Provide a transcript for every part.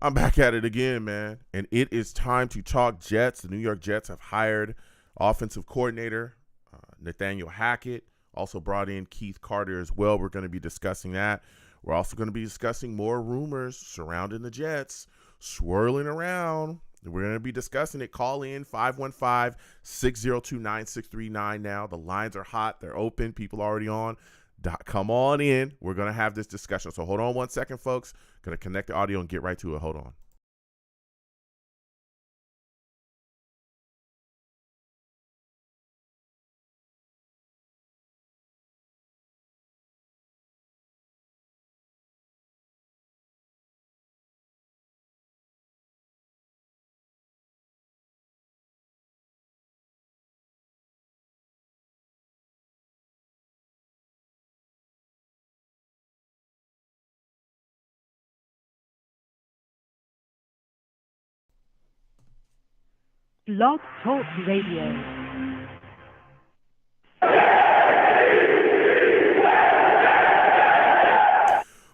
I'm back at it again, man. And it is time to talk Jets. The New York Jets have hired offensive coordinator Nathaniel Hackett. Also brought in Keith Carter as well. We're going to be discussing that. We're also going to be discussing more rumors surrounding the Jets, swirling around. We're going to be discussing it. Call in 515-602-9639 now. The lines are hot. They're open. People already on. Come on in. We're going to have this discussion. So hold on one second, folks. Going to connect the audio and get right to it. Hold on. Blog Talk Radio.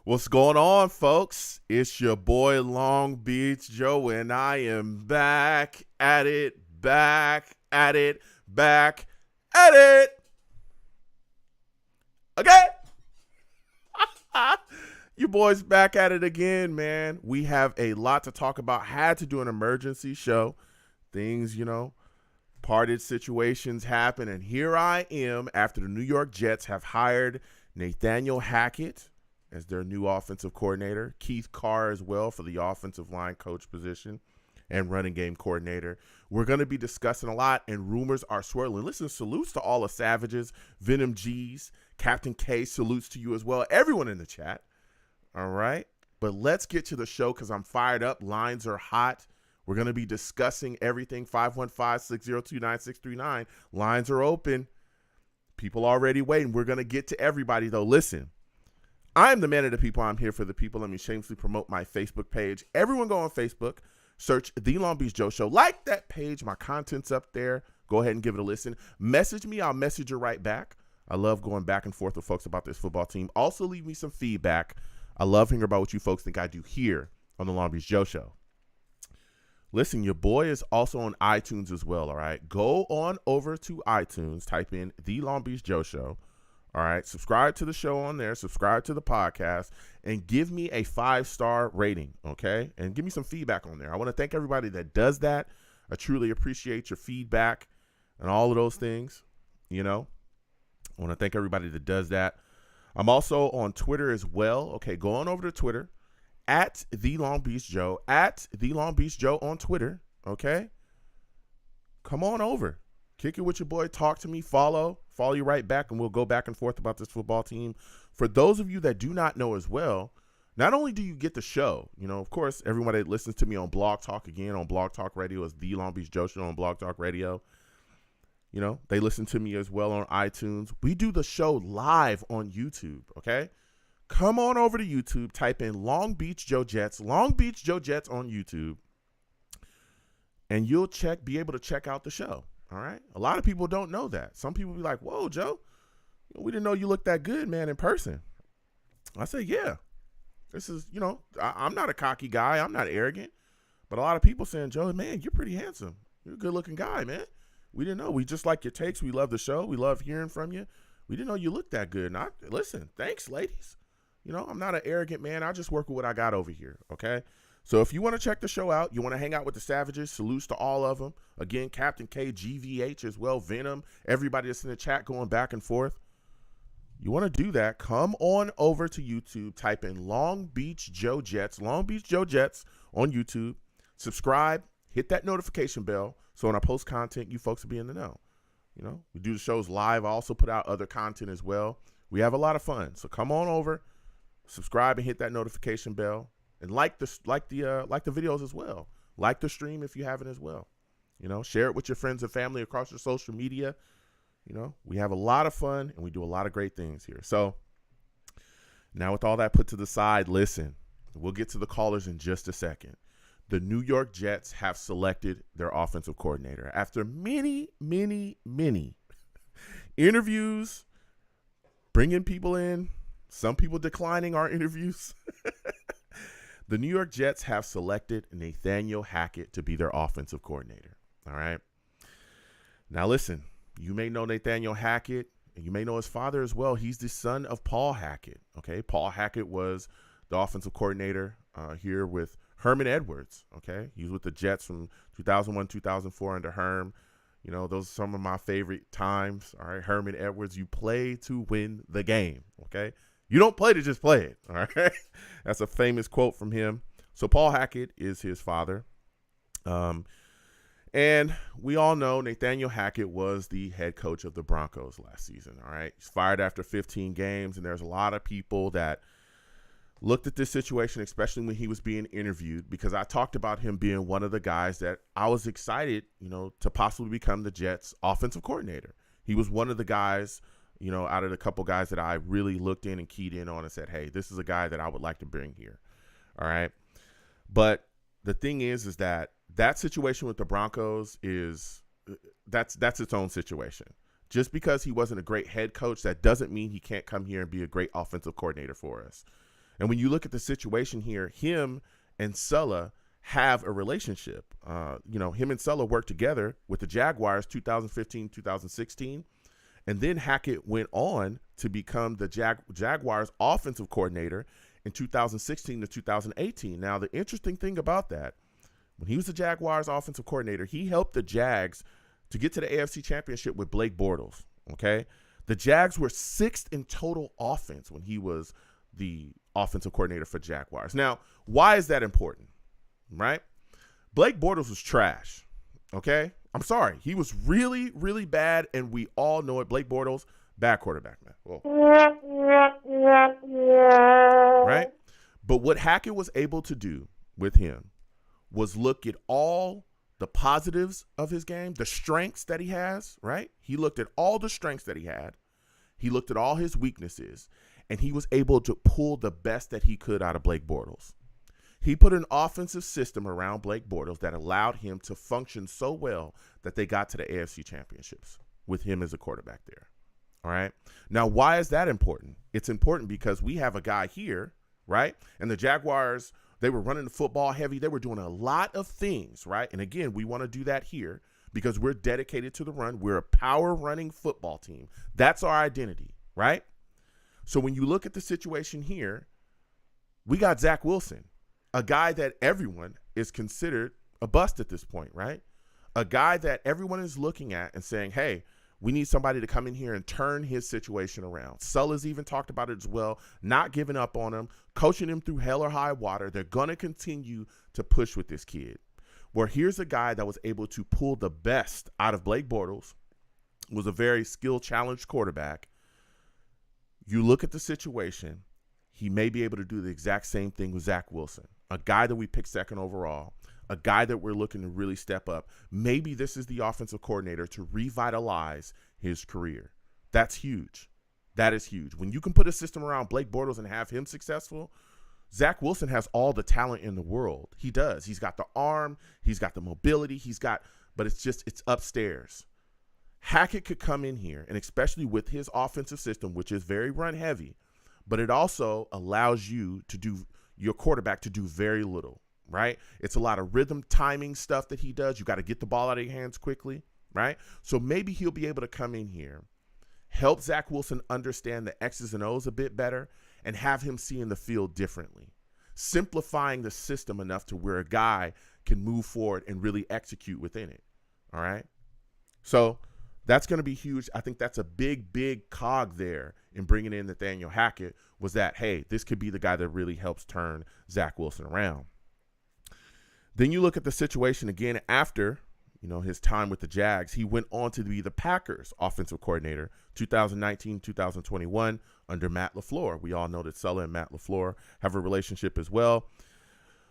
What's going on, folks? It's your boy Long Beach Joe, and I am back at it. Okay? You boys back at it again, man. We have a lot to talk about. Had to do an emergency show. Things, parted situations happen, and here I am after the New York Jets have hired Nathaniel Hackett as their new offensive coordinator, Keith Carr as well for the offensive line coach position and running game coordinator. We're going to be discussing a lot, and rumors are swirling. Listen, salutes to all the Savages, Venom G's, Captain K, salutes to you as well, everyone in the chat. All right, but let's get to the show because I'm fired up. Lines are hot. We're going to be discussing everything. 515-602-9639. Lines are open. People already waiting. We're going to get to everybody, though. Listen, I'm the man of the people. I'm here for the people. Let me shamelessly promote my Facebook page. Everyone go on Facebook. Search The Long Beach Joe Show. Like that page. My content's up there. Go ahead and give it a listen. Message me. I'll message you right back. I love going back and forth with folks about this football team. Also, leave me some feedback. I love hearing about what you folks think I do here on The Long Beach Joe Show. Listen, your boy is also on iTunes as well, all right? Go on over to iTunes, type in The Long Beach Joe Show, all right? Subscribe to the show on there, subscribe to the podcast, and give me a 5-star rating, okay? And give me some feedback on there. I want to thank everybody that does that. I truly appreciate your feedback and all of those things, I want to thank everybody that does that. I'm also on Twitter as well. Okay, go on over to Twitter. At The Long Beach Joe, at The Long Beach Joe on Twitter, okay? Come on over. Kick it with your boy. Talk to me. Follow you right back, and we'll go back and forth about this football team. For those of you that do not know as well, not only do you get the show, of course, everyone that listens to me on Blog Talk, again, on Blog Talk Radio is The Long Beach Joe Show on Blog Talk Radio. They listen to me as well on iTunes. We do the show live on YouTube, okay? Come on over to YouTube, type in Long Beach Joe Jets on YouTube, and you'll be able to check out the show, all right? A lot of people don't know that. Some people be like, whoa, Joe, we didn't know you looked that good, man, in person. I say, yeah, this is, I'm not a cocky guy. I'm not arrogant, but a lot of people saying, Joe, man, you're pretty handsome. You're a good-looking guy, man. We didn't know. We just like your takes. We love the show. We love hearing from you. We didn't know you looked that good. And listen, thanks, ladies. I'm not an arrogant man. I just work with what I got over here, okay? So if you want to check the show out, you want to hang out with the Savages, salutes to all of them. Again, Captain K, GVH as well, Venom, everybody that's in the chat going back and forth. You want to do that, come on over to YouTube, type in Long Beach Joe Jets on YouTube. Subscribe, hit that notification bell, so when I post content, you folks will be in the know. We do the shows live. I also put out other content as well. We have a lot of fun, so come on over. Subscribe and hit that notification bell, and like the videos as well. Like the stream if you haven't as well. Share it with your friends and family across your social media. We have a lot of fun and we do a lot of great things here. So now with all that put to the side, listen, we'll get to the callers in just a second. The New York Jets have selected their offensive coordinator after many, many, many interviews, bringing people in. Some people declining our interviews. The New York Jets have selected Nathaniel Hackett to be their offensive coordinator. All right. Now, listen, you may know Nathaniel Hackett, and you may know his father as well. He's the son of Paul Hackett. Okay. Paul Hackett was the offensive coordinator here with Herman Edwards. Okay. He was with the Jets from 2001, 2004 under Herm. You know, those are some of my favorite times. All right. Herman Edwards, you play to win the game. Okay. You don't play to just play it. All right. That's a famous quote from him. So Paul Hackett is his father. And we all know Nathaniel Hackett was the head coach of the Broncos last season. All right. He's fired after 15 games. And there's a lot of people that looked at this situation, especially when he was being interviewed, because I talked about him being one of the guys that I was excited, you know, to possibly become the Jets offensive coordinator. He was one of the guys, you know, out of the couple guys that I really looked in and keyed in on and said, hey, this is a guy that I would like to bring here. All right. But the thing is that situation with the Broncos that's its own situation. Just because he wasn't a great head coach, that doesn't mean he can't come here and be a great offensive coordinator for us. And when you look at the situation here, him and Sulla have a relationship. You know, him and Sulla worked together with the Jaguars 2015, 2016. And then Hackett went on to become the Jaguars offensive coordinator in 2016 to 2018. Now, the interesting thing about that, when he was the Jaguars offensive coordinator, he helped the Jags to get to the AFC Championship with Blake Bortles, okay? The Jags were 6th in total offense when he was the offensive coordinator for Jaguars. Now, why is that important, right? Blake Bortles was trash, okay? I'm sorry. He was really, really bad, and we all know it. Blake Bortles, bad quarterback, man. Whoa. Right? But what Hackett was able to do with him was look at all the positives of his game, the strengths that he has, right? He looked at all the strengths that he had. He looked at all his weaknesses, and he was able to pull the best that he could out of Blake Bortles. He put an offensive system around Blake Bortles that allowed him to function so well that they got to the AFC Championships with him as a quarterback there. All right. Now, why is that important? It's important because we have a guy here, right? And the Jaguars, they were running the football heavy. They were doing a lot of things, right? And again, we want to do that here because we're dedicated to the run. We're a power running football team. That's our identity, right? So when you look at the situation here, we got Zach Wilson, a guy that everyone is considered a bust at this point, right? A guy that everyone is looking at and saying, hey, we need somebody to come in here and turn his situation around. Sulla's even talked about it as well, not giving up on him, coaching him through hell or high water. They're going to continue to push with this kid. Well, here's a guy that was able to pull the best out of Blake Bortles, was a very skill challenged quarterback. You look at the situation, he may be able to do the exact same thing with Zach Wilson, a guy that we picked 2nd overall, a guy that we're looking to really step up. Maybe this is the offensive coordinator to revitalize his career. That's huge. That is huge. When you can put a system around Blake Bortles and have him successful, Zach Wilson has all the talent in the world. He does. He's got the arm. He's got the mobility. But it's upstairs. Hackett could come in here, and especially with his offensive system, which is very run heavy, but it also allows you to do your quarterback to do very little, right? It's a lot of rhythm timing stuff that he does. You got to get the ball out of your hands quickly, right? So maybe he'll be able to come in here, help Zach Wilson understand the X's and O's a bit better, and have him seeing the field differently, simplifying the system enough to where a guy can move forward and really execute within it, all right? So that's going to be huge. I think that's a big, big cog there in bringing in Nathaniel Hackett, was that, hey, this could be the guy that really helps turn Zach Wilson around. Then you look at the situation again after, his time with the Jags. He went on to be the Packers offensive coordinator 2019-2021 under Matt LaFleur. We all know that Sulla and Matt LaFleur have a relationship as well.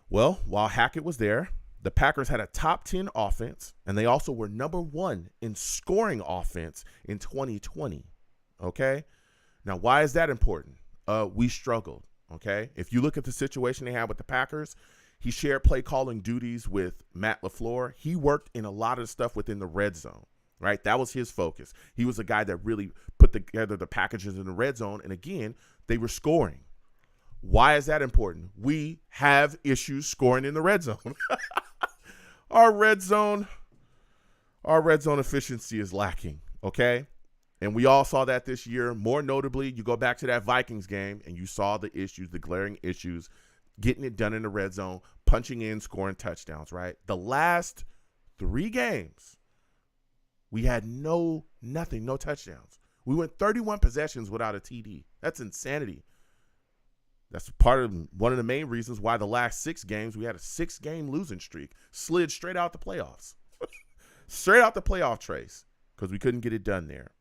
Well, while Hackett was there, the Packers had a top 10 offense, and they also were number 1 in scoring offense in 2020. Okay? Now, why is that important? We struggled. Okay? If you look at the situation they had with the Packers, he shared play calling duties with Matt LaFleur. He worked in a lot of the stuff within the red zone, right? That was his focus. He was a guy that really put together the packages in the red zone, and again, they were scoring. Why is that important? We have issues scoring in the red zone. Our red zone efficiency is lacking, okay? And we all saw that this year. More notably, you go back to that Vikings game and you saw the issues, the glaring issues, getting it done in the red zone, punching in, scoring touchdowns, right? The last 3 games, we had no touchdowns. We went 31 possessions without a TD. That's insanity. That's one of the main reasons why the last 6 games, we had a 6-game losing streak, slid straight out the playoffs. Straight out the playoff trace because we couldn't get it done there.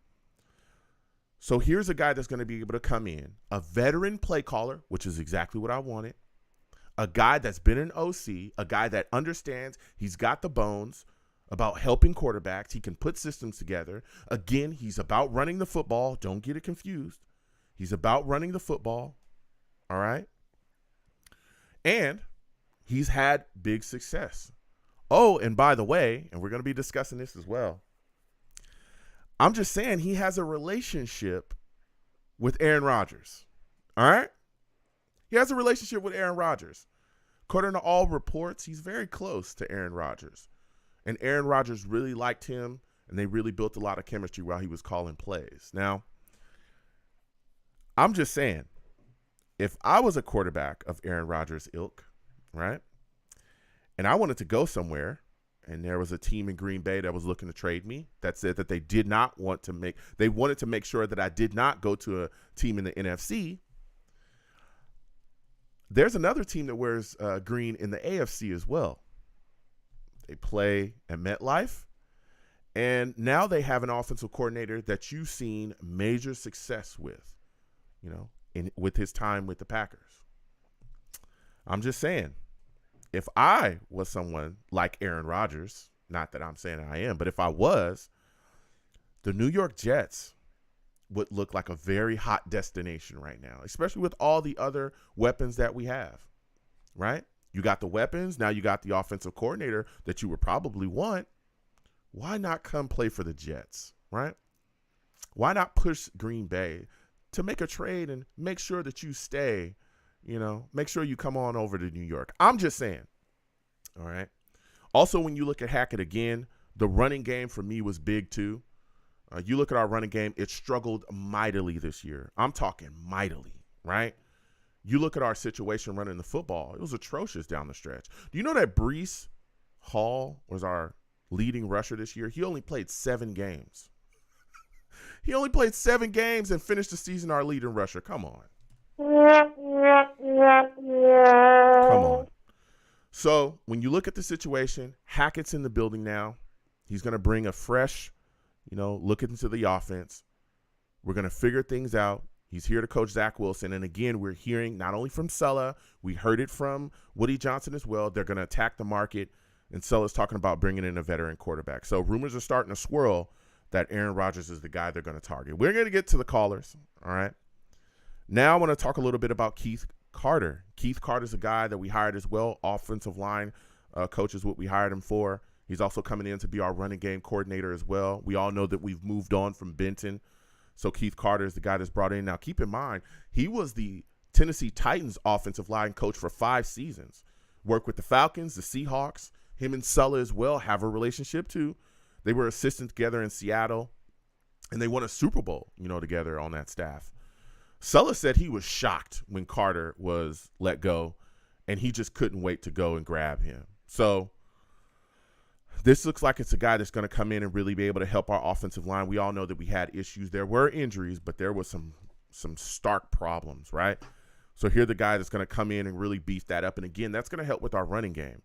So here's a guy that's going to be able to come in, a veteran play caller, which is exactly what I wanted, a guy that's been an OC, a guy that understands he's got the bones about helping quarterbacks. He can put systems together. Again, he's about running the football. Don't get it confused. He's about running the football. All right. And he's had big success. Oh, and by the way, and we're going to be discussing this as well, I'm just saying he has a relationship with Aaron Rodgers. All right? He has a relationship with Aaron Rodgers. According to all reports, he's very close to Aaron Rodgers. And Aaron Rodgers really liked him, and they really built a lot of chemistry while he was calling plays. Now, I'm just saying, if I was a quarterback of Aaron Rodgers' ilk, right, and I wanted to go somewhere, and there was a team in Green Bay that was looking to trade me that said that they wanted to make sure that I did not go to a team in the NFC. There's another team that wears green in the AFC as well. They play at MetLife, and now they have an offensive coordinator that you've seen major success with, with his time with the Packers. I'm just saying, if I was someone like Aaron Rodgers, not that I'm saying I am, but if I was, the New York Jets would look like a very hot destination right now, especially with all the other weapons that we have, right? You got the weapons. Now you got the offensive coordinator that you would probably want. Why not come play for the Jets, right? Why not push Green Bay to make a trade and make sure that you stay, make sure you come on over to New York. I'm just saying, all right? Also, when you look at Hackett again, the running game for me was big too. You look at our running game, it struggled mightily this year. I'm talking mightily, right? You look at our situation running the football, it was atrocious down the stretch. Do you know that Breece Hall was our leading rusher this year? He only played 7 games. He only played 7 games and finished the season our leading rusher. Come on. Come on. So when you look at the situation, Hackett's in the building now. He's going to bring a fresh, look into the offense. We're going to figure things out. He's here to coach Zach Wilson. And again, we're hearing not only from Sulla, we heard it from Woody Johnson as well. They're going to attack the market. And Sulla's talking about bringing in a veteran quarterback. So rumors are starting to swirl that Aaron Rodgers is the guy they're going to target. We're going to get to the callers. All right. Now I want to talk a little bit about Keith Carter. Keith Carter is a guy that we hired as well. Offensive line coach is what we hired him for. He's also coming in to be our running game coordinator as well. We all know that we've moved on from Benton. So Keith Carter is the guy that's brought in. Now, keep in mind, he was the Tennessee Titans offensive line coach for 5 seasons. Worked with the Falcons, the Seahawks. Him and Sulla as well have a relationship too. They were assistants together in Seattle, and they won a Super Bowl, together on that staff. Sulla said he was shocked when Carter was let go, and he just couldn't wait to go and grab him. So this looks like it's a guy that's going to come in and really be able to help our offensive line. We all know that we had issues. There were injuries, but there was some stark problems, right? So here's the guy that's going to come in and really beef that up. And again, that's going to help with our running game,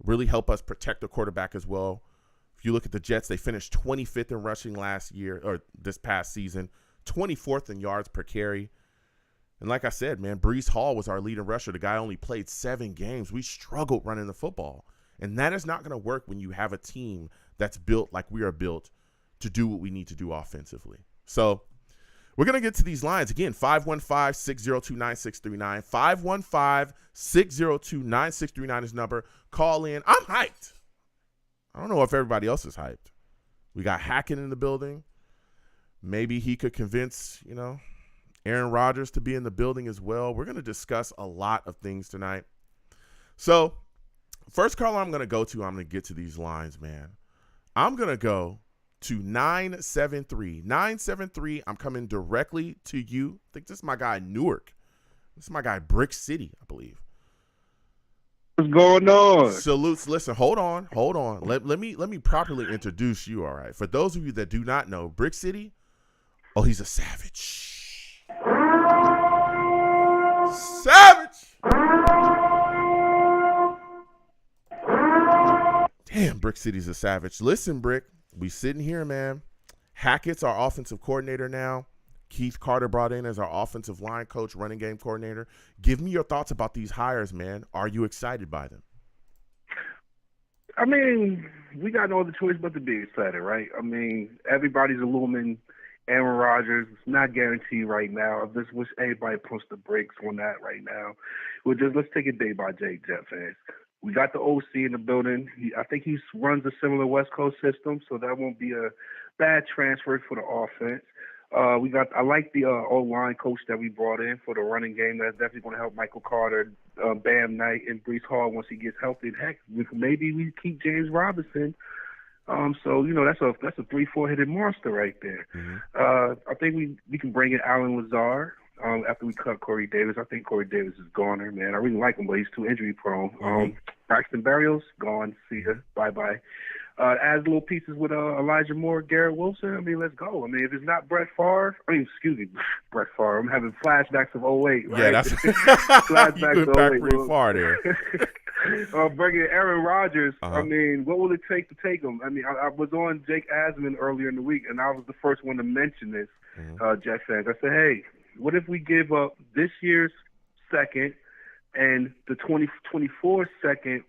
really help us protect the quarterback as well. If you look at the Jets, they finished 25th in rushing last year, or this past season, 24th in yards per carry. And like I said, man, Breece Hall was our leading rusher. The guy only played 7 games. We struggled running the football. And that is not going to work when you have a team that's built like we are built to do what we need to do offensively. So we're going to get to these lines. Again, 515-602-9639. 515-602-9639 is number. Call in. I'm hyped. I don't know if everybody else is hyped. We got Hackett in the building. Maybe he could convince, Aaron Rodgers to be in the building as well. We're going to discuss a lot of things tonight. So, first caller I'm going to go to, I'm going to get to these lines, man. I'm going to go to 973. 973, I'm coming directly to you. I think this is my guy, Newark. This is my guy, Brick City, I believe. What's going on? Salutes. Listen, hold on. Let me properly introduce you, all right? For those of you that do not know, Brick City, oh, he's a savage. Damn, Brick City's a savage. Listen, Brick, we sitting here, man. Hackett's our offensive coordinator now. Keith Carter brought in as our offensive line coach, running game coordinator. Give me your thoughts about these hires, man. Are you excited by them? I mean, we got no other choice but to be excited, right? I mean, everybody's illuming Aaron Rodgers. It's not guaranteed right now. I just wish everybody punched the brakes on that right now. Let's take it day by day, Jet fans. We got the OC in the building. I think he runs a similar West Coast system, so that won't be a bad transfer for the offense. I like the O-line coach that we brought in for the running game. That's definitely going to help Michael Carter, Bam Knight, and Breece Hall once he gets healthy. And heck, maybe we keep James Robinson. So that's a 3-4 headed monster right there. Mm-hmm. I think we can bring in Alan Lazard after we cut Corey Davis. I think Corey Davis is goner, man. I really like him, but he's too injury prone. Mm-hmm. Braxton Berrios gone. See ya. Bye. Add little pieces with Elijah Moore, Garrett Wilson. I mean, let's go. I mean, if it's not Brett Favre, Brett Favre. I'm having flashbacks of 08, right? Yeah, that's flashbacks you of went back 08. pretty far there. Bringing Aaron Rodgers, Uh-huh. I mean, what will it take to take him? I mean, I was on Jake Asman earlier in the week, and I was the first one to mention this, Jet fans. I said, hey, what if we give up this year's second and the 2024 second,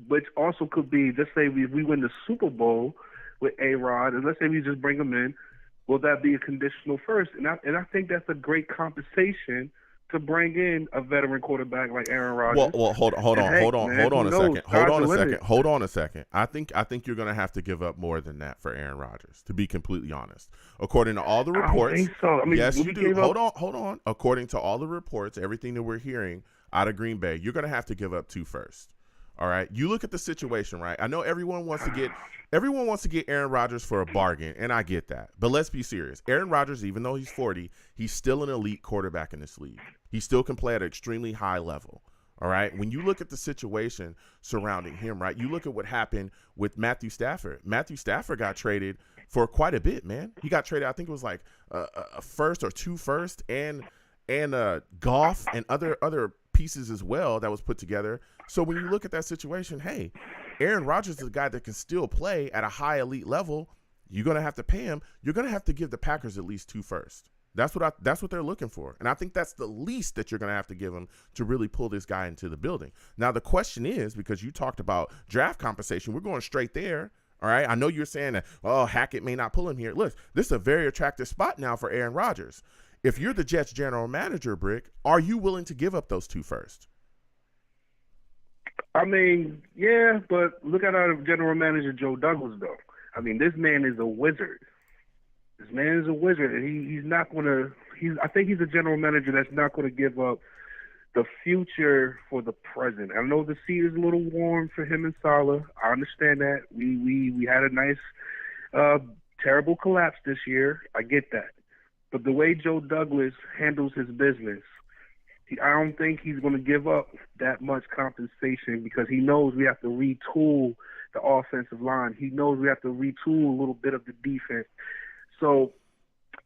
which also could be, let's say we win the Super Bowl with A-Rod, and let's say we just bring him in, will that be a conditional first? And I think that's a great compensation to bring in a veteran quarterback like Aaron Rodgers. Well, hold on a second. I think you're going to have to give up more than that for Aaron Rodgers, to be completely honest. According to all the reports, I don't think so. I mean, yes, you do. Hold on. According to all the reports, everything that we're hearing out of Green Bay, you're going to have to give up 2 first. All right. You look at the situation, right? I know everyone wants to get Aaron Rodgers for a bargain, and I get that. But let's be serious. Aaron Rodgers, even though he's 40, he's still an elite quarterback in this league. He still can play at an extremely high level. All right. When you look at the situation surrounding him, right, you look at what happened with Matthew Stafford. Matthew Stafford got traded for quite a bit, man. He got traded, I think it was like a first or 2 firsts and Goff and other pieces as well that was put together. So when you look at that situation, hey, Aaron Rodgers is a guy that can still play at a high elite level. You're going to have to pay him. You're going to have to give the Packers at least 2 firsts. That's what they're looking for. And I think that's the least that you're going to have to give them to really pull this guy into the building. Now, the question is, because you talked about draft compensation, we're going straight there. All right. I know you're saying that, Hackett may not pull him here. Look, this is a very attractive spot now for Aaron Rodgers. If you're the Jets general manager, Brick, are you willing to give up those 2 firsts? I mean, yeah, but look at our general manager, Joe Douglas, though. I mean, this man is a wizard. This man is a wizard, and he's not going to – I think he's a general manager that's not going to give up the future for the present. I know the seat is a little warm for him and Saleh. I understand that. We had a nice terrible collapse this year. I get that. But the way Joe Douglas handles his business, I don't think he's going to give up that much compensation because he knows we have to retool the offensive line. He knows we have to retool a little bit of the defense. So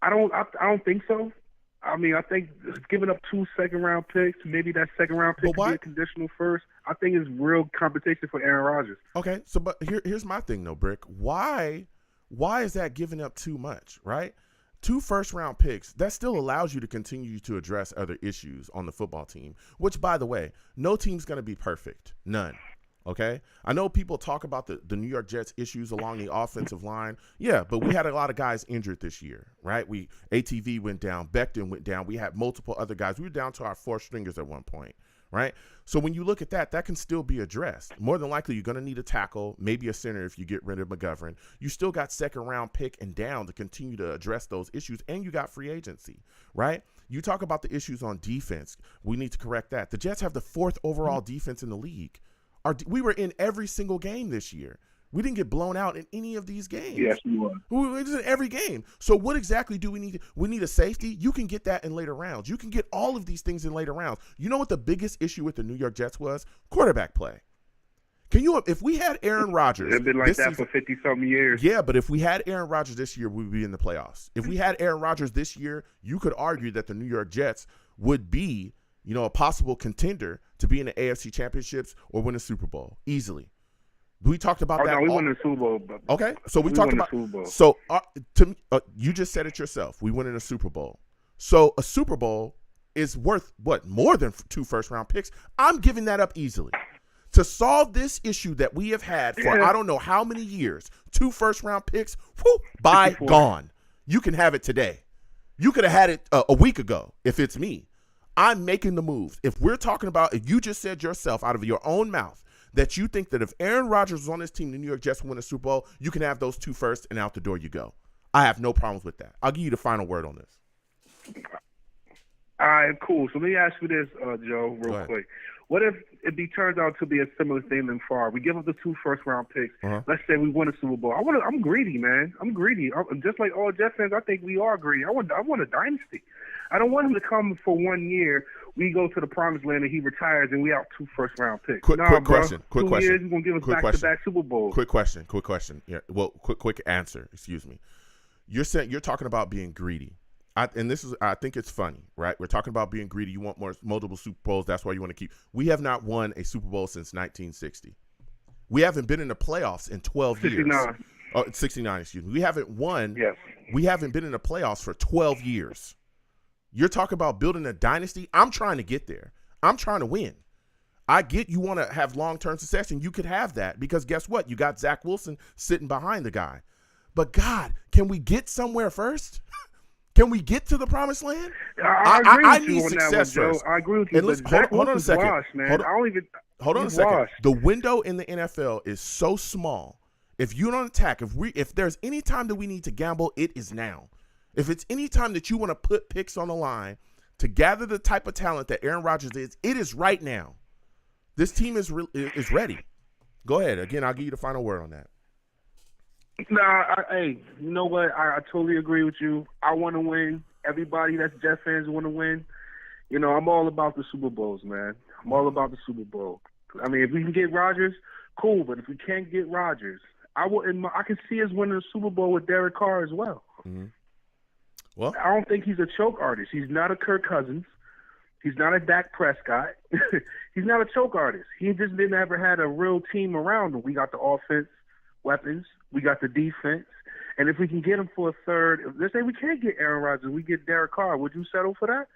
I don't think so. I mean, I think giving up 2 second-round picks, maybe that second-round pick could be a conditional first, I think is real compensation for Aaron Rodgers. Okay, so but here's my thing, though, Brick. Why is that giving up too much, right? 2 first-round picks, that still allows you to continue to address other issues on the football team, which, by the way, no team's going to be perfect. None. Okay? I know people talk about the New York Jets issues along the offensive line. Yeah, but we had a lot of guys injured this year, right? ATV went down. Becton went down. We had multiple other guys. We were down to our 4 stringers at one point, right? So when you look at that can still be addressed. More than likely, you're going to need a tackle, maybe a center if you get rid of McGovern. You still got second-round pick and down to continue to address those issues, and you got free agency, right? You talk about the issues on defense. We need to correct that. The Jets have the 4th overall defense in the league. We were in every single game this year. We didn't get blown out in any of these games. Yes, we were. We was in every game. So what exactly do we need? We need a safety. You can get that in later rounds. You can get all of these things in later rounds. You know what the biggest issue with the New York Jets was? Quarterback play. If we had Aaron Rodgers, it's been like that for 50-something years. Yeah, but if we had Aaron Rodgers this year, we would be in the playoffs. If we had Aaron Rodgers this year, you could argue that the New York Jets would be, a possible contender to be in the AFC Championships or win a Super Bowl easily. We talked about that. No, we won the Super Bowl. But okay, so we talked about. Super Bowl. So you just said it yourself. We win in a Super Bowl. So a Super Bowl is worth what? More than 2 first-round picks. I'm giving that up easily. To solve this issue that we have had for I don't know how many years, 2 first-round picks, gone. You can have it today. You could have had it a week ago if it's me. I'm making the moves. If we're talking about, if you just said yourself out of your own mouth that you think that if Aaron Rodgers was on this team, the New York Jets would win a Super Bowl, you can have those 2 first and out the door you go. I have no problems with that. I'll give you the final word on this. All right, cool. So let me ask you this, Joe, real quick. What if it turns out to be a similar thing than far? We give up the 2 first-round picks. Let's say we win a Super Bowl. I'm greedy, man. I'm greedy. Just like all Jets fans, I think we are greedy. I want a dynasty. I don't want him to come for 1 year. We go to the promised land and he retires and we out 2 first-round picks. Quick question. 2 years, he's going to give us back-to-back Super Bowls. Quick question. Yeah. Well, quick answer. Excuse me. You're talking about being greedy. I think it's funny, right? We're talking about being greedy. You want multiple Super Bowls. That's why you want to keep. We have not won a Super Bowl since 1960. We haven't been in the playoffs in 12 years. 69. Oh, 69, excuse me. We haven't won. Yes. We haven't been in the playoffs for 12 years. You're talking about building a dynasty. I'm trying to get there. I'm trying to win. I get you want to have long-term success, and you could have that because guess what? You got Zach Wilson sitting behind the guy. But, God, can we get somewhere first? Can we get to the promised land? I agree with you need on success that one, Joe. first. I agree with you. And hold on a second. Washed, man. Hold on a second. The window in the NFL is so small. If you don't attack, if there's any time that we need to gamble, it is now. If it's any time that you want to put picks on the line to gather the type of talent that Aaron Rodgers is, it is right now. This team is ready. Go ahead. Again, I'll give you the final word on that. Hey, you know what? I totally agree with you. I want to win. Everybody that's Jet fans want to win. I'm all about the Super Bowls, man. I'm all about the Super Bowl. I mean, if we can get Rodgers, cool. But if we can't get Rodgers, I can see us winning the Super Bowl with Derek Carr as well. Mm-hmm. Well, I don't think he's a choke artist. He's not a Kirk Cousins. He's not a Dak Prescott. He's not a choke artist. He just didn't ever had a real team around him. We got the offense, weapons. We got the defense. And if we can get him for a third, let's say we can't get Aaron Rodgers, we get Derek Carr. Would you settle for that?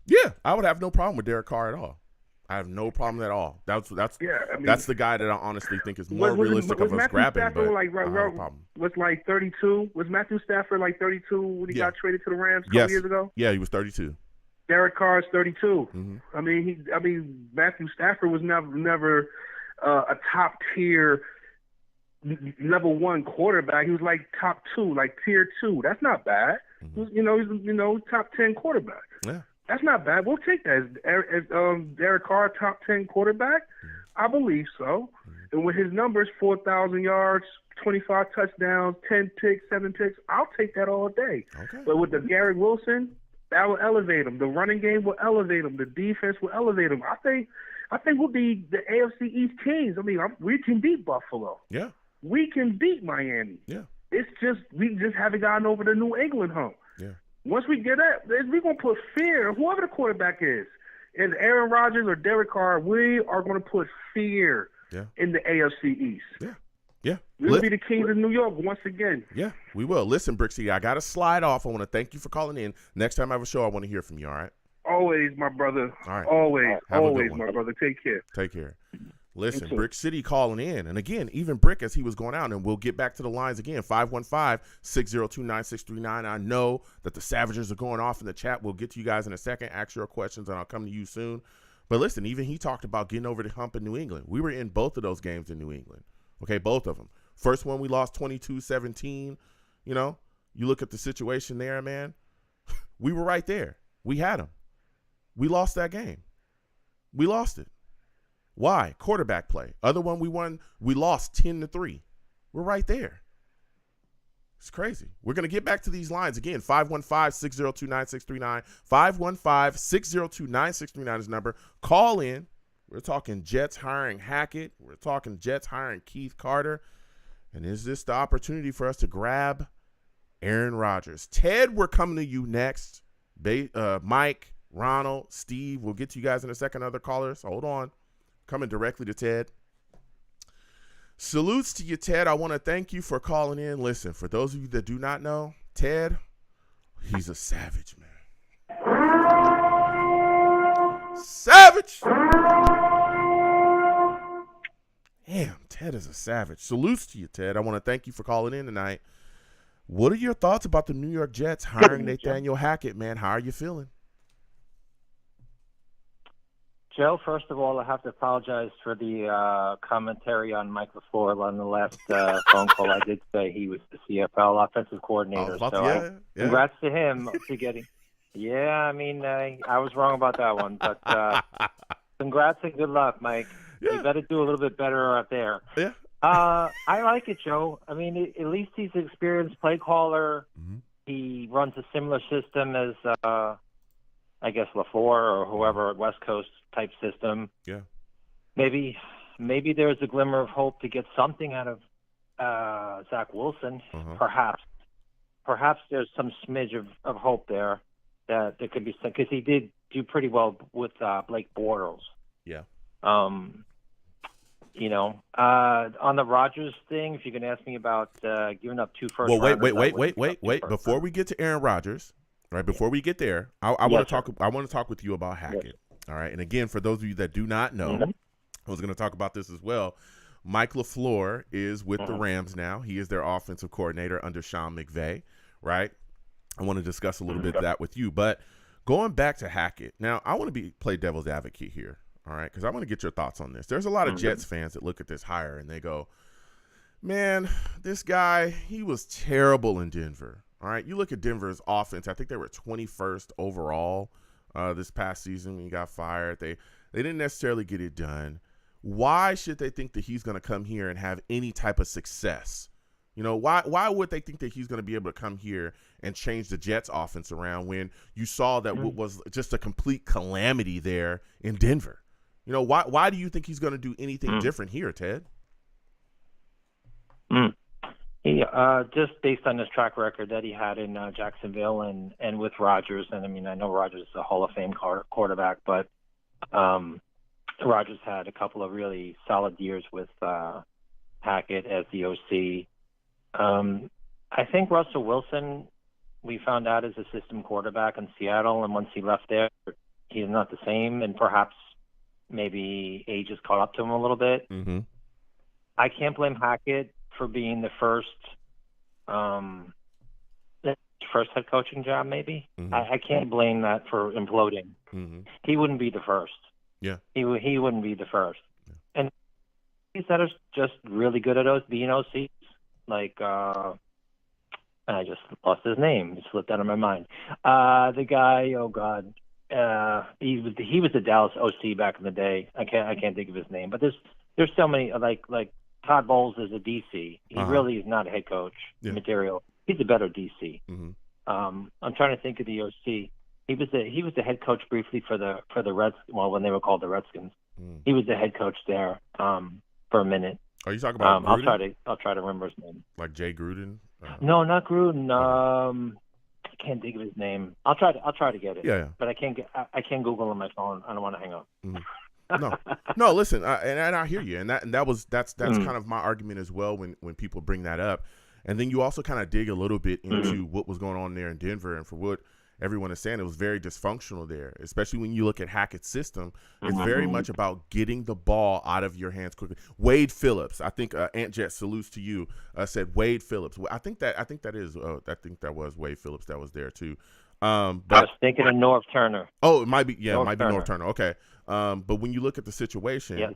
Yeah, I would have no problem with Derek Carr at all. I have no problem at all. That's the guy that I honestly think is more realistic of us grabbing. But was like 32? Was Matthew Stafford like 32 when he got traded to the Rams a couple years ago? Yeah, he was 32. Derek Carr is 32. Mm-hmm. I mean, Matthew Stafford was never a top tier level 1 quarterback. He was like top 2, like tier 2. That's not bad. Mm-hmm. He's top 10 quarterback. Yeah. That's not bad. We'll take that. As Derek Carr, top 10 quarterback? I believe so. And with his numbers, 4,000 yards, 25 touchdowns, 10 picks, 7 picks, I'll take that all day. Okay. But with the Garrett Wilson, that will elevate him. The running game will elevate him. The defense will elevate him. I think we'll be the AFC East kings. I mean, we can beat Buffalo. Yeah. We can beat Miami. Yeah. It's just we just haven't gotten over the New England hump. Yeah. Once we get that, we're going to put fear, whoever the quarterback is, and Aaron Rodgers or Derek Carr, we are going to put fear in the AFC East. Yeah. Yeah. We'll be the kings of New York once again. Yeah, we will. Listen, Brixie, I got to slide off. I want to thank you for calling in. Next time I have a show, I want to hear from you, all right? Always, my brother. All right. Always, my brother. Take care. Take care. Listen, Brick City calling in. And again, even Brick as he was going out, and we'll get back to the lines again, 515-602-9639. I know that the Savages are going off in the chat. We'll get to you guys in a second. Ask your questions, and I'll come to you soon. But listen, even he talked about getting over the hump in New England. We were in both of those games in New England. Okay, both of them. First one, we lost 22-17. You know, you look at the situation there, man. We were right there. We had them. We lost that game. We lost it. Why? Quarterback play. Other one we won, we lost 10-3. We're right there. It's crazy. We're going to get back to these lines again. 515-602-9639. 515-602-9639 is the number. Call in. We're talking Jets hiring Hackett. We're talking Jets hiring Keith Carter. And is this the opportunity for us to grab Aaron Rodgers? Ted, we're coming to you next. Mike, Ronald, Steve, we'll get to you guys in a second. Other callers, hold on. Coming directly to Ted. Salutes to you, Ted. I want to thank you for calling in. Listen, for those of you that do not know, Ted, he's a savage, man. Savage! Damn, Ted is a savage. Salutes to you, Ted. I want to thank you for calling in tonight. What are your thoughts about the New York Jets hiring Nathaniel Hackett, man? How are you feeling? Joe, first of all, I have to apologize for the commentary on Mike LaFleur on the last phone call. I did say he was the CFL offensive coordinator. Congrats to him for getting. Yeah, I mean, I was wrong about that one, but congrats and good luck, Mike. Yeah. You better do a little bit better out there. Yeah. I like it, Joe. I mean, at least he's an experienced play caller. Mm-hmm. He runs a similar system as, I guess, LaFleur or whoever, West Coast type system. Yeah. Maybe there's a glimmer of hope to get something out of Zach Wilson. Uh-huh. Perhaps there's some smidge of hope there that there could be some, because he did do pretty well with Blake Bortles. Yeah. On the Rodgers thing, if you can ask me about giving up 2 first rounders. Wait. Before we get to Aaron Rodgers, right? Before we get there, I want to talk. I want to talk with you about Hackett. Yes. All right. And again, for those of you that do not know, I was going to talk about this as well. Mike LaFleur is with the Rams now. He is their offensive coordinator under Sean McVay, right? I want to discuss a little bit of that with you. But going back to Hackett, now I want to play devil's advocate here. All right, because I want to get your thoughts on this. There's a lot of Jets fans that look at this hire and they go, man, this guy, he was terrible in Denver. All right, you look at Denver's offense. I think they were 21st overall this past season when he got fired. They didn't necessarily get it done. Why should they think that he's going to come here and have any type of success? Why would they think that he's going to be able to come here and change the Jets offense around when you saw that what was just a complete calamity there in Denver? Why do you think he's going to do anything different here, Ted? He just based on his track record that he had in Jacksonville and with Rodgers, and I mean, I know Rodgers is a Hall of Fame quarterback, but Rodgers had a couple of really solid years with Hackett as the OC. I think Russell Wilson, we found out, is a system quarterback in Seattle, and once he left there, he's not the same, and perhaps maybe age has caught up to him a little bit. Mm-hmm. I can't blame Hackett for being the first head coaching job, maybe. Mm-hmm. I can't blame that for imploding. Mm-hmm. He wouldn't be the first. Yeah. He wouldn't be the first. Yeah. And he's that are just really good at being OCs. Like, I just lost his name. It slipped out of my mind. The guy, oh God. He was the Dallas OC back in the day. I can't think of his name, but there's so many like Todd Bowles is a DC. He really is not a head coach material. He's a better DC. Mm-hmm. I'm trying to think of the OC. He was the head coach briefly for the Reds. Well, when they were called the Redskins, he was the head coach there for a minute. Are you talking about Gruden? I'll try to remember his name. Like Jay Gruden? No, not Gruden. I can't think of his name. I'll try to get it. Yeah. But I can't Google on my phone. I don't want to hang up. No. Listen, and I hear you, and that's kind of my argument as well when people bring that up, and then you also kind of dig a little bit into what was going on there in Denver, and for what everyone is saying, it was very dysfunctional there, especially when you look at Hackett's system. It's very much about getting the ball out of your hands quickly. Wade Phillips, I think Ant Jet salutes to you, said Wade Phillips. I think that was Wade Phillips that was there too. But I was thinking of Norv Turner. Oh, it might be Norv Turner. Okay. But when you look at the situation,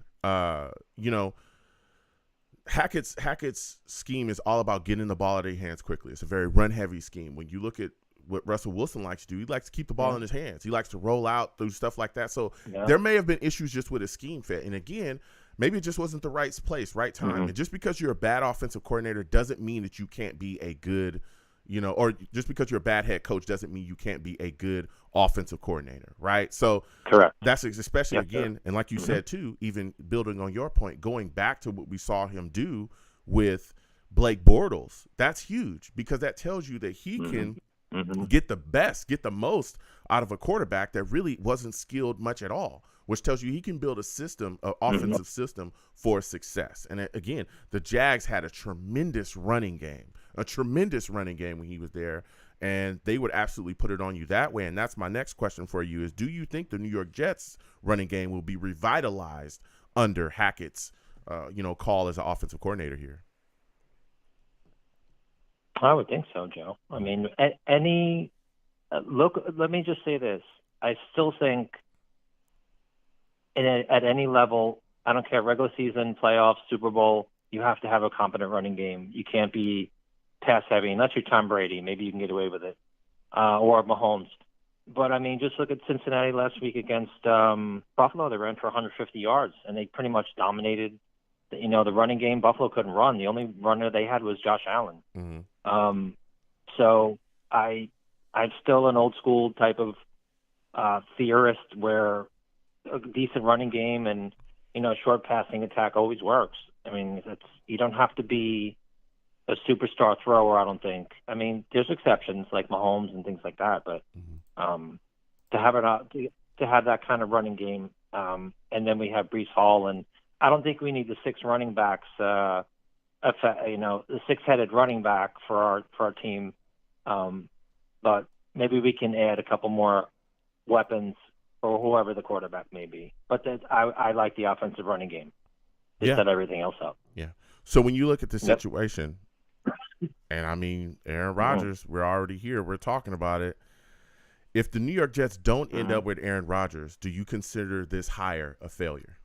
Hackett's scheme is all about getting the ball out of your hands quickly. It's a very run-heavy scheme. When you look at what Russell Wilson likes to do. He likes to keep the ball in his hands. He likes to roll out, do stuff like that. So there may have been issues just with his scheme fit. And again, maybe it just wasn't the right place, right time. And just because you're a bad offensive coordinator doesn't mean that you can't be a good, or just because you're a bad head coach doesn't mean you can't be a good offensive coordinator, right? So correct. That's especially, again, and like you said too, even building on your point, going back to what we saw him do with Blake Bortles, that's huge because that tells you that he can get the most out of a quarterback that really wasn't skilled much at all, which tells you he can build a system, an offensive system for success. And again, the Jags had a tremendous running game when he was there, and they would absolutely put it on you that way. And that's my next question for you is, do you think the New York Jets running game will be revitalized under Hackett's, call as an offensive coordinator here? I would think so, Joe. I mean, let me just say this. I still think at any level, I don't care, regular season, playoffs, Super Bowl, you have to have a competent running game. You can't be pass heavy. Unless you're Tom Brady, maybe you can get away with it, or Mahomes. But, I mean, just look at Cincinnati last week against Buffalo. They ran for 150 yards, and they pretty much dominated the running game. Buffalo couldn't run. The only runner they had was Josh Allen. So I'm still an old school type of theorist where a decent running game and short passing attack always works. I mean, you don't have to be a superstar thrower, I don't think. I mean, there's exceptions like Mahomes and things like that, but to have that kind of running game, and then we have Breece Hall, and I don't think we need the six running backs. The six-headed running back for our team, but maybe we can add a couple more weapons for whoever the quarterback may be. But I like the offensive running game to set everything else up. Yeah. So when you look at the situation, and I mean Aaron Rodgers, we're already here. We're talking about it. If the New York Jets don't end up with Aaron Rodgers, do you consider this hire a failure?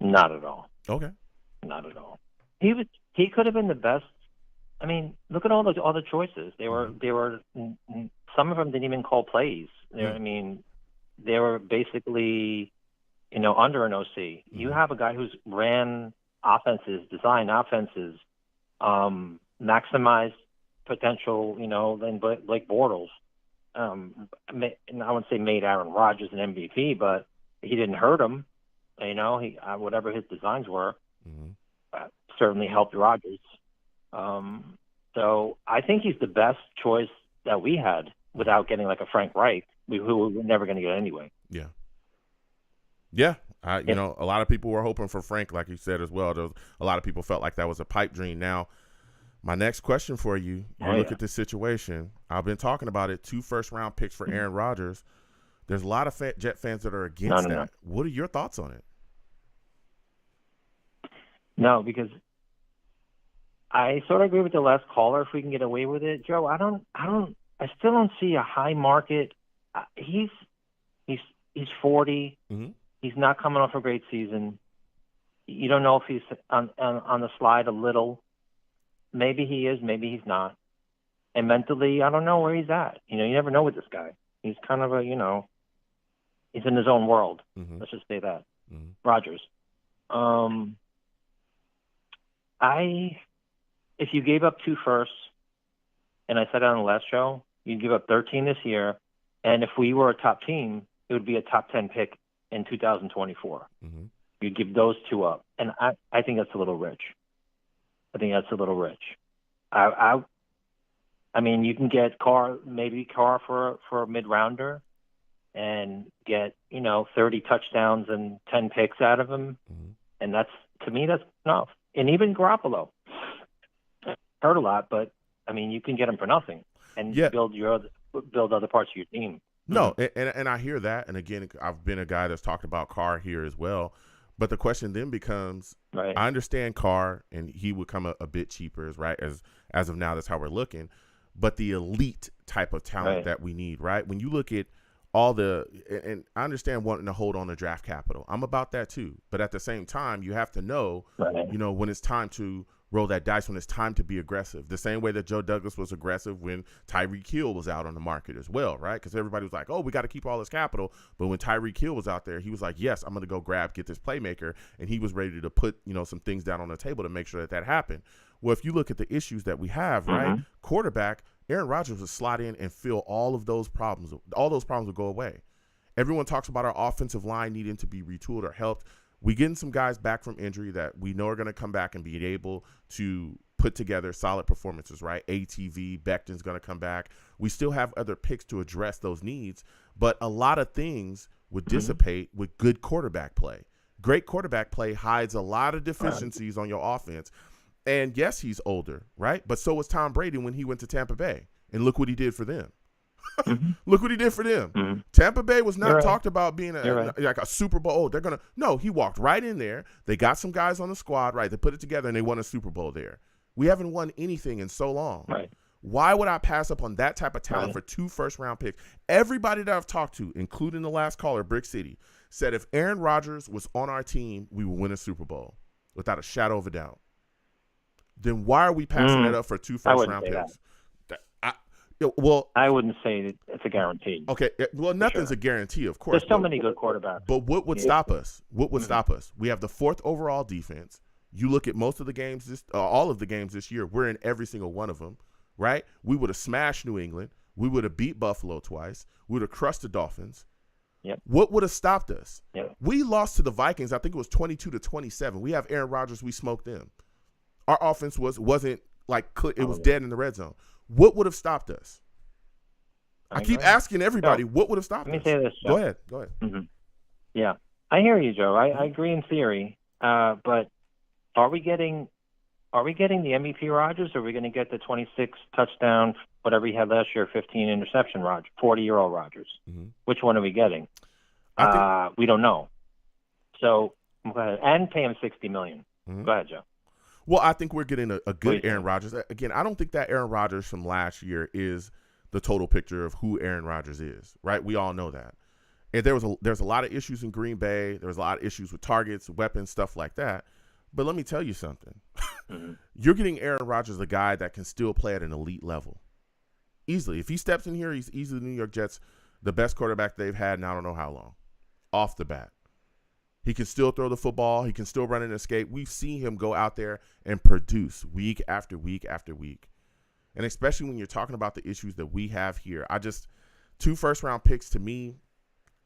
Not at all. Okay. Not at all. He could have been the best. I mean, look at all the choices. They were some of them didn't even call plays. I mean, they were basically under an OC. You have a guy who's ran offenses, designed offenses, maximized potential. Then Blake Bortles. I wouldn't say made Aaron Rodgers an MVP, but he didn't hurt him. He whatever his designs were. Certainly helped Rodgers. So I think he's the best choice that we had without getting like a Frank Reich, who we're never going to get anyway. Yeah. Yeah. A lot of people were hoping for Frank, like you said as well. A lot of people felt like that was a pipe dream. Now, my next question for you, look at this situation. I've been talking about it, 2 first-round picks for Aaron Rodgers. There's a lot of Jet fans that are against that. What are your thoughts on it? No, because I sort of agree with the last caller. If we can get away with it, Joe, I still don't see a high market. He's 40. He's not coming off a great season. You don't know if he's on the slide a little. Maybe he is, maybe he's not. And mentally, I don't know where he's at. You never know with this guy. He's kind of he's in his own world. Let's just say that. Rodgers. If you gave up 2 firsts, and I said it on the last show, you'd give up 13 this year, and if we were a top team, it would be a top 10 pick in 2024. You'd give those 2 up, and I think that's a little rich. I mean, you can get Carr for a mid-rounder and get 30 touchdowns and 10 picks out of him, and to me that's enough. And even Garoppolo hurt a lot, but I mean, you can get him for nothing and build other parts of your team. No, and I hear that. And again, I've been a guy that's talked about Carr here as well. But the question then becomes, I understand Carr, and he would come a bit cheaper, right? As of now, that's how we're looking. But the elite type of talent that we need, right? When you look at all and I understand wanting to hold on to draft capital. I'm about that too. But at the same time, you have to know, when it's time to roll that dice when it's time to be aggressive. The same way that Joe Douglas was aggressive when Tyreek Hill was out on the market as well, right? Because everybody was like, oh, we got to keep all this capital. But when Tyreek Hill was out there, he was like, yes, I'm going to go get this playmaker. And he was ready to put, some things down on the table to make sure that happened. Well, if you look at the issues that we have, right, quarterback, Aaron Rodgers would slot in and fill all of those problems. All those problems would go away. Everyone talks about our offensive line needing to be retooled or helped. We getting some guys back from injury that we know are going to come back and be able to put together solid performances, right? ATV, Becton's going to come back. We still have other picks to address those needs, but a lot of things would dissipate with good quarterback play. Great quarterback play hides a lot of deficiencies on your offense. And yes, he's older, right? But so was Tom Brady when he went to Tampa Bay. And look what he did for them. Look what he did for them. Tampa Bay was not talked about being like a Super Bowl. No, he walked right in there. They got some guys on the squad, right? They put it together and they won a Super Bowl there. We haven't won anything in so long. Right. Why would I pass up on that type of talent for 2 first-round picks? Everybody that I've talked to, including the last caller, Brick City, said if Aaron Rodgers was on our team, we would win a Super Bowl without a shadow of a doubt. Then why are we passing that up for 2 first-round picks? I wouldn't say it's a guarantee. Okay, well, nothing's a guarantee, of course. There's so many good quarterbacks. But what would stop us? What would stop us? We have the 4th overall defense. You look at most of the games, all of the games this year, we're in every single one of them, right? We would have smashed New England. We would have beat Buffalo twice. We would have crushed the Dolphins. Yep. What would have stopped us? Yep. We lost to the Vikings. I think it was 22-27. We have Aaron Rodgers. We smoked them. Our offense wasn't like it was dead in the red zone. What would have stopped us? I keep asking everybody, what would have stopped us? Let me say this, Joe. Go ahead. Yeah, I hear you, Joe. I agree in theory, but are we getting the MVP Rodgers, or are we going to get the 26 touchdown, whatever he had last year, 15 interception Rodgers, 40-year-old Rodgers? Which one are we getting? We don't know. So go ahead and pay him $60 million. Go ahead, Joe. Well, I think we're getting a good Aaron Rodgers. Again, I don't think that Aaron Rodgers from last year is the total picture of who Aaron Rodgers is, right? We all know that. And there's a lot of issues in Green Bay. There was a lot of issues with targets, weapons, stuff like that. But let me tell you something. You're getting Aaron Rodgers, a guy that can still play at an elite level. Easily. If he steps in here, he's easily the New York Jets, the best quarterback they've had in I don't know how long. Off the bat. He can still throw the football. He can still run and escape. We've seen him go out there and produce week after week after week. And especially when you're talking about the issues that we have here, 2 first-round picks, to me,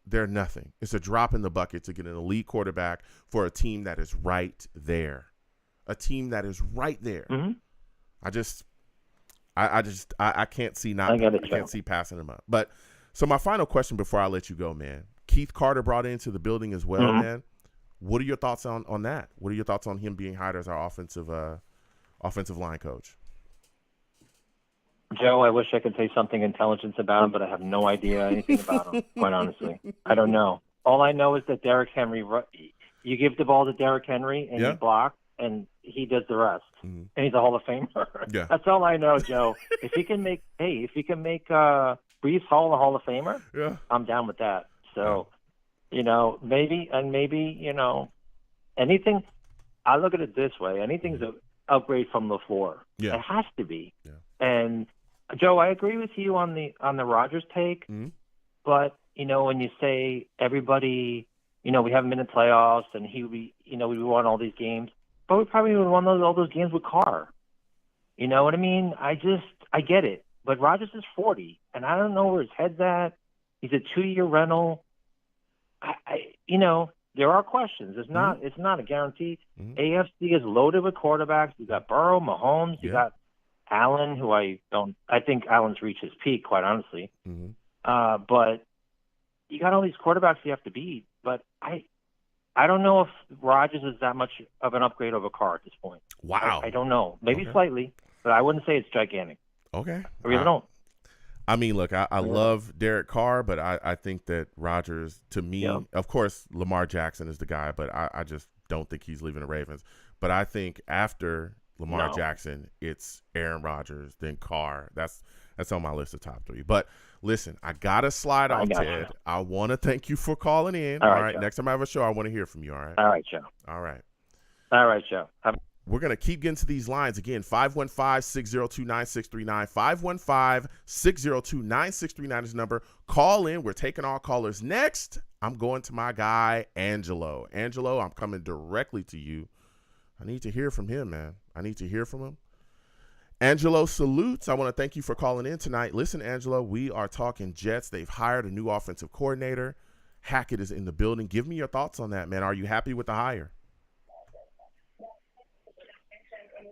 they're nothing. It's a drop in the bucket to get an elite quarterback for a team that is right there. A team that is right there. I can't see passing them up. But so my final question before I let you go, man. Keith Carter brought into the building as well, man. What are your thoughts on that? What are your thoughts on him being hired as our offensive line coach? Joe, I wish I could say something intelligent about him, but I have no idea anything about him, quite honestly. I don't know. All I know is that Derrick Henry, you give the ball to Derrick Henry and he blocks, and he does the rest. And he's a Hall of Famer. Yeah. That's all I know, Joe. If he can make Brees Hall a Hall of Famer, I'm down with that. So, maybe, anything, I look at it this way. Anything's an upgrade from LaFleur. Yeah. It has to be. Yeah. And, Joe, I agree with you on the Rodgers take. But, when you say everybody, we haven't been in playoffs and we won all these games, but we probably would have won all those games with Carr. You know what I mean? I get it. But Rodgers is 40, and I don't know where his head's at. He's a 2-year rental. There are questions. It's not a guarantee. AFC is loaded with quarterbacks. You got Burrow, Mahomes. You got Allen, who I think Allen's reached his peak, quite honestly. But you got all these quarterbacks you have to beat. But I don't know if Rodgers is that much of an upgrade over Carr at this point. Wow. I don't know. Maybe slightly, but I wouldn't say it's gigantic. Okay. I really don't. I mean, look, I love Derek Carr, but I think that Rodgers, to me, of course, Lamar Jackson is the guy, but I just don't think he's leaving the Ravens. But I think after Lamar Jackson, it's Aaron Rodgers, then Carr. That's on my list of top 3. But listen, I got to slide off, Ted. I want to thank you for calling in. All right. Next time I have a show, I want to hear from you. All right. All right, Joe. All right. All right, Joe. We're going to keep getting to these lines. Again, 515-602-9639. 515-602-9639 is the number. Call in. We're taking all callers. Next, I'm going to my guy, Angelo. Angelo, I'm coming directly to you. I need to hear from him, man. I need to hear from him. Angelo salutes. I want to thank you for calling in tonight. Listen, Angelo, we are talking Jets. They've hired a new offensive coordinator. Hackett is in the building. Give me your thoughts on that, man. Are you happy with the hire?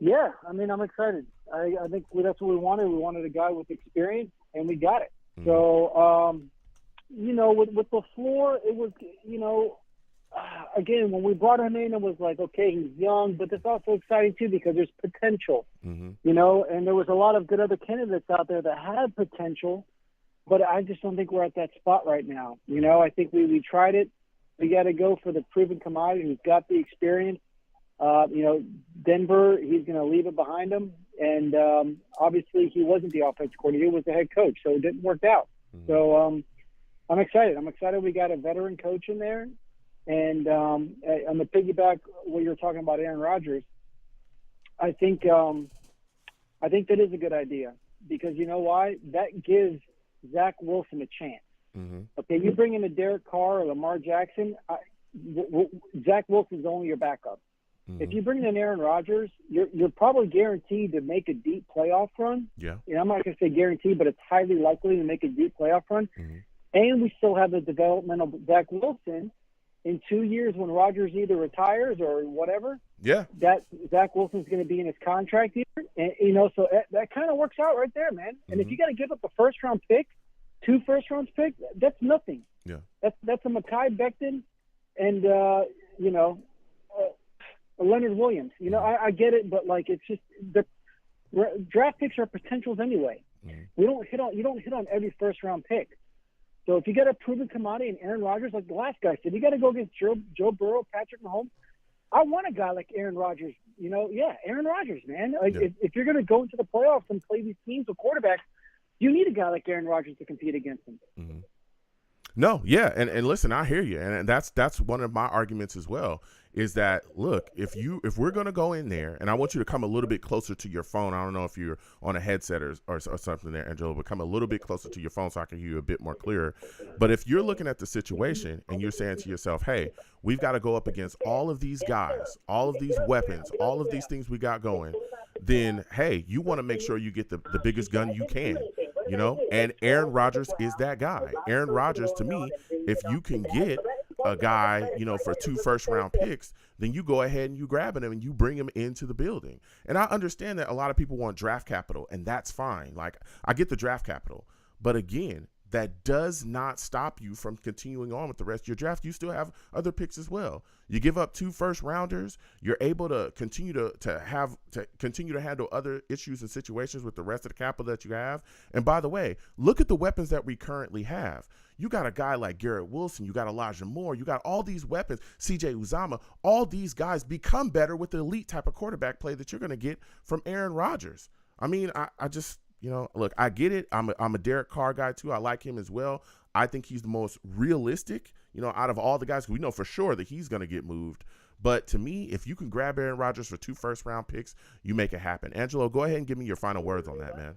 Yeah, I mean, I'm excited. I think that's what we wanted. We wanted a guy with experience, and we got it. Mm-hmm. So, with LaFleur, it was, again, when we brought him in, it was like, okay, he's young, but it's also exciting, too, because there's potential, and there was a lot of good other candidates out there that had potential, but I just don't think we're at that spot right now. I think we tried it. We got to go for the proven commodity who's got the experience. Denver, he's going to leave it behind him. And obviously he wasn't the offensive coordinator. He was the head coach, so it didn't work out. Mm-hmm. So I'm excited. I'm excited we got a veteran coach in there. And on the piggyback what you're talking about Aaron Rodgers, I think that is a good idea because you know why? That gives Zach Wilson a chance. Mm-hmm. Okay, you bring in a Derek Carr or Lamar Jackson, Zach Wilson's only your backup. Mm-hmm. If you bring in Aaron Rodgers, you're probably guaranteed to make a deep playoff run. Yeah. I'm not going to say guaranteed, but it's highly likely to make a deep playoff run. Mm-hmm. And we still have the development of Zach Wilson in 2 years when Rodgers either retires or whatever. Yeah. That Zach Wilson's going to be in his contract year. And, so that kind of works out right there, man. Mm-hmm. And if you got to give up a first-round pick, 2 first-round picks, that's nothing. Yeah. That's a Mekhi Becton and, Leonard Williams. I get it, but it's just the draft picks are potentials anyway. Mm-hmm. You don't hit on every first round pick. So if you got a proven commodity and Aaron Rodgers, like the last guy said, you got to go against Joe Burrow, Patrick Mahomes. I want a guy like Aaron Rodgers. Aaron Rodgers, man. If you're going to go into the playoffs and play these teams with quarterbacks, you need a guy like Aaron Rodgers to compete against him. Mm-hmm. No, yeah, and listen, I hear you, and that's one of my arguments as well. Is that look, if we're gonna go in there, and I want you to come a little bit closer to your phone. I don't know if you're on a headset or something there, Angelo, but come a little bit closer to your phone so I can hear you a bit more clearer. But if you're looking at the situation and you're saying to yourself, hey, we've got to go up against all of these guys, all of these weapons, all of these things we got going, then hey, you want to make sure you get the biggest gun you can. And Aaron Rodgers is that guy. Aaron Rodgers, to me, if you can get a guy, for 2 first-round picks, then you go ahead and you grab him and you bring him into the building. And I understand that a lot of people want draft capital, and that's fine. Like, I get the draft capital. But again, that does not stop you from continuing on with the rest of your draft. You still have other picks as well. You give up 2 first-rounders, you're able to continue to handle other issues and situations with the rest of the capital that you have. And by the way, look at the weapons that we currently have. You got a guy like Garrett Wilson, you got Elijah Moore, you got all these weapons, CJ Uzomah. All these guys become better with the elite type of quarterback play that you're going to get from Aaron Rodgers. I mean, I just, look, I get it. I'm a Derek Carr guy too. I like him as well. I think he's the most realistic, out of all the guys. We know for sure that he's going to get moved. But to me, if you can grab Aaron Rodgers for 2 first-round picks, you make it happen. Angelo, go ahead and give me your final words on that, man.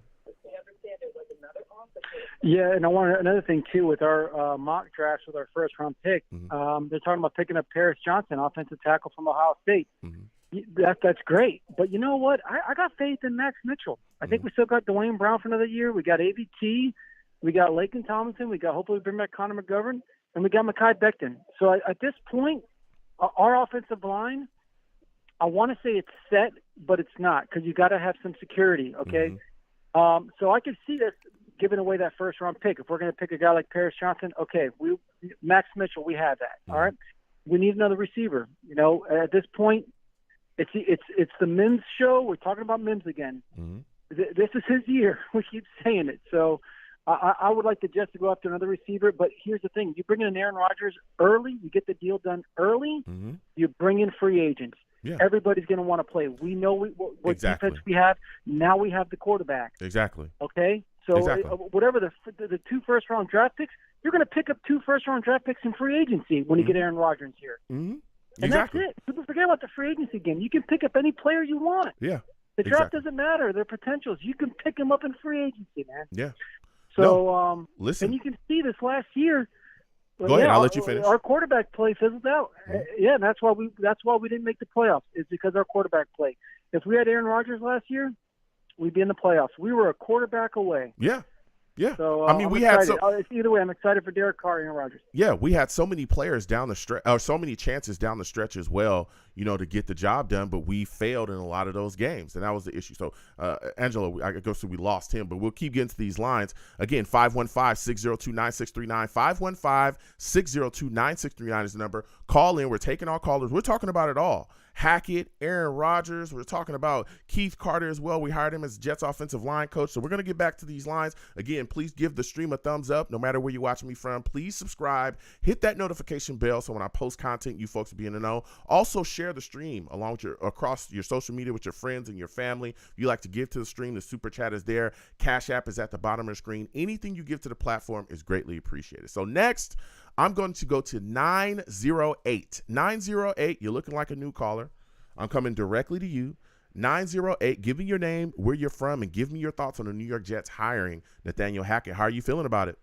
Yeah, and I want another thing too with our mock drafts with our first-round pick. Mm-hmm. They're talking about picking up Paris Johnson, offensive tackle from Ohio State. Mm-hmm. That's great, but you know what? I got faith in Max Mitchell. I think we still got Dwayne Brown for another year. We got AVT, we got Laken Tomlinson, we got hopefully bring back Connor McGovern, and we got Mekhi Becton. So at this point, our offensive line, I want to say it's set, but it's not because you got to have some security. Okay, so I can see this giving away that first-round pick. If we're going to pick a guy like Paris Johnson, okay, Max Mitchell, we have that. All right, we need another receiver. At this point, it's the Mims show. We're talking about Mims again. Mm-hmm. This is his year. We keep saying it. So I would like the Jets to go after another receiver. But here's the thing: you bring in Aaron Rodgers early, you get the deal done early. Mm-hmm. You bring in free agents. Yeah. Everybody's going to want to play. We know what defense we have. Now we have the quarterback. Exactly. Okay. So whatever the 2 first-round draft picks, you're going to pick up 2 first-round draft picks in free agency when you get Aaron Rodgers here. Mm-hmm. And Exactly. that's it. People forget about the free agency game. You can pick up any player you want. Yeah. The draft Exactly. doesn't matter. Their potentials. You can pick them up in free agency, man. Yeah. So, listen. and you can see this last year. Go ahead. I'll let you finish. Our quarterback play fizzled out. Yeah, and that's why we didn't make the playoffs. It's because our quarterback play. If we had Aaron Rodgers last year, we'd be in the playoffs. We were a quarterback away. Yeah. Yeah. So I mean, I'm we excited. had Either way, I'm excited for Derek Carr and Aaron Rodgers. Yeah, we had so many players down the stretch, or so many chances down the stretch as well, to get the job done, but we failed in a lot of those games, and that was the issue. So, Angelo, I guess we lost him, but we'll keep getting to these lines. Again, 515-602-9639, 515-602-9639 is the number. Call in. We're taking all callers. We're talking about it all. Hackett, Aaron Rodgers. We're talking about Keith Carter as well. We hired him as Jets offensive line coach. So we're going to get back to these lines. Again, please give the stream a thumbs up no matter where you're watching me from. Please subscribe. Hit that notification bell so when I post content, you folks will be in the know. Also, share the stream across your social media with your friends and your family. If you like to give to the stream, the super chat is there. Cash App is at the bottom of the screen. Anything you give to the platform is greatly appreciated. So next, I'm going to go to 908. 908, you're looking like a new caller. I'm coming directly to you. 908, give me your name, where you're from, and give me your thoughts on the New York Jets hiring Nathaniel Hackett. How are you feeling about it?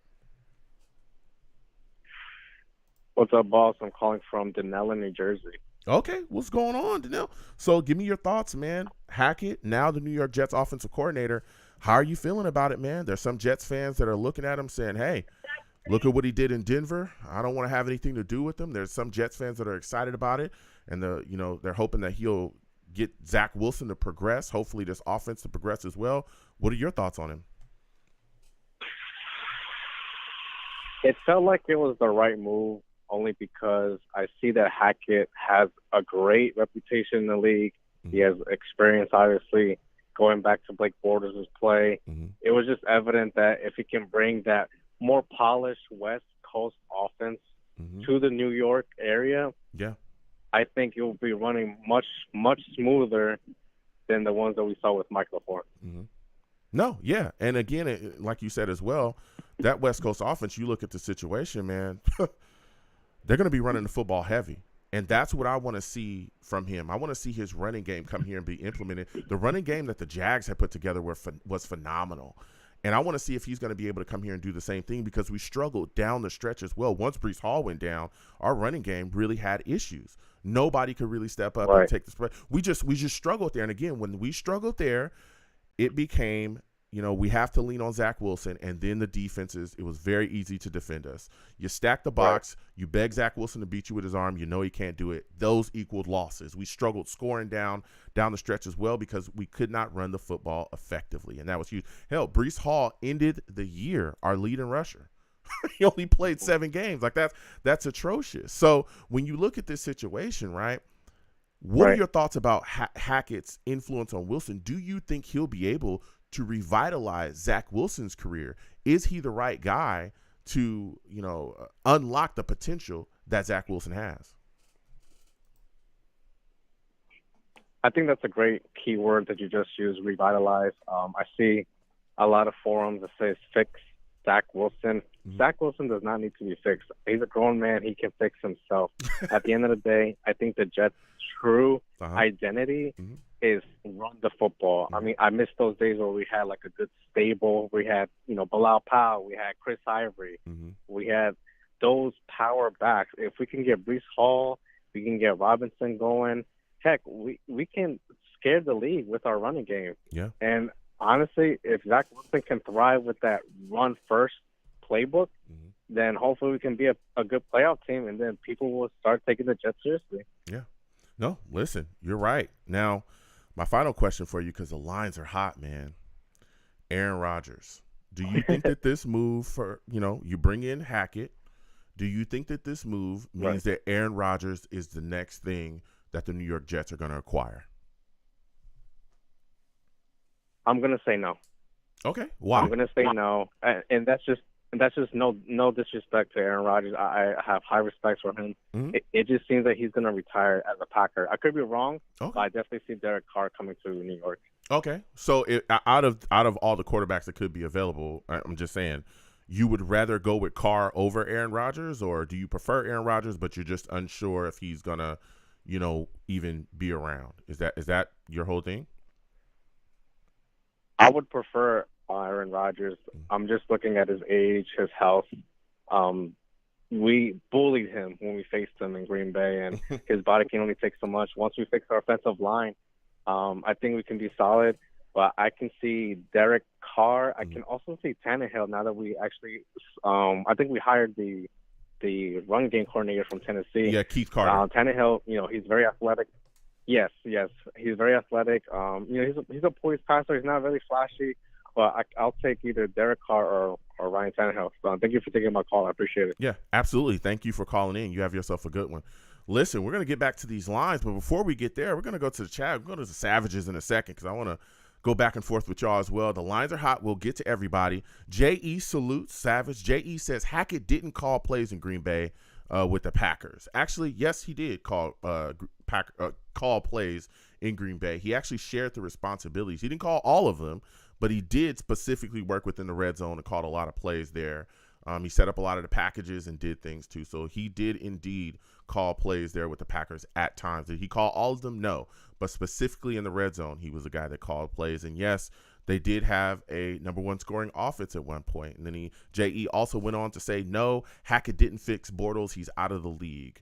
What's up, boss? I'm calling from Denellen, New Jersey. Okay, what's going on, Danelle? So give me your thoughts, man. Hackett, now the New York Jets offensive coordinator. How are you feeling about it, man? There's some Jets fans that are looking at him saying, hey, look at what he did in Denver. I don't want to have anything to do with him. There's some Jets fans that are excited about it, and they're hoping that he'll get Zach Wilson to progress. Hopefully this offense to progress as well. What are your thoughts on him? It felt like it was the right move only because I see that Hackett has a great reputation in the league. Mm-hmm. He has experience, obviously, going back to Blake Bortles' play. Mm-hmm. It was just evident that if he can bring that more polished West Coast offense to the New York area, I think it will be running much, much smoother than the ones that we saw with Mike LaFleur. Mm-hmm. No, yeah. And again, like you said as well, that West Coast offense, you look at the situation, man, they're going to be running the football heavy. And that's what I want to see from him. I want to see his running game come here and be implemented. The running game that the Jags had put together was phenomenal. And I want to see if he's going to be able to come here and do the same thing because we struggled down the stretch as well. Once Breece Hall went down, our running game really had issues. Nobody could really step up and take the spread. We just struggled there. And again, when we struggled there, it became, we have to lean on Zach Wilson, and then the defenses, it was very easy to defend us. You stack the box, you beg Zach Wilson to beat you with his arm, you know he can't do it. Those equaled losses. We struggled scoring down the stretch as well because we could not run the football effectively, and that was huge. Hell, Breece Hall ended the year our leading rusher. He only played 7 games. Like that's atrocious. So when you look at this situation, right, what are your thoughts about Hackett's influence on Wilson? Do you think he'll be able to revitalize Zach Wilson's career? Is he the right guy to, unlock the potential that Zach Wilson has? I think that's a great key word that you just used, revitalize. I see a lot of forums that says fix Zach Wilson. Mm-hmm. Zach Wilson does not need to be fixed. He's a grown man. He can fix himself. At the end of the day, I think the Jets' true identity is run the football. I mean, I miss those days where we had like a good stable. We had, Bilal Powell. We had Chris Ivory. We had those power backs. If we can get Breece Hall, we can get Robinson going. Heck, we can scare the league with our running game. Yeah. And honestly, if Zach Wilson can thrive with that run-first playbook, then hopefully we can be a good playoff team, and then people will start taking the Jets seriously. Yeah. No, listen, you're right. Now, my final question for you, because the lines are hot, man. Aaron Rodgers, do you think that this move for, you bring in Hackett, do you think that this move means that Aaron Rodgers is the next thing that the New York Jets are going to acquire? I'm going to say no. Okay. Why? I'm going to say no. And that's just no disrespect to Aaron Rodgers. I have high respect for him. Mm-hmm. It just seems that he's going to retire as a Packer. I could be wrong, but I definitely see Derek Carr coming to New York. Okay. So out of all the quarterbacks that could be available, I'm just saying, you would rather go with Carr over Aaron Rodgers, or do you prefer Aaron Rodgers, but you're just unsure if he's going to even be around. Is that your whole thing? I would prefer Aaron Rodgers. I'm just looking at his age, his health. We bullied him when we faced him in Green Bay, and his body can only take so much. Once we fix our offensive line, I think we can be solid. But I can see Derek Carr. I can also see Tannehill now that we actually I think we hired the run game coordinator from Tennessee. Yeah, Keith Carter. Tannehill, he's very athletic. Yes, he's very athletic. He's a poised passer. He's not really flashy, but I'll take either Derek Carr or Ryan Tannehill. So thank you for taking my call. I appreciate it. Yeah, absolutely. Thank you for calling in. You have yourself a good one. Listen, we're going to get back to these lines, but before we get there, we're going to go to the chat. We'll go to the Savages in a second because I want to go back and forth with y'all as well. The lines are hot. We'll get to everybody. J.E. salutes Savage. J.E. says Hackett didn't call plays in Green Bay with the Packers. Actually, yes, he did call plays in Green Bay. He actually shared the responsibilities. He didn't call all of them, but he did specifically work within the red zone and called a lot of plays there. He set up a lot of the packages and did things too. So he did indeed call plays there with the Packers at times. Did he call all of them? No. But specifically in the red zone, he was the guy that called plays. And yes, they did have a number one scoring offense at one point. And then J.E. also went on to say, no, Hackett didn't fix Bortles. He's out of the league.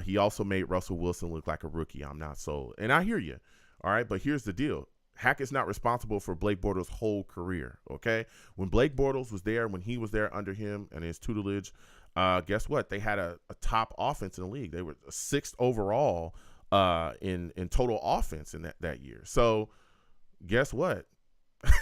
He also made Russell Wilson look like a rookie. I'm not sold. And I hear you. All right. But here's the deal. Hackett's not responsible for Blake Bortles' whole career, okay? When Blake Bortles was there, when he was there under him and his tutelage, guess what? They had a top offense in the league. They were sixth overall in total offense in that year. So guess what?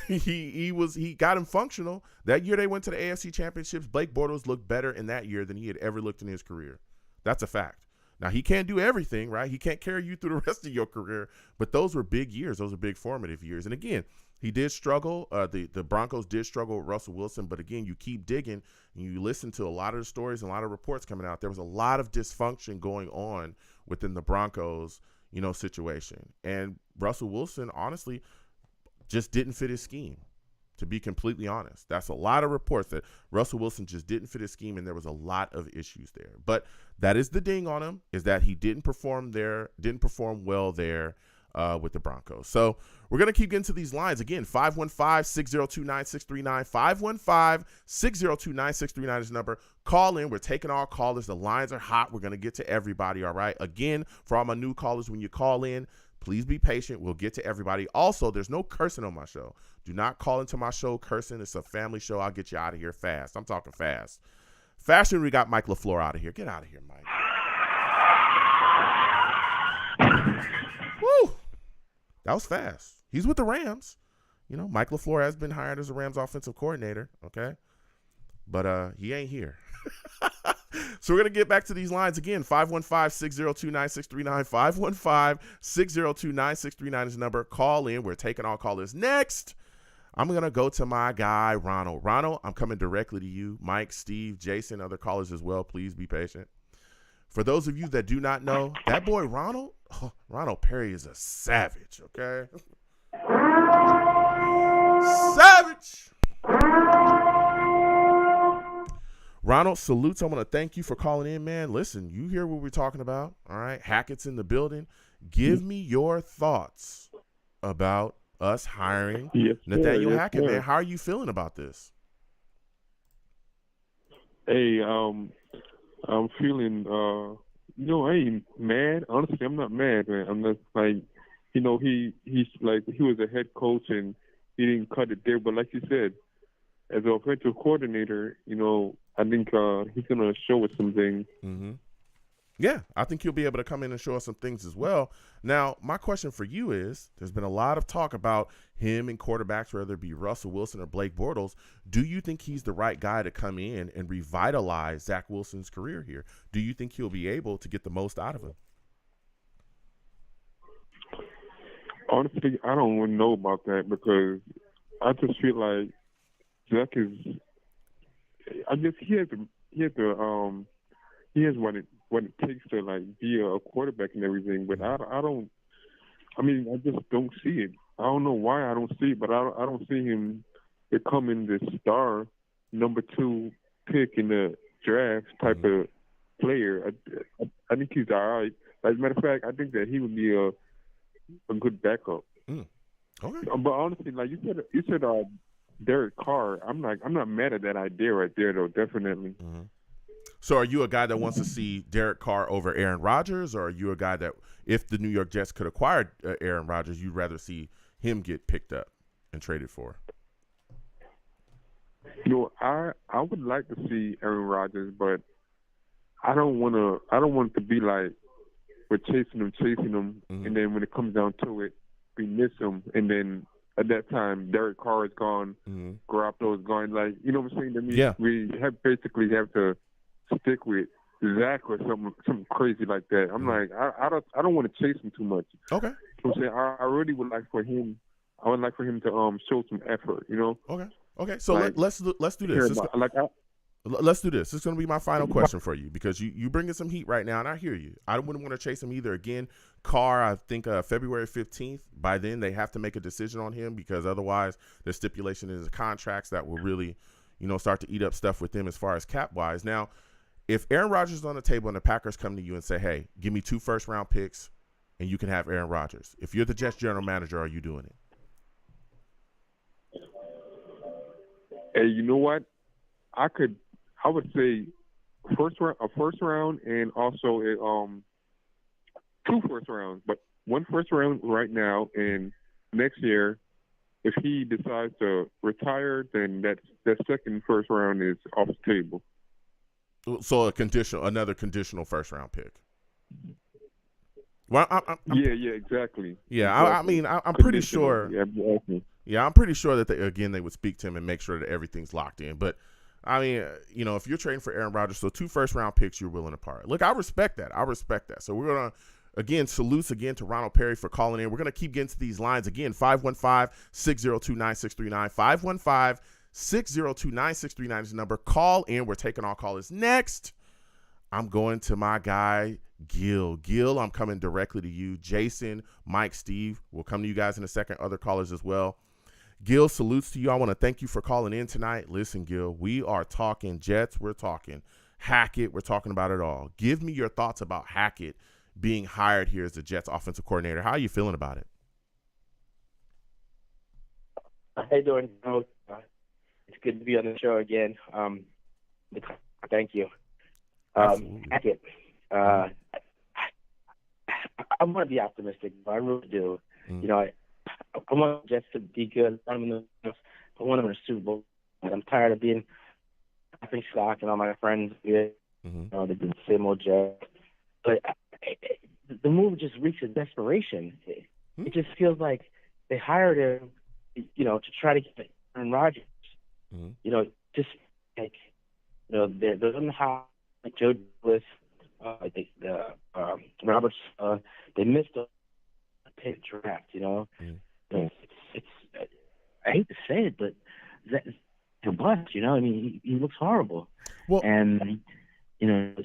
he got him functional. That year they went to the AFC Championships. Blake Bortles looked better in that year than he had ever looked in his career. That's a fact. Now, he can't do everything, right? He can't carry you through the rest of your career, but those were big years. Those are big formative years. And again, he did struggle. The Broncos did struggle with Russell Wilson, but again, you keep digging and you listen to a lot of the stories and a lot of reports coming out. There was a lot of dysfunction going on within the Broncos, situation. And Russell Wilson, honestly, just didn't fit his scheme. To be completely honest, that's a lot of reports that Russell Wilson just didn't fit his scheme, and there was a lot of issues there. But that is the ding on him, is that he didn't perform well there with the Broncos. So we're going to keep getting to these lines. Again, 515-602-9639, 515-602-9639 is the number. Call in. We're taking our callers. The lines are hot. We're going to get to everybody, all right? Again, for all my new callers, when you call in, please be patient. We'll get to everybody. Also, there's no cursing on my show. Do not call into my show cursing. It's a family show. I'll get you out of here fast. I'm talking fast. Faster, we got Mike LaFleur out of here. Get out of here, Mike. Woo! That was fast. He's with the Rams. Mike LaFleur has been hired as a Rams offensive coordinator, okay? But he ain't here. So we're going to get back to these lines again. 515-602-9639. 515-602-9639 is the number. Call in. We're taking all callers. Next, I'm going to go to my guy, Ronald. Ronald, I'm coming directly to you. Mike, Steve, Jason, other callers as well. Please be patient. For those of you that do not know, that boy Ronald Perry is a savage, okay? Savage! Ronald, salutes. I want to thank you for calling in, man. Listen, you hear what we're talking about, all right? Hackett's in the building. Give me your thoughts about us hiring Nathaniel Hackett, man. How are you feeling about this? Hey, I'm feeling, I ain't mad. Honestly, I'm not mad, man. I'm just like, he's like, he was a head coach and he didn't cut it there. But like you said, as an offensive coordinator, I think he's going to show us some things. Mm-hmm. Yeah, I think he'll be able to come in and show us some things as well. Now, my question for you is, there's been a lot of talk about him and quarterbacks, whether it be Russell Wilson or Blake Bortles. Do you think he's the right guy to come in and revitalize Zach Wilson's career here? Do you think he'll be able to get the most out of him? Honestly, I don't even know about that because I just feel like Zach is. I guess he has what it takes to like be a quarterback and everything, but I just don't see it. I don't know why I don't see it, but I don't see him becoming the star number 2 pick in the draft type of player. I think he's all right. As a matter of fact, I think that he would be a good backup. Okay. But honestly, like you said, Derek Carr. I'm not mad at that idea right there, though. Definitely. Mm-hmm. So are you a guy that wants to see Derek Carr over Aaron Rodgers, or are you a guy that if the New York Jets could acquire Aaron Rodgers, you'd rather see him get picked up and traded for? I would like to see Aaron Rodgers, but I don't want it to be like we're chasing him, mm-hmm. and then when it comes down to it, we miss him, and then at that time, Derek Carr is gone, mm-hmm. Garoppolo is gone. Like, you know what I'm saying? I mean, yeah. We basically have to stick with Zach or something crazy like that. I'm mm-hmm. like, I don't want to chase him too much. Okay. You know what I'm saying? I really would like for him. I would like for him to show some effort. You know? Okay. So like, let's do this. Let's do this. This is going to be my final question for you because you bring in some heat right now, and I hear you. I wouldn't want to chase him either. Again, Carr, I think February 15th. By then, they have to make a decision on him because otherwise, the stipulation in his contracts that will really, start to eat up stuff with them as far as cap wise. Now, if Aaron Rodgers is on the table and the Packers come to you and say, "Hey, give me 2 first-round picks, and you can have Aaron Rodgers," if you're the Jets general manager, are you doing it? Hey, you know what? I would say a first round, and also 2 first rounds, but 1 first round right now, and next year, if he decides to retire, then that second first round is off the table. So another conditional first round pick. Well, yeah, exactly. Yeah, exactly. I mean, I'm pretty sure. Yeah, I'm pretty sure that they would speak to him and make sure that everything's locked in, but. I mean, if you're trading for Aaron Rodgers, so 2 first-round picks you're willing to part. Look, I respect that. So we're going to, again, salutes again to Ronald Perry for calling in. We're going to keep getting to these lines again, 515-602-9639. 515-602-9639 is the number. Call in. We're taking all callers. Next, I'm going to my guy, Gil. Gil, I'm coming directly to you. Jason, Mike, Steve, we'll come to you guys in a second. Other callers as well. Gil, salutes to you. I want to thank you for calling in tonight. Listen, Gil, we are talking Jets. We're talking Hackett. We're talking about it all. Give me your thoughts about Hackett being hired here as the Jets offensive coordinator. How are you feeling about it? How you doing? It's good to be on the show again. Thank you. Hackett. I want to be optimistic, but I really do. Mm-hmm. I want the Jets to be good. I want them in the Super Bowl. I'm tired of being laughing stock and all my friends. Mm-hmm. They do the same old Jets. But the move just reeks of desperation. It just feels like they hired him, to try to get Aaron Rodgers. Mm-hmm. Just like, they're in the house, like Joe Douglas, Roberts. They missed a pick draft. Mm-hmm. It's I hate to say it, but that's a bust. I mean, he looks horrible. Well, and here's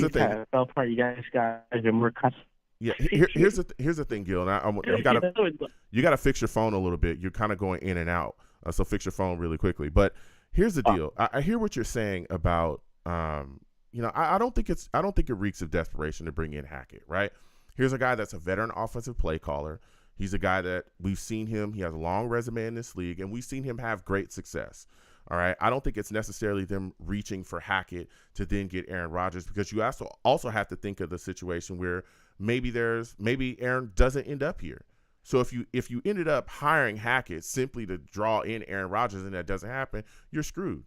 the thing. Fell apart. You guys got more cuts. Yeah, here's the thing, Gil. And you gotta fix your phone a little bit. You're kind of going in and out, so fix your phone really quickly. But here's the deal. I hear what you're saying about. I don't think it reeks of desperation to bring in Hackett. Right? Here's a guy that's a veteran offensive play caller. He's a guy that we've seen him. He has a long resume in this league, and we've seen him have great success. All right. I don't think it's necessarily them reaching for Hackett to then get Aaron Rodgers, because you also have to think of the situation where maybe Aaron doesn't end up here. So if you ended up hiring Hackett simply to draw in Aaron Rodgers and that doesn't happen, you're screwed.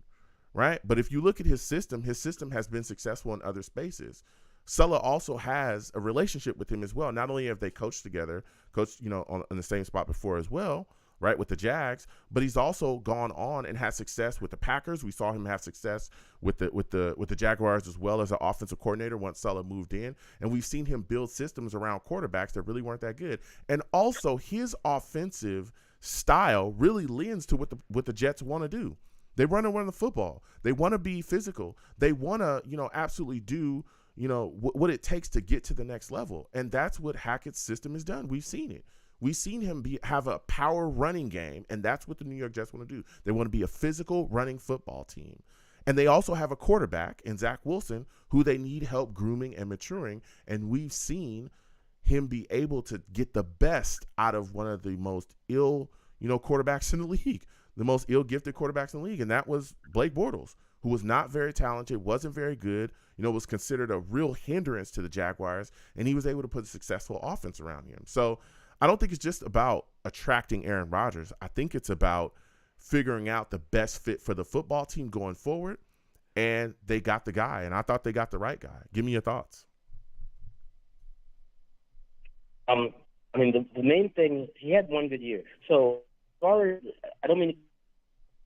Right. But if you look at his system has been successful in other spaces. Sulla also has a relationship with him as well. Not only have they coached together, on the same spot before as well, right, with the Jags, but he's also gone on and had success with the Packers. We saw him have success with the Jaguars as well as an offensive coordinator once Sulla moved in, and we've seen him build systems around quarterbacks that really weren't that good. And also his offensive style really lends to what the Jets want to do. They want to run the football. They want to be physical. They want to, absolutely do what it takes to get to the next level. And that's what Hackett's system has done. We've seen it. We've seen him have a power running game, and that's what the New York Jets want to do. They want to be a physical running football team. And they also have a quarterback in Zach Wilson who they need help grooming and maturing. And we've seen him be able to get the best out of one of the most ill, quarterbacks in the league, the most ill-gifted quarterbacks in the league. And that was Blake Bortles, who was not very talented, wasn't very good, was considered a real hindrance to the Jaguars. And he was able to put a successful offense around him. So I don't think it's just about attracting Aaron Rodgers. I think it's about figuring out the best fit for the football team going forward. And they got the guy, and I thought they got the right guy. Give me your thoughts. The main thing, he had one good year. So, as far as, I don't mean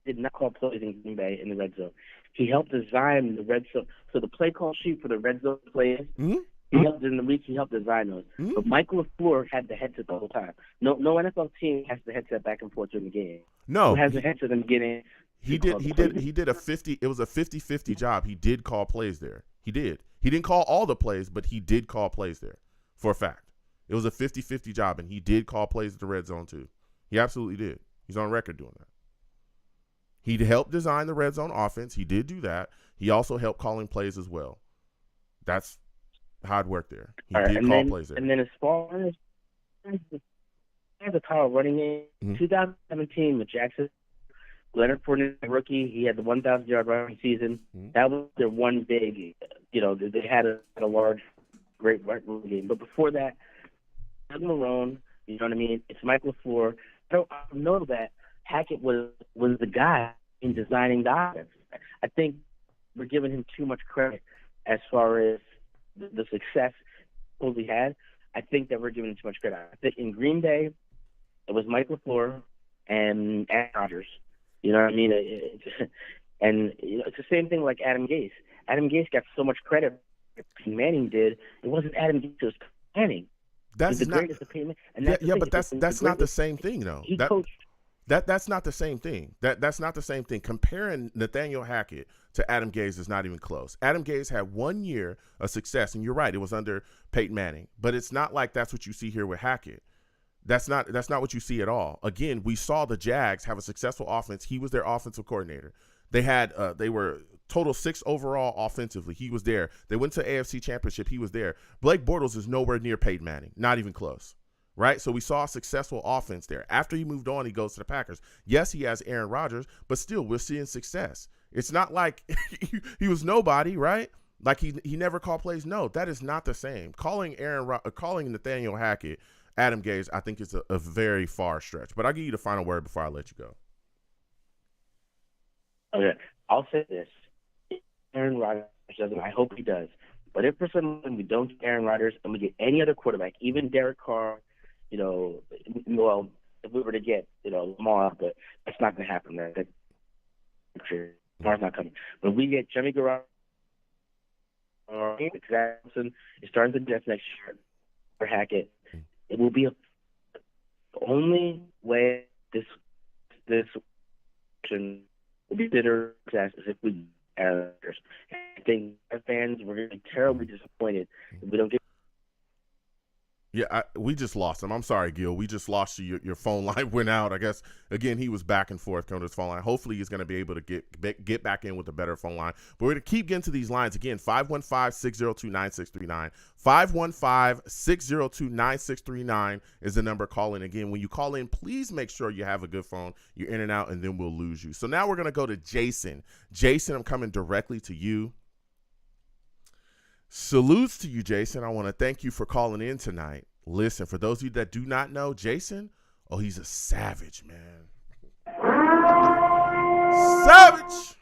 he did not call plays in Green Bay in the red zone. He helped design the red zone. So the play call sheet for the red zone plays, he helped in the week. He helped design those. But Michael LaFleur had the headset the whole time. No NFL team has the headset back and forth during the game. No, who has the headset in the beginning? He did a 50. It was a 50-50 job. He did call plays there. He did. He didn't call all the plays, but he did call plays there for a fact. It was a 50-50 job, and he did call plays at the red zone too. He absolutely did. He's on record doing that. He helped design the red zone offense. He did do that. He also helped calling plays as well. That's how it worked there. He did call plays there. And then as far as the power running game, 2017 with Jackson, Leonard Fournette, rookie, he had the 1,000-yard running season. That was their one big, they had a large, great running game. But before that, Doug Marrone, you know what I mean? It's Mike LaFleur. I know that Hackett was the guy in designing the offense. I think we're giving him too much credit as far as the success he had. I think that we're giving him too much credit. I think in Green Bay, it was Mike LaFleur and Rodgers. You know what I mean? And it's the same thing like Adam Gase. Adam Gase got so much credit. Manning did. It wasn't Adam Gase. It was Manning. That's the not. Greatest of Manning. And but that's not the same thing, though. He coached. That's not the same thing. That's not the same thing. Comparing Nathaniel Hackett to Adam Gase is not even close. Adam Gase had 1 year of success, and you're right, it was under Peyton Manning. But it's not like that's what you see here with Hackett. That's not what you see at all. Again, we saw the Jags have a successful offense. He was their offensive coordinator. They were total 6 overall offensively. He was there. They went to AFC Championship. He was there. Blake Bortles is nowhere near Peyton Manning, not even close. Right? So we saw a successful offense there. After he moved on, he goes to the Packers. Yes, he has Aaron Rodgers, but still, we're seeing success. It's not like he was nobody, right? Like he never called plays. No, that is not the same. Calling Nathaniel Hackett Adam Gase, I think, is a very far stretch. But I'll give you the final word before I let you go. Okay, I'll say this. Aaron Rodgers doesn't. I hope he does. But if for some reason we don't get Aaron Rodgers and we get any other quarterback, even Derek Carr, if we were to get, Lamar, but that's not going to happen. Lamar's not coming. When we get Jimmy Garoppolo or Jackson, it starts the Jets next year for Hackett. It will be the only way this will be bitter success is if we Aaron Rodgers. I think our fans were going to be terribly disappointed if we don't get. Yeah, we just lost him. I'm sorry, Gil. We just lost you. Your phone line went out. I guess, again, he was back and forth coming to his phone line. Hopefully he's going to be able to get back in with a better phone line. But we're going to keep getting to these lines. Again, 515-602-9639. 515-602-9639 is the number. Call in. Again, when you call in, please make sure you have a good phone. You're in and out, and then we'll lose you. So now we're going to go to Jason. Jason, I'm coming directly to you. Salutes to you, Jason. I want to thank you for calling in tonight. Listen, for those of you that do not know, Jason, he's a savage, man. Savage!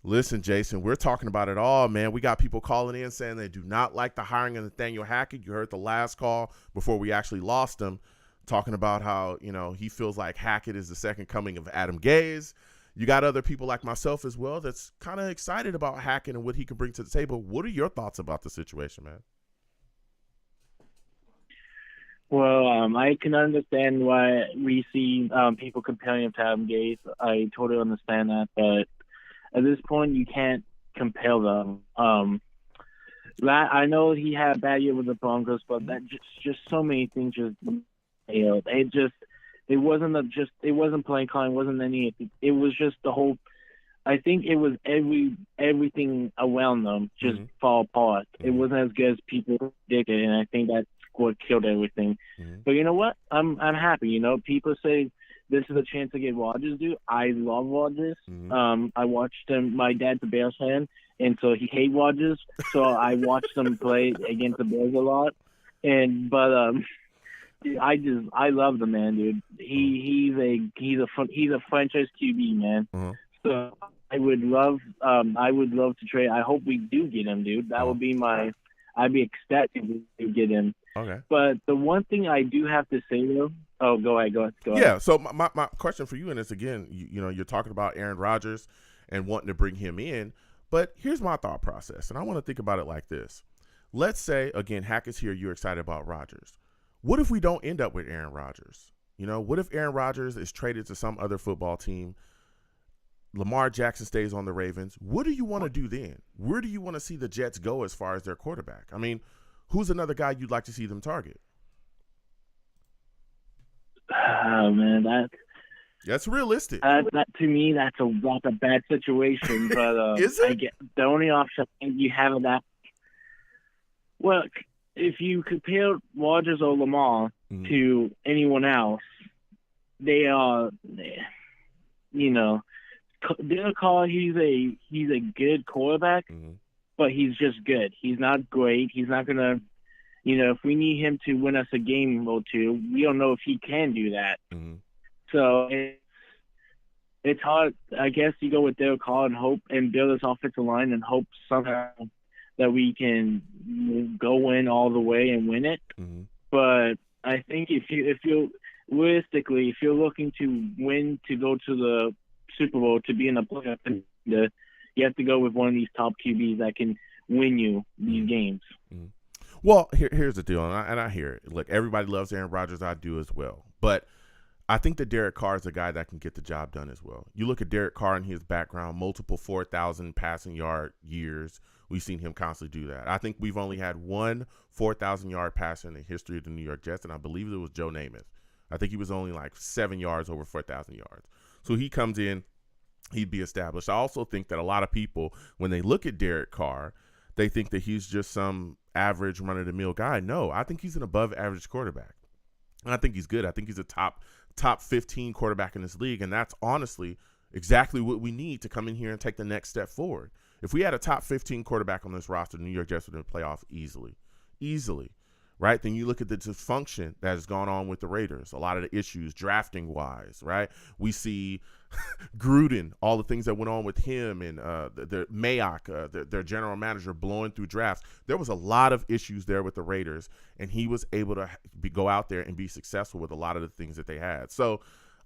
Listen, Jason, we're talking about it all, man. We got people calling in saying they do not like the hiring of Nathaniel Hackett. You heard the last call before we actually lost him, talking about how, he feels like Hackett is the second coming of Adam Gase. You got other people like myself as well that's kind of excited about Hackett and what he can bring to the table. What are your thoughts about the situation, man? Well, I can understand why we see people comparing him to Adam Gase. I totally understand that, but at this point, you can't compare them. I know he had a bad year with the Broncos, but that just so many things just It wasn't playing calling, it wasn't anything. It was just the whole. I think it was everything around them just fall apart. It wasn't as good as people predicted, and I think that's what killed everything. But you know what? I'm happy. You know, people say this is a chance to get Rodgers. Dude, I love Rodgers. I watched him. My dad's a Bears fan, and so he hates Rodgers. So I watched him play against the Bears a lot. I love the man, dude. He's a franchise QB, man. So I would love to trade. I hope we do get him, dude. That would be I'd be ecstatic to get him. Okay. But the one thing I do have to say though. Oh, go ahead. Yeah. So my question for you, and it's again, you know, you're talking about Aaron Rodgers and wanting to bring him in, but here's my thought process, and I want to think about it like this. Let's say again, Hackett's here. You're excited about Rodgers. What if we don't end up with Aaron Rodgers? You know, what if Aaron Rodgers is traded to some other football team? Lamar Jackson stays on the Ravens. What do you want to do then? Where do you want to see the Jets go as far as their quarterback? I mean, who's another guy you'd like to see them target? Oh, man, that's realistic. That to me, that's a bad situation. But is it? The only option you have of that. Well, if you compare Rodgers or Lamar to anyone else, they are, you know, Derek Carr. He's a good quarterback, but he's just good. He's not great. He's not gonna. You know, if we need him to win us a game or two, we don't know if he can do that. So it's hard. I guess you go with Derek Carr and hope and build this offensive line and hope somehow that we can go in all the way and win it. But I think if you're realistically, if you're looking to win to go to the Super Bowl, to be in the playoff, you have to go with one of these top QBs that can win you these games. Well, here's the deal, and I hear it. Look, everybody loves Aaron Rodgers. I do as well. But I think that Derek Carr is a guy that can get the job done as well. You look at Derek Carr and his background, multiple 4,000 passing yard years. We've seen him constantly do that. I think we've only had one 4,000-yard passer in the history of the New York Jets, and I believe it was Joe Namath. I think he was only like 7 yards over 4,000 yards. So he comes in, he'd be established. I also think that a lot of people, when they look at Derek Carr, they think that he's just some average run-of-the-mill guy. No, I think he's an above-average quarterback. And I think he's good. I think he's a top 15 quarterback in this league, and that's honestly exactly what we need to come in here and take the next step forward. If we had a top 15 quarterback on this roster, the New York Jets would have been playoff easily, right? Then you look at the dysfunction that has gone on with the Raiders, a lot of the issues drafting-wise, right? We see Gruden, all the things that went on with him and the Mayock, their general manager, blowing through drafts. There was a lot of issues there with the Raiders, and he was able to go out there and be successful with a lot of the things that they had. So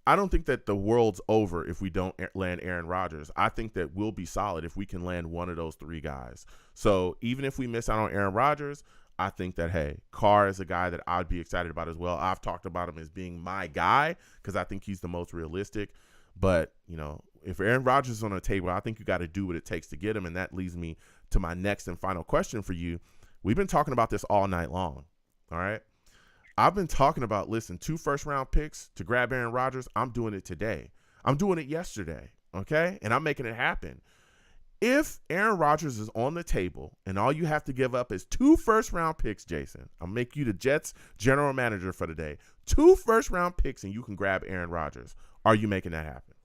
I don't think that the world's over if we don't land Aaron Rodgers. I think that we'll be solid if we can land one of those three guys. So even if we miss out on Aaron Rodgers, I think that, hey, Carr is a guy that I'd be excited about as well. I've talked about him as being my guy because I think he's the most realistic. But, you know, if Aaron Rodgers is on the table, I think you got to do what it takes to get him. And that leads me to my next and final question for you. We've been talking about this all night long, all right? I've been talking about, listen, 2 first-round picks to grab Aaron Rodgers. I'm doing it today. I'm doing it yesterday, okay? And I'm making it happen. If Aaron Rodgers is on the table and all you have to give up is 2 first-round picks, Jason, I'll make you the Jets general manager for the day. 2 first-round picks and you can grab Aaron Rodgers. Are you making that happen?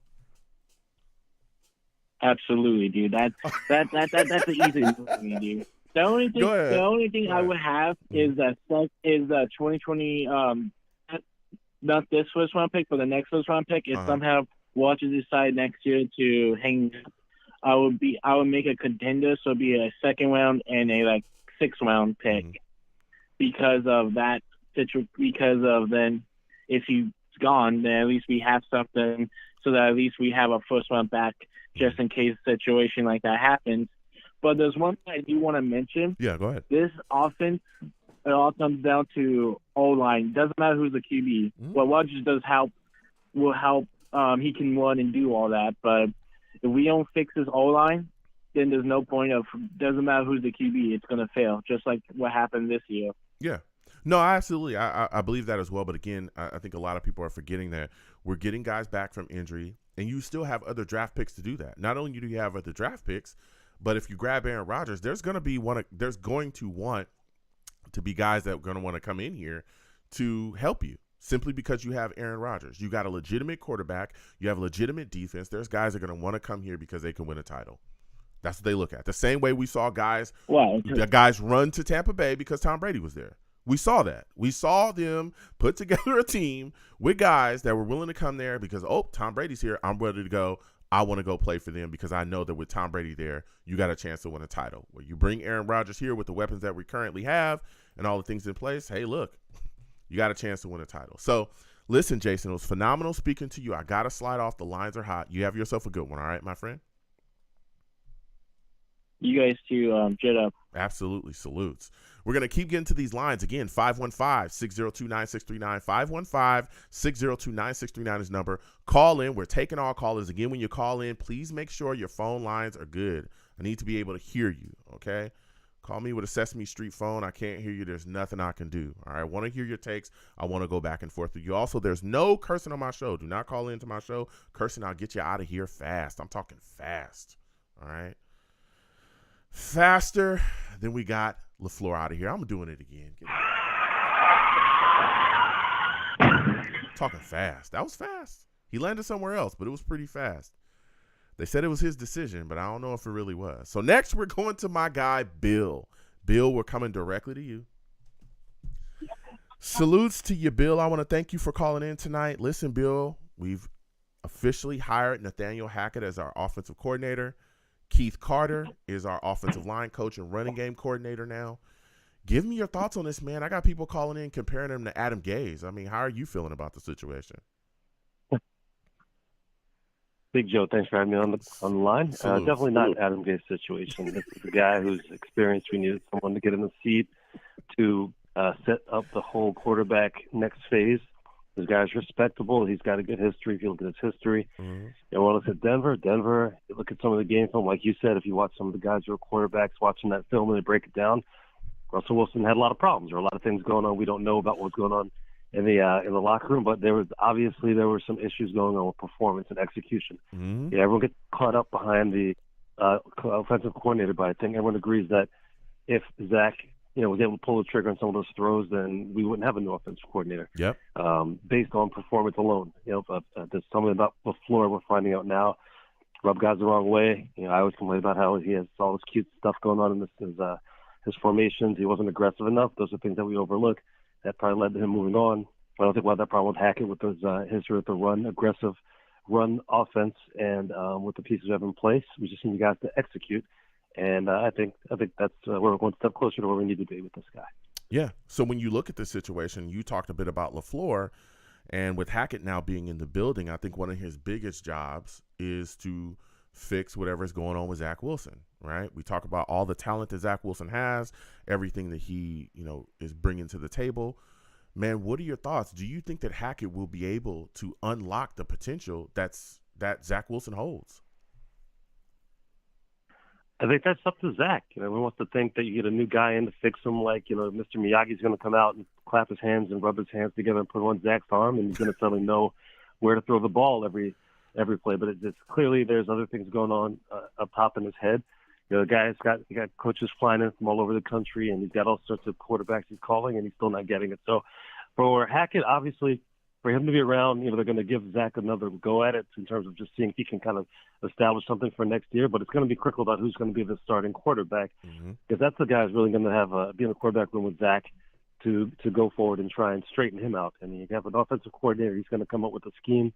Absolutely, dude. That's the easy one for me, dude. The only thing I would have is the 2020 not this first round pick, but the next first round pick. If somehow Rodgers decide next year to hang, I would make a contender, so it'd be a second round and a 6th round pick because of that. Because of then, if he's gone, then at least we have something, so that at least we have a first round back just in case a situation like that happens. But there's one thing I do want to mention. Yeah, go ahead. This offense, it all comes down to O-line. Doesn't matter who's the QB. What Rodgers will help. He can run and do all that. But if we don't fix this O-line, then there's no point of. Doesn't matter who's the QB. It's going to fail, just like what happened this year. Yeah. No, absolutely. I believe that as well. But again, I think a lot of people are forgetting that we're getting guys back from injury, and you still have other draft picks to do that. Not only do you have other draft picks, but if you grab Aaron Rodgers, there's going to want to be guys that are going to want to come in here to help you simply because you have Aaron Rodgers. You got a legitimate quarterback. You have a legitimate defense. There's guys that are going to want to come here because they can win a title. That's what they look at. The same way we saw guys run to Tampa Bay because Tom Brady was there. We saw that. We saw them put together a team with guys that were willing to come there because, Tom Brady's here. I'm ready to go. I want to go play for them because I know that with Tom Brady there, you got a chance to win a title. Where you bring Aaron Rodgers here with the weapons that we currently have and all the things in place, hey, look, you got a chance to win a title. So, listen, Jason, it was phenomenal speaking to you. I got to slide off. The lines are hot. You have yourself a good one, all right, my friend? You guys too, jet up. Absolutely. Salutes. We're going to keep getting to these lines. Again, 515-602-9639. 515-602-9639 is number. Call in. We're taking all callers. Again, when you call in, please make sure your phone lines are good. I need to be able to hear you, okay? Call me with a Sesame Street phone. I can't hear you. There's nothing I can do, all right? I want to hear your takes. I want to go back and forth with you. Also, there's no cursing on my show. Do not call into my show. Cursing, I'll get you out of here fast. I'm talking fast, all right? Faster than we got LaFleur out of here. I'm doing it again. Talking fast. That was fast. He landed somewhere else, but it was pretty fast. They said it was his decision, but I don't know if it really was. So next we're going to my guy, Bill. Bill, we're coming directly to you. Salutes to you, Bill. I want to thank you for calling in tonight. Listen, Bill, we've officially hired Nathaniel Hackett as our offensive coordinator. Keith Carter is our offensive line coach and running game coordinator now. Give me your thoughts on this, man. I got people calling in comparing him to Adam Gase. I mean, how are you feeling about the situation? Big Joe, thanks for having me on the line. Definitely not Adam Gase's situation. This is a guy who's experienced. We needed someone to get in the seat to set up the whole quarterback next phase. This guy's respectable. He's got a good history. If you look at his history, you want to look at Denver. You look at some of the game film, like you said. If you watch some of the guys who are quarterbacks watching that film and they break it down, Russell Wilson had a lot of problems. There were a lot of things going on. We don't know about what's going on in the locker room, but there were some issues going on with performance and execution. Yeah, everyone gets caught up behind the offensive coordinator, but I think everyone agrees that if Zach was able to pull the trigger on some of those throws, then we wouldn't have a new offensive coordinator. Yep. Based on performance alone. There's something about LaFleur we're finding out now. Rub guys the wrong way. I always complain about how he has all this cute stuff going on in his formations. He wasn't aggressive enough. Those are things that we overlook. That probably led to him moving on. I don't think we'll have that problem with Hackett with his history with the aggressive run offense and with the pieces we have in place. We just need guys to execute. And I think that's where we're one step closer to where we need to be with this guy. Yeah. So when you look at this situation, you talked a bit about LaFleur, and with Hackett now being in the building, I think one of his biggest jobs is to fix whatever's going on with Zach Wilson, right? We talk about all the talent that Zach Wilson has, everything that he, is bringing to the table. Man, what are your thoughts? Do you think that Hackett will be able to unlock the potential that Zach Wilson holds? I think that's up to Zach. Everyone wants to think that you get a new guy in to fix him, like, Mr. Miyagi's going to come out and clap his hands and rub his hands together and put on Zach's arm, and he's going to suddenly know where to throw the ball every play. But it's clearly there's other things going on up top in his head. The guy's got coaches flying in from all over the country, and he's got all sorts of quarterbacks he's calling, and he's still not getting it. So for Hackett, obviously, for him to be around, they're going to give Zach another go at it in terms of just seeing if he can kind of establish something for next year. But it's going to be critical about who's going to be the starting quarterback, because that's the guy who's really going to have be in the quarterback room with Zach to go forward and try and straighten him out. I mean, you have an offensive coordinator; he's going to come up with a scheme.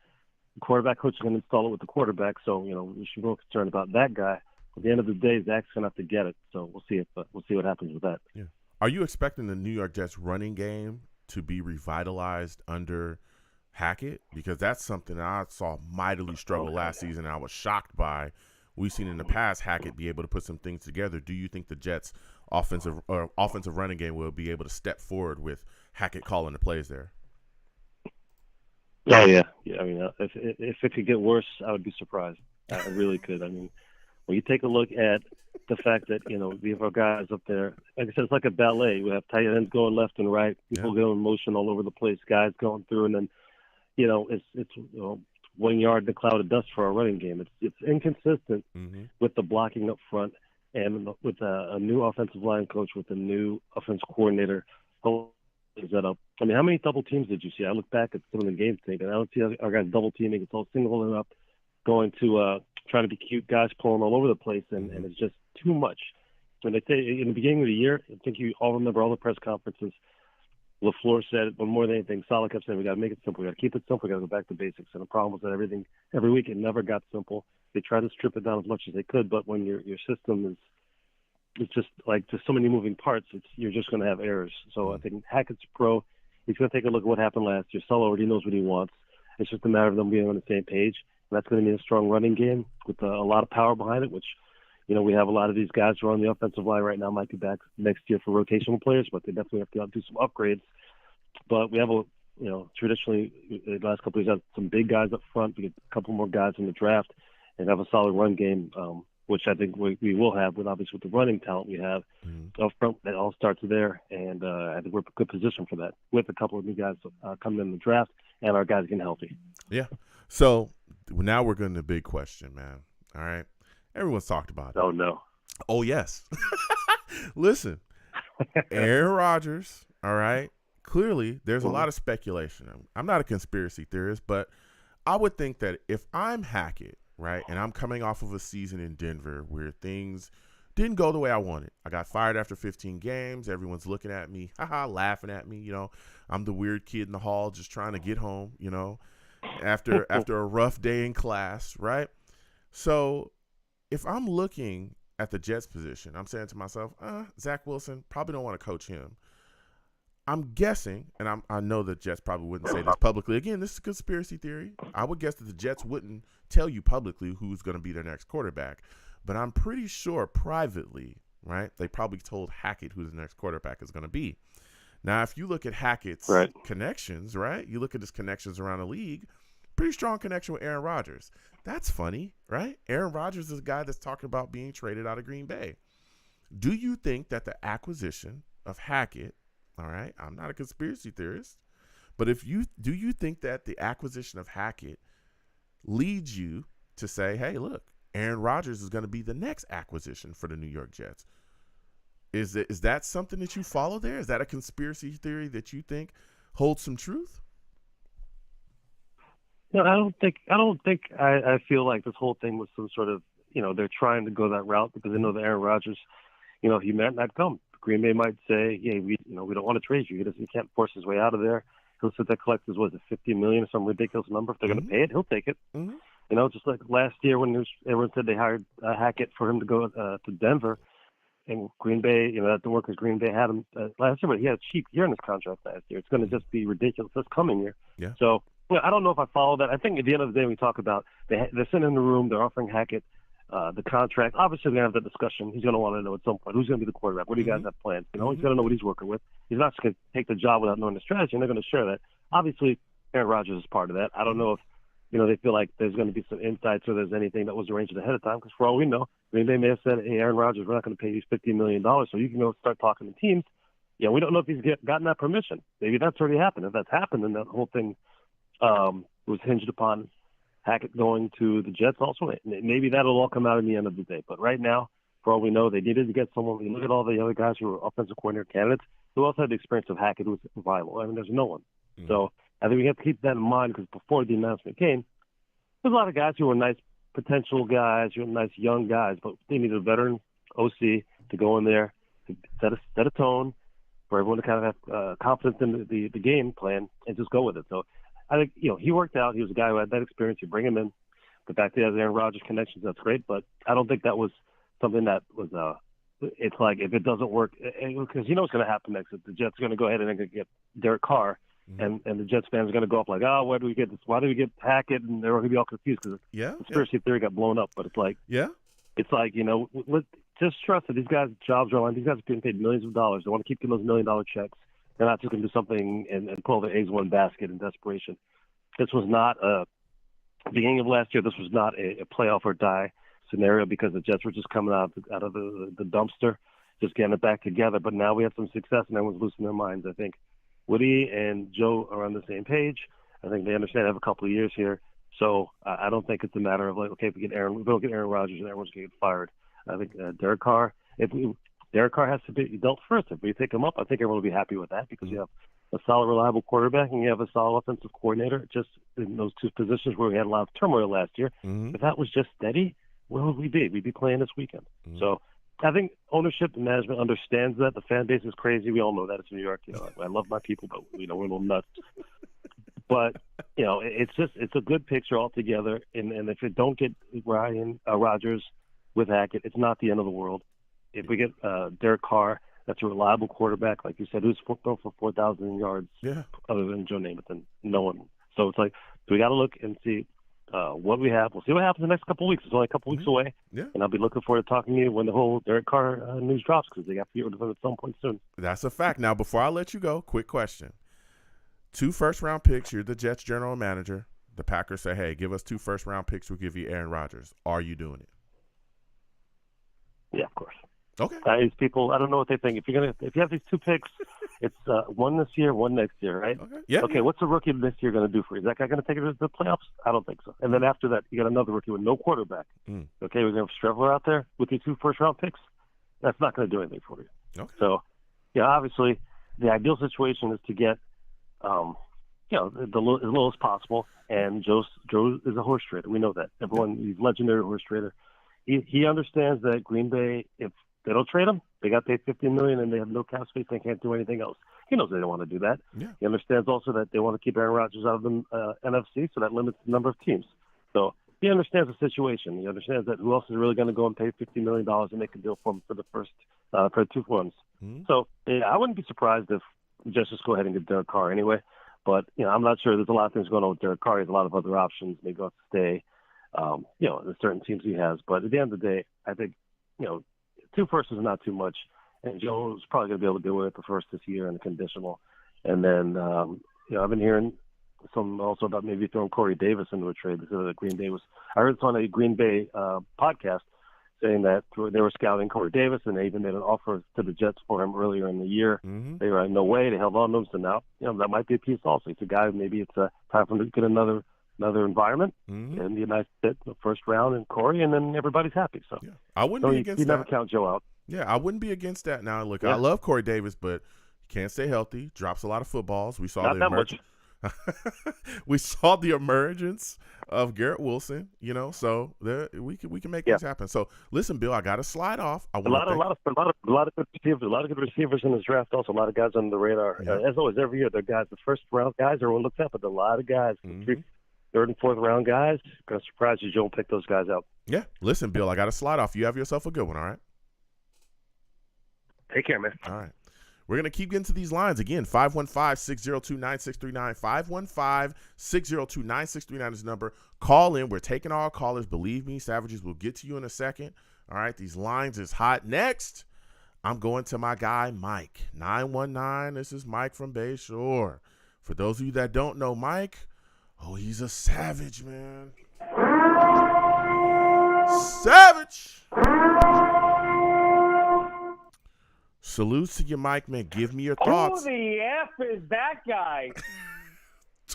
The quarterback coach is going to install it with the quarterback. So we should be more concerned about that guy. At the end of the day, Zach's going to have to get it. So we'll see what happens with that. Yeah. Are you expecting the New York Jets running game to be revitalized under Hackett? Because that's something that I saw mightily struggle last season. I was shocked by. We've seen in the past Hackett be able to put some things together. Do you think the Jets' offensive running game will be able to step forward with Hackett calling the plays there? Oh yeah. I mean, if it could get worse, I would be surprised. I really could. I mean, When you take a look at the fact that, we have our guys up there, like I said, it's like a ballet. We have tight ends going left and right, people going in motion all over the place, guys going through, and then, it's 1 yard in a cloud of dust for our running game. It's inconsistent with the blocking up front and with a new offensive line coach, with a new offensive coordinator. Is that up? I mean, how many double teams did you see? I look back at some of the games tape, and I don't see our guys double teaming. It's all singling up, going to trying to be cute, guys pulling all over the place, and it's just too much. When they say in the beginning of the year, I think you all remember all the press conferences. LaFleur said, but more than anything, Saleh kept saying, we got to make it simple. We got to keep it simple. We got to go back to basics. And the problem was that every week it never got simple. They tried to strip it down as much as they could, but when your system is, it's just like just so many moving parts, you're just going to have errors. So I think Hackett's pro. He's going to take a look at what happened last year. Saleh already knows what he wants. It's just a matter of them being on the same page. And that's going to be a strong running game with a lot of power behind it, which, we have a lot of these guys who are on the offensive line right now, might be back next year for rotational players, but they definitely have to do some upgrades. But we have traditionally the last couple of years, had some big guys up front. We get a couple more guys in the draft and have a solid run game, which I think we will have with obviously with the running talent we have up front. That all starts there, and I think we're in a good position for that with a couple of new guys coming in the draft and our guys getting healthy. Yeah. So now we're going to the big question, man. All right. Everyone's talked about it. Oh, no. Oh, yes. Listen, Aaron Rodgers, all right, clearly there's a lot of speculation. I'm not a conspiracy theorist, but I would think that if I'm Hackett, right, and I'm coming off of a season in Denver where things didn't go the way I wanted. I got fired after 15 games. Everyone's looking at me, laughing at me. I'm the weird kid in the hall just trying to get home, after a rough day in class, right? So if I'm looking at the Jets position, I'm saying to myself, Zach Wilson, probably don't want to coach him. I'm guessing, and I know the Jets probably wouldn't say this publicly. Again, this is a conspiracy theory. I would guess that the Jets wouldn't tell you publicly who's going to be their next quarterback. But I'm pretty sure privately, right, they probably told Hackett who the next quarterback is going to be. Now, if you look at Hackett's connections, right, you look at his connections around the league, pretty strong connection with Aaron Rodgers. That's funny, right? Aaron Rodgers is a guy that's talking about being traded out of Green Bay. Do you think that the acquisition of Hackett, all right, I'm not a conspiracy theorist, but do you think that the acquisition of Hackett leads you to say, hey, look, Aaron Rodgers is going to be the next acquisition for the New York Jets? Is that something that you follow there? Is that a conspiracy theory that you think holds some truth? No, I don't think. I feel like this whole thing was some sort of, they're trying to go that route because they know that Aaron Rodgers, he might not come. Green Bay might say, "Yeah, we don't want to trade you. He can't force his way out of there. He'll sit there, collect his $50 million or some ridiculous number. If they're going to pay it, he'll take it." Just like last year when everyone said they hired Hackett for him to go to Denver, and Green Bay, that didn't work because Green Bay had him last year, but he had a cheap year in his contract last year. It's going to just be ridiculous this coming year. Yeah. So I don't know if I follow that. I think at the end of the day, we talk about they're sitting in the room, they're offering Hackett the contract. Obviously, we're going to have that discussion. He's going to want to know at some point who's going to be the quarterback. What do you guys have planned? He's going to know what he's working with. He's not just going to take the job without knowing the strategy, and they're going to share that. Obviously, Aaron Rodgers is part of that. I don't know if they feel like there's going to be some insights or there's anything that was arranged ahead of time. Because for all we know, Green Bay may have said, "Hey, Aaron Rodgers, we're not going to pay you $50 million, so you can go start talking to teams." Yeah, we don't know if he's gotten that permission. Maybe that's already happened. If that's happened, then that whole thing was hinged upon Hackett going to the Jets also. Maybe that'll all come out in the end of the day. But right now, for all we know, they needed to get someone. You look at all the other guys who were offensive coordinator candidates who also had the experience of Hackett, who was viable. I mean, there's no one. So I think we have to keep that in mind because before the announcement came, there's a lot of guys who were nice potential guys, who were nice young guys, but they needed a veteran OC to go in there to set a tone for everyone to kind of have confidence in the game plan and just go with it. So I think, he worked out. He was a guy who had that experience. You bring him in. The fact that he has Aaron Rodgers connections, that's great. But I don't think that was something that was it's like if it doesn't work, because what's going to happen next. If the Jets are going to go ahead and they're going to get Derek Carr, and the Jets fans are going to go up like, oh, where do we get this? Why do we get Hackett? And they're going to be all confused because conspiracy theory got blown up. But it's like, just trust that these guys' jobs are on. These guys are getting paid millions of dollars. They want to keep getting those $1 million checks. They're not just going to do something and pull the eggs in one basket in desperation. This was not beginning of last year. This was not a playoff or die scenario because the Jets were just coming out of the dumpster, just getting it back together. But now we have some success, and everyone's losing their minds. I think Woody and Joe are on the same page. I think they understand I have a couple of years here. So I don't think it's a matter of like, okay, if we don't get Aaron Rodgers and everyone's going to get fired. I think Derek Carr, Derek Carr has to be dealt first. If we pick him up, I think everyone will be happy with that because you have a solid, reliable quarterback and you have a solid offensive coordinator just in those two positions where we had a lot of turmoil last year. If that was just steady, where would we be? We'd be playing this weekend. So I think ownership and management understands that. The fan base is crazy. We all know that. It's New York. I love my people, but we're a little nuts. But it's a good picture altogether. And if it don't get Rodgers with Hackett, it's not the end of the world. If we get Derek Carr, that's a reliable quarterback, like you said, who's thrown for 4,000 yards, other than Joe Namath, and no one. So it's like we got to look and see what we have. We'll see what happens in the next couple of weeks. It's only a couple of weeks away, and I'll be looking forward to talking to you when the whole Derek Carr news drops because they have to get rid of him at some point soon. That's a fact. Now, before I let you go, quick question. 2 first-round picks. You're the Jets general manager. The Packers say, hey, give us 2 first-round picks. We'll give you Aaron Rodgers. Are you doing it? Yeah, of course. Okay. These people, I don't know what they think. If you have these 2 picks, it's one this year, one next year, right? Okay. Yeah. Okay. What's the rookie this year going to do for you? Is that guy going to take it to the playoffs? I don't think so. And then after that, you got another rookie with no quarterback. Okay, we're going to have Strevler out there with your 2 first-round picks. That's not going to do anything for you. Okay. So, obviously, the ideal situation is to get, as low as possible. And Joe is a horse trader. We know that. He's a legendary horse trader. He understands that Green Bay, if they don't trade him, they got paid $15 million and they have no cap space. They can't do anything else. He knows they don't want to do that. Yeah. He understands also that they want to keep Aaron Rodgers out of the NFC, so that limits the number of teams. So he understands the situation. He understands that who else is really going to go and pay $50 million and make a deal for him for the first for 2 ones. So I wouldn't be surprised if just go ahead and get Derek Carr anyway. But I'm not sure. There's a lot of things going on with Derek Carr. He has a lot of other options. Maybe he'll have to stay. The certain teams he has. But at the end of the day, I think, 2 firsts is not too much. And Joe's probably going to be able to deal with the first this year and the conditional. And then, I've been hearing some also about maybe throwing Corey Davis into a trade. Green Bay I heard it's on a Green Bay podcast saying that they were scouting Corey Davis and they even made an offer to the Jets for him earlier in the year. They were like, no way. They held on to him. So now, that might be a piece also. It's a guy, maybe it's time for him to get another environment, and the nice fit the first round and Corey, and then everybody's happy. So I wouldn't be against that. You never count Joe out. Yeah, I wouldn't be against that. Now, look, I love Corey Davis, but he can't stay healthy. Drops a lot of footballs. We saw Not that much. We saw the emergence of Garrett Wilson. So we can make things happen. So listen, Bill, I got to slide off. A lot of good receivers in this draft. Also, a lot of guys on the radar. As always, every year, they're guys. The first round guys, everyone looks at, but a lot of guys. 3rd and 4th round guys. Gonna surprise you, Joe, pick those guys out. Yeah. Listen, Bill, I got to slide off. You have yourself a good one, all right? Take care, man. All right. We're going to keep getting to these lines. Again, 515-602-9639. 515-602-9639 is the number. Call in. We're taking all callers. Believe me, Savages, we'll get to you in a second. All right. These lines is hot. Next, I'm going to my guy, Mike. 919. This is Mike from Bayshore. For those of you that don't know Mike, he's a savage, man. Savage. Salutes to you, Mike, man. Give me your thoughts. Who the F is that guy?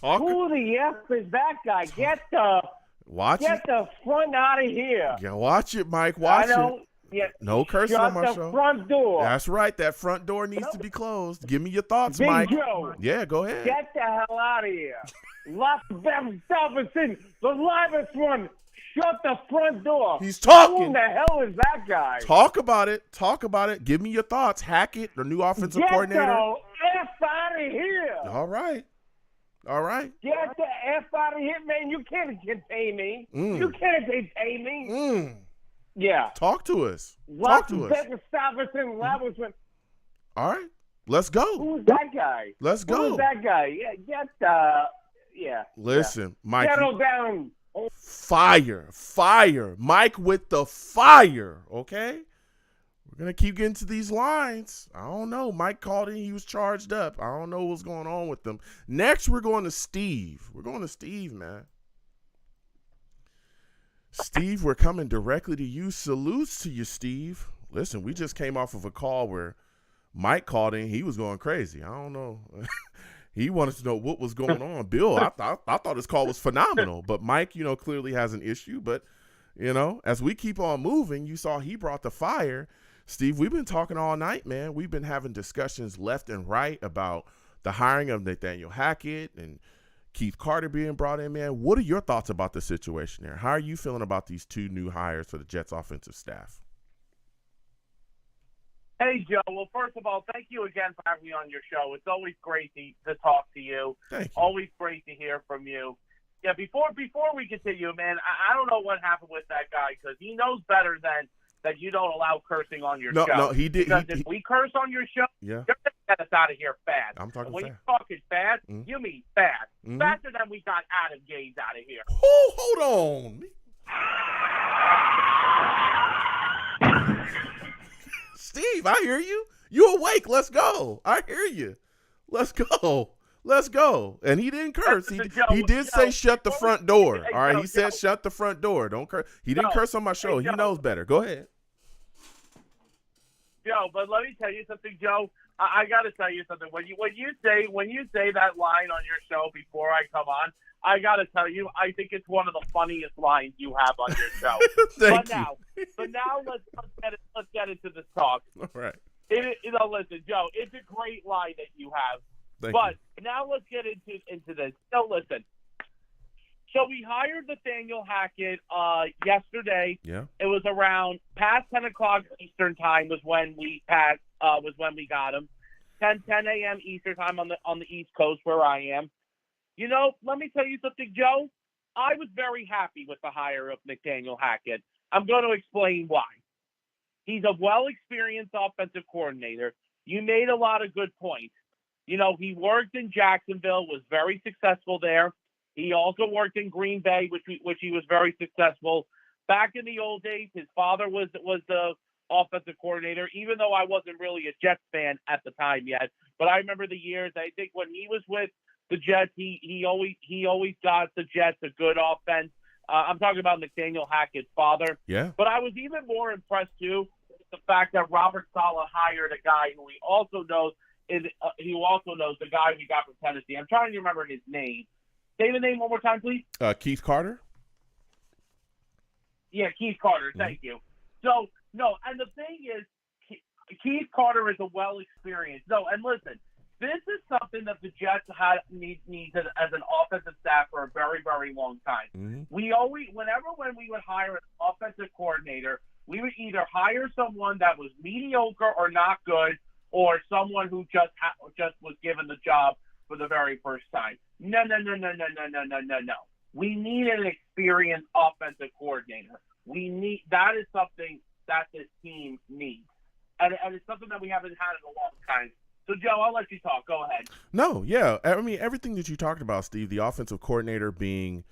Who the F is that guy? Get the front out of here. Yeah, watch it, Mike. Watch it. Yeah, no cursing on my show. Shut the front door. That's right. That front door needs to be closed. Give me your thoughts, Big Mike. Joe. Yeah, go ahead. Get the hell out of here. Lots of them stuff is in the livest one. Shut the front door. He's talking. Who the hell is that guy? Talk about it. Give me your thoughts. Hackett, the new offensive coordinator. Get the F out of here. All right. Get the F out of here, man. You can't contain me. You can't contain me. Yeah. Talk to us. All right. Let's go. Who's that guy? Let's go. Who's that guy? Yeah, Listen, Mike. Settle down. Fire. Mike with the fire, okay? We're going to keep getting to these lines. I don't know. Mike called in. He was charged up. I don't know what's going on with them. Next, we're going to Steve. Man. Steve, we're coming directly to you. Salutes to you, Steve. Listen, we just came off of a call where Mike called in. He was going crazy. I don't know. He wanted to know what was going on. Bill, I thought his call was phenomenal. But Mike, clearly has an issue. But, as we keep on moving, you saw he brought the fire. Steve, we've been talking all night, man. We've been having discussions left and right about the hiring of Nathaniel Hackett and Keith Carter being brought in, man. What are your thoughts about the situation there? How are you feeling about these two new hires for the Jets offensive staff? Hey, Joe. Well, first of all, thank you again for having me on your show. It's always great to talk to you. Thank you. Always great to hear from you. Yeah, before we continue, man, I don't know what happened with that guy because he knows better than that you don't allow cursing on your show. No, he did. Because if we curse on your show, yeah, you're going to get us out of here fast. I'm talking when fast. you talking fast, you mean fast. Mm-hmm. Faster than we got Adam Gaze out of here. Oh, hold on. Steve, I hear you. You awake. Let's go. I hear you. Let's go. Let's go. And he didn't curse. He did say shut the front door. All right. He said shut the front door. Don't curse. He didn't curse on my show. He knows better. Go ahead. Joe, but let me tell you something, Joe. I got to tell you something. When you say that line on your show before I come on, I got to tell you, I think it's one of the funniest lines you have on your show. But now let's get into this talk. All right. Listen, Joe, it's a great line that you have. Thank but you. now let's get into this. So listen. So we hired Nathaniel Hackett yesterday. Yeah. It was around past 10 o'clock Eastern time was when we got him. 10 a.m. Eastern time on the East Coast where I am. Let me tell you something, Joe. I was very happy with the hire of Nathaniel Hackett. I'm going to explain why. He's a well-experienced offensive coordinator. You made a lot of good points. He worked in Jacksonville, was very successful there. He also worked in Green Bay, which he was very successful. Back in the old days, his father was the offensive coordinator, even though I wasn't really a Jets fan at the time yet. But I remember the years. I think when he was with the Jets, he always got the Jets a good offense. I'm talking about Nathaniel Hackett's father. Yeah. But I was even more impressed too with the fact that Robert Saleh hired a guy who he also knows the guy we got from Tennessee. I'm trying to remember his name. Say the name one more time, please. Keith Carter. Yeah, Keith Carter. Thank you. So no, and the thing is, Keith Carter is a well-experienced. No, and listen, this is something that the Jets need as an offensive staff for a very, very long time. Mm-hmm. When we would hire an offensive coordinator, we would either hire someone that was mediocre or not good, or someone who just was given the job for the very first time. No. We need an experienced offensive coordinator. That is something that this team needs, and it's something that we haven't had in a long time. So, Joe, I'll let you talk. Go ahead. No, yeah. I mean, everything that you talked about, Steve, the offensive coordinator being,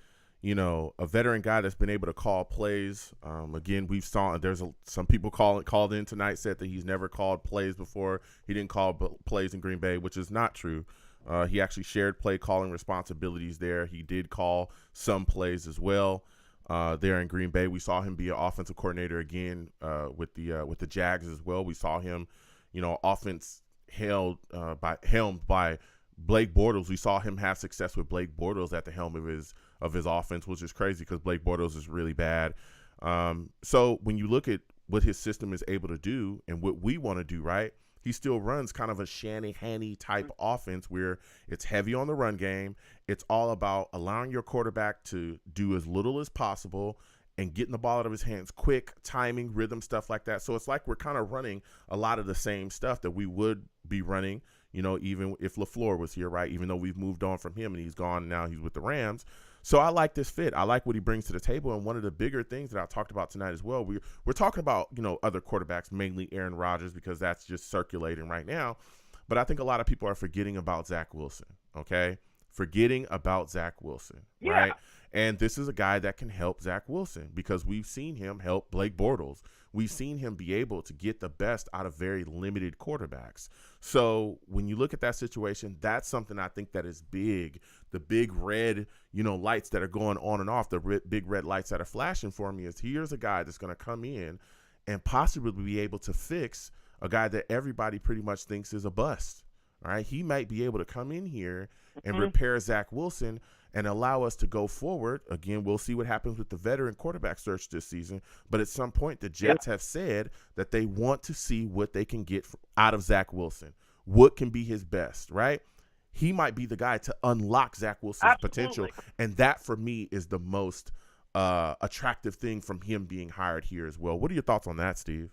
a veteran guy that's been able to call plays. Again, there's some people called in tonight, said that he's never called plays before. He didn't call plays in Green Bay, which is not true. He actually shared play calling responsibilities there. He did call some plays as well there in Green Bay. We saw him be an offensive coordinator again with the Jags as well. We saw him, offense helmed by Blake Bortles. We saw him have success with Blake Bortles at the helm of his offense, which is crazy because Blake Bortles is really bad. So when you look at what his system is able to do and what we want to do, right, he still runs kind of a Shanahan-y type offense where it's heavy on the run game. It's all about allowing your quarterback to do as little as possible and getting the ball out of his hands quick, timing, rhythm, stuff like that. So it's like we're kind of running a lot of the same stuff that we would be running, even if LaFleur was here, right? Even though we've moved on from him and he's gone now, he's with the Rams. So I like this fit. I like what he brings to the table. And one of the bigger things that I talked about tonight as well, we're talking about, other quarterbacks, mainly Aaron Rodgers, because that's just circulating right now. But I think a lot of people are forgetting about Zach Wilson, okay? Forgetting about Zach Wilson, right? And this is a guy that can help Zach Wilson because we've seen him help Blake Bortles. We've seen him be able to get the best out of very limited quarterbacks. So when you look at that situation, that's something I think that is big. The big red, lights that are going on and off, the big red lights that are flashing for me is here's a guy that's going to come in and possibly be able to fix a guy that everybody pretty much thinks is a bust. All right. He might be able to come in here and repair Zach Wilson and allow us to go forward. Again, we'll see what happens with the veteran quarterback search this season. But at some point, the Jets have said that they want to see what they can get out of Zach Wilson. What can be his best, right? He might be the guy to unlock Zach Wilson's potential. And that, for me, is the most attractive thing from him being hired here as well. What are your thoughts on that, Steve?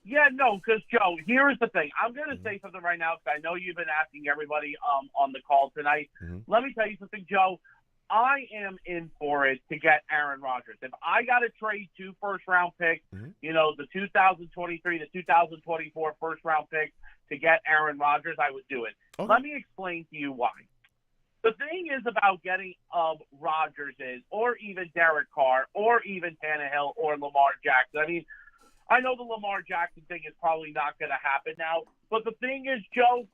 Yeah, no, because, Joe, here's the thing. I'm going to say something right now because I know you've been asking everybody on the call tonight. Let me tell you something, Joe. I am in for it to get Aaron Rodgers. If I got to trade 2 first-round picks, the 2023, the 2024 first-round picks to get Aaron Rodgers, I would do it. Okay. Let me explain to you why. The thing is about getting Rodgers or even Derek Carr, or even Tannehill or Lamar Jackson. I mean, I know the Lamar Jackson thing is probably not going to happen now, but the thing is, Joe,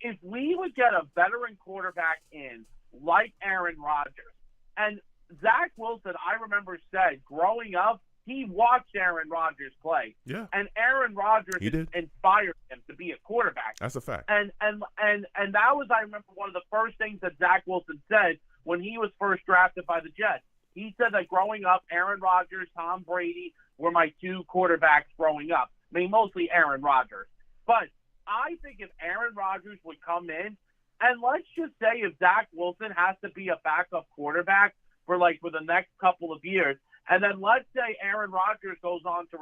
if we would get a veteran quarterback in like Aaron Rodgers, and Zach Wilson, I remember said growing up, he watched Aaron Rodgers play. Yeah. And Aaron Rodgers inspired him to be a quarterback. That's a fact. And that was, I remember, one of the first things that Zach Wilson said when he was first drafted by the Jets. He said that growing up, Aaron Rodgers, Tom Brady were my 2 quarterbacks growing up. I mean, mostly Aaron Rodgers. But I think if Aaron Rodgers would come in, and let's just say if Zach Wilson has to be a backup quarterback for the next couple of years, and then let's say Aaron Rodgers goes on to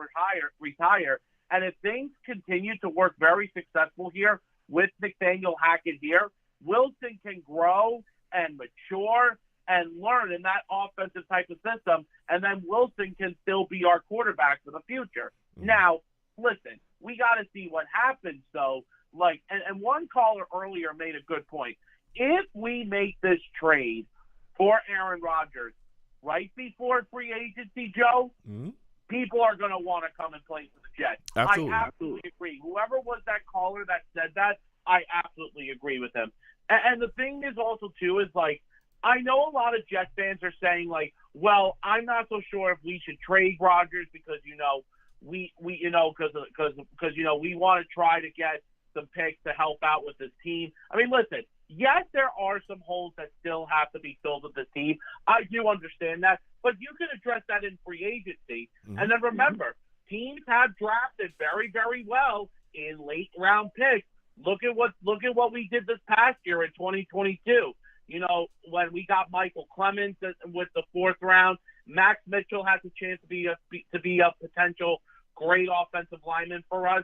retire, and if things continue to work very successful here with Nathaniel Hackett here, Wilson can grow and mature and learn in that offensive type of system, and then Wilson can still be our quarterback for the future. Now, listen, we got to see what happens, though. And one caller earlier made a good point. If we make this trade for Aaron Rodgers right before free agency, Joe, people are going to want to come and play for the Jets. Absolutely. I absolutely agree. Whoever was that caller that said that, I absolutely agree with him. And the thing is also, too, is I know a lot of Jets fans are saying, well, I'm not so sure if we should trade Rodgers because, we want to try to get some picks to help out with this team. I mean, listen, yes, there are some holes that still have to be filled with this team. I do understand that, but you can address that in free agency. And then remember, teams have drafted very, very well in late round picks. Look at what we did this past year in 2022. When we got Michael Clemens with the 4th round, Max Mitchell has a chance to be a potential great offensive lineman for us.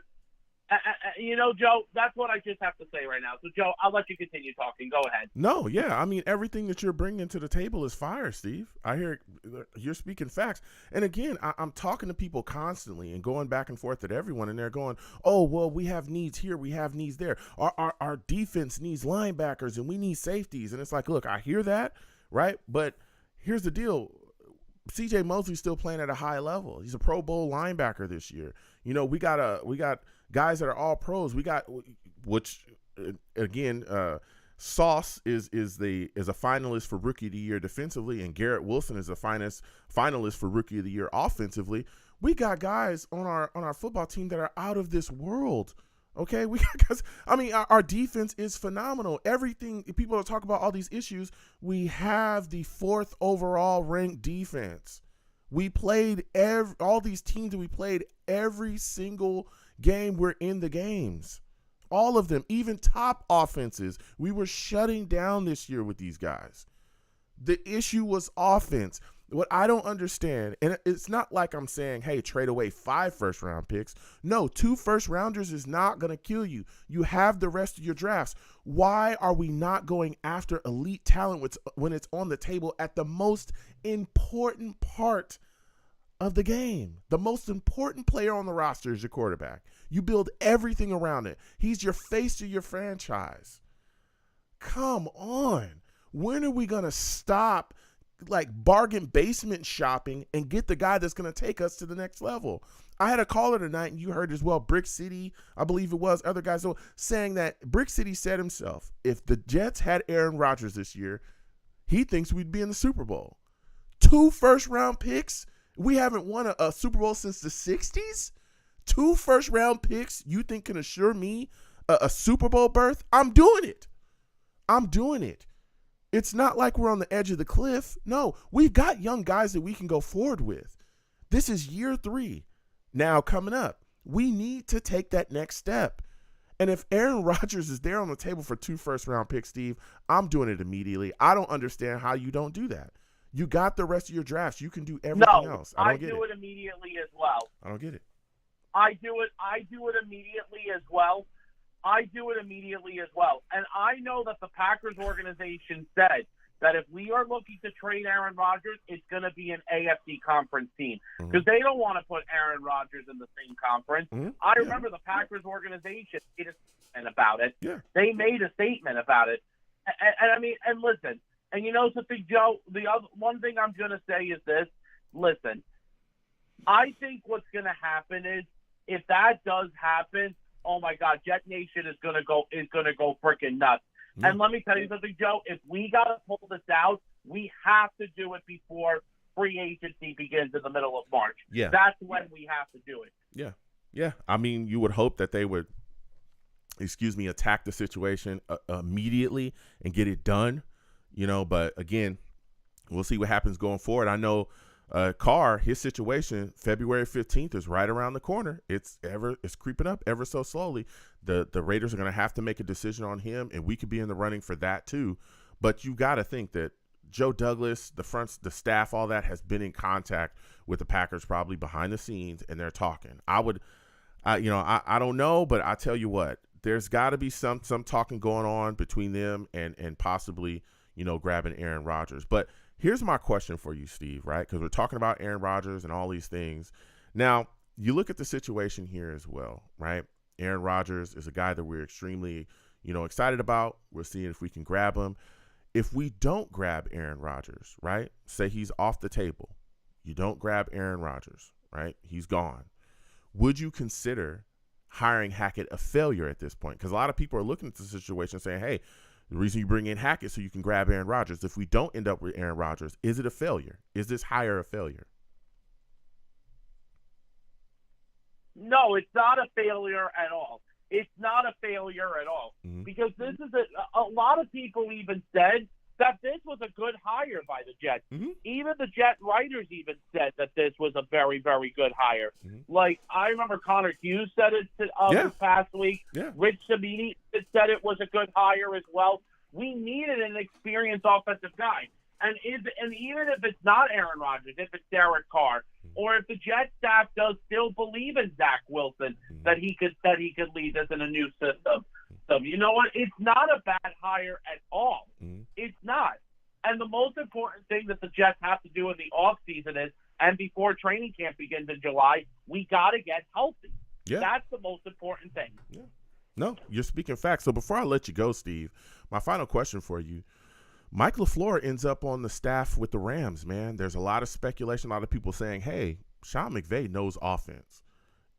Joe, that's what I just have to say right now. So, Joe, I'll let you continue talking. Go ahead. No, yeah. I mean, everything that you're bringing to the table is fire, Steve. I hear you're speaking facts. And again, I'm talking to people constantly and going back and forth at everyone, and they're going, oh, well, we have needs here. We have needs there. Our defense needs linebackers, and we need safeties. And it's like, look, I hear that, right? But here's the deal. C.J. Mosley's still playing at a high level. He's a Pro Bowl linebacker this year. We got guys that are all pros. We got, which again, Sauce is a finalist for Rookie of the Year defensively, and Garrett Wilson is a finalist for Rookie of the Year offensively. We got guys on our football team that are out of this world. Okay, we got guys. I mean, our defense is phenomenal. Everything people are talking about all these issues. We have the 4th overall ranked defense. We played all these teams that we played every single game. We're in the games. All of them, even top offenses, we were shutting down this year with these guys. The issue was offense. What I don't understand, and it's not like I'm saying, hey, trade away 5 first-round picks. No, 2 first-rounders is not going to kill you. You have the rest of your drafts. Why are we not going after elite talent when it's on the table at the most important part of the game? The most important player on the roster is your quarterback. You build everything around it. He's your face to your franchise. Come on. When are we going to stop like bargain basement shopping and get the guy that's going to take us to the next level? I had a caller tonight, and you heard as well, Brick City, I believe it was, other guys saying that Brick City said himself, if the Jets had Aaron Rodgers this year, he thinks we'd be in the Super Bowl. 2 first-round picks? We haven't won a Super Bowl since the 60s? 2 first-round picks you think can assure me a Super Bowl berth? I'm doing it. I'm doing it. It's not like we're on the edge of the cliff. No, we've got young guys that we can go forward with. This is year 3. Now coming up, we need to take that next step. And if Aaron Rodgers is there on the table for 2 first-round picks, Steve, I'm doing it immediately. I don't understand how you don't do that. You got the rest of your drafts. You can do everything else. I do it immediately as well. I don't get it. I do it immediately as well. And I know that the Packers organization said that if we are looking to trade Aaron Rodgers, it's going to be an AFC conference team because they don't want to put Aaron Rodgers in the same conference. I remember the Packers organization made a statement about it. Yeah. They made a statement about it. And I mean, and listen, and you know something, Joe, the other one thing I'm going to say is this. Listen, I think what's going to happen is if that does happen, oh my God, Jet Nation is going to go freaking nuts. And let me tell you something, Joe. If we got to pull this out, we have to do it before free agency begins in the middle of March. Yeah. That's when we have to do it. Yeah. Yeah. I mean, you would hope that they would, attack the situation immediately and get it done, but again, we'll see what happens going forward. I know Carr, his situation, February 15th is right around the corner. It's creeping up ever so slowly. The Raiders are going to have to make a decision on him, and we could be in the running for that too. But you got to think that Joe Douglas, the staff, all that has been in contact with the Packers probably behind the scenes, and they're talking. I don't know, but I tell you what, there's got to be some talking going on between them and possibly, grabbing Aaron Rodgers. But here's my question for you, Steve, right? Because we're talking about Aaron Rodgers and all these things. Now, you look at the situation here as well, right? Aaron Rodgers is a guy that we're extremely, excited about. We're seeing if we can grab him. If we don't grab Aaron Rodgers, right? Say he's off the table. You don't grab Aaron Rodgers, right? He's gone. Would you consider hiring Hackett a failure at this point? Because a lot of people are looking at the situation saying, hey, the reason you bring in Hackett so you can grab Aaron Rodgers. If we don't end up with Aaron Rodgers, is it a failure? Is this hire a failure? No, it's not a failure at all. It's not a failure at all. Because this is a lot of people even said that this was a good hire by the Jets. Even the Jet writers even said that this was a very, very good hire. Like, I remember Connor Hughes said it this past week. Rich Samini said it was a good hire as well. We needed an experienced offensive guy. And even if it's not Aaron Rodgers, if it's Derek Carr, or if the Jet staff does still believe in Zach Wilson, that he could lead us in a new system. So you know what? It's not a bad hire at all. It's not. And the most important thing that the Jets have to do in the offseason is, and before training camp begins in July, we got to get healthy. Yeah. That's the most important thing. Yeah. No, you're speaking facts. So before I let you go, Steve, my final question for you. Mike LaFleur ends up on the staff with the Rams, man. There's a lot of speculation, a lot of people saying, hey, Sean McVay knows offense.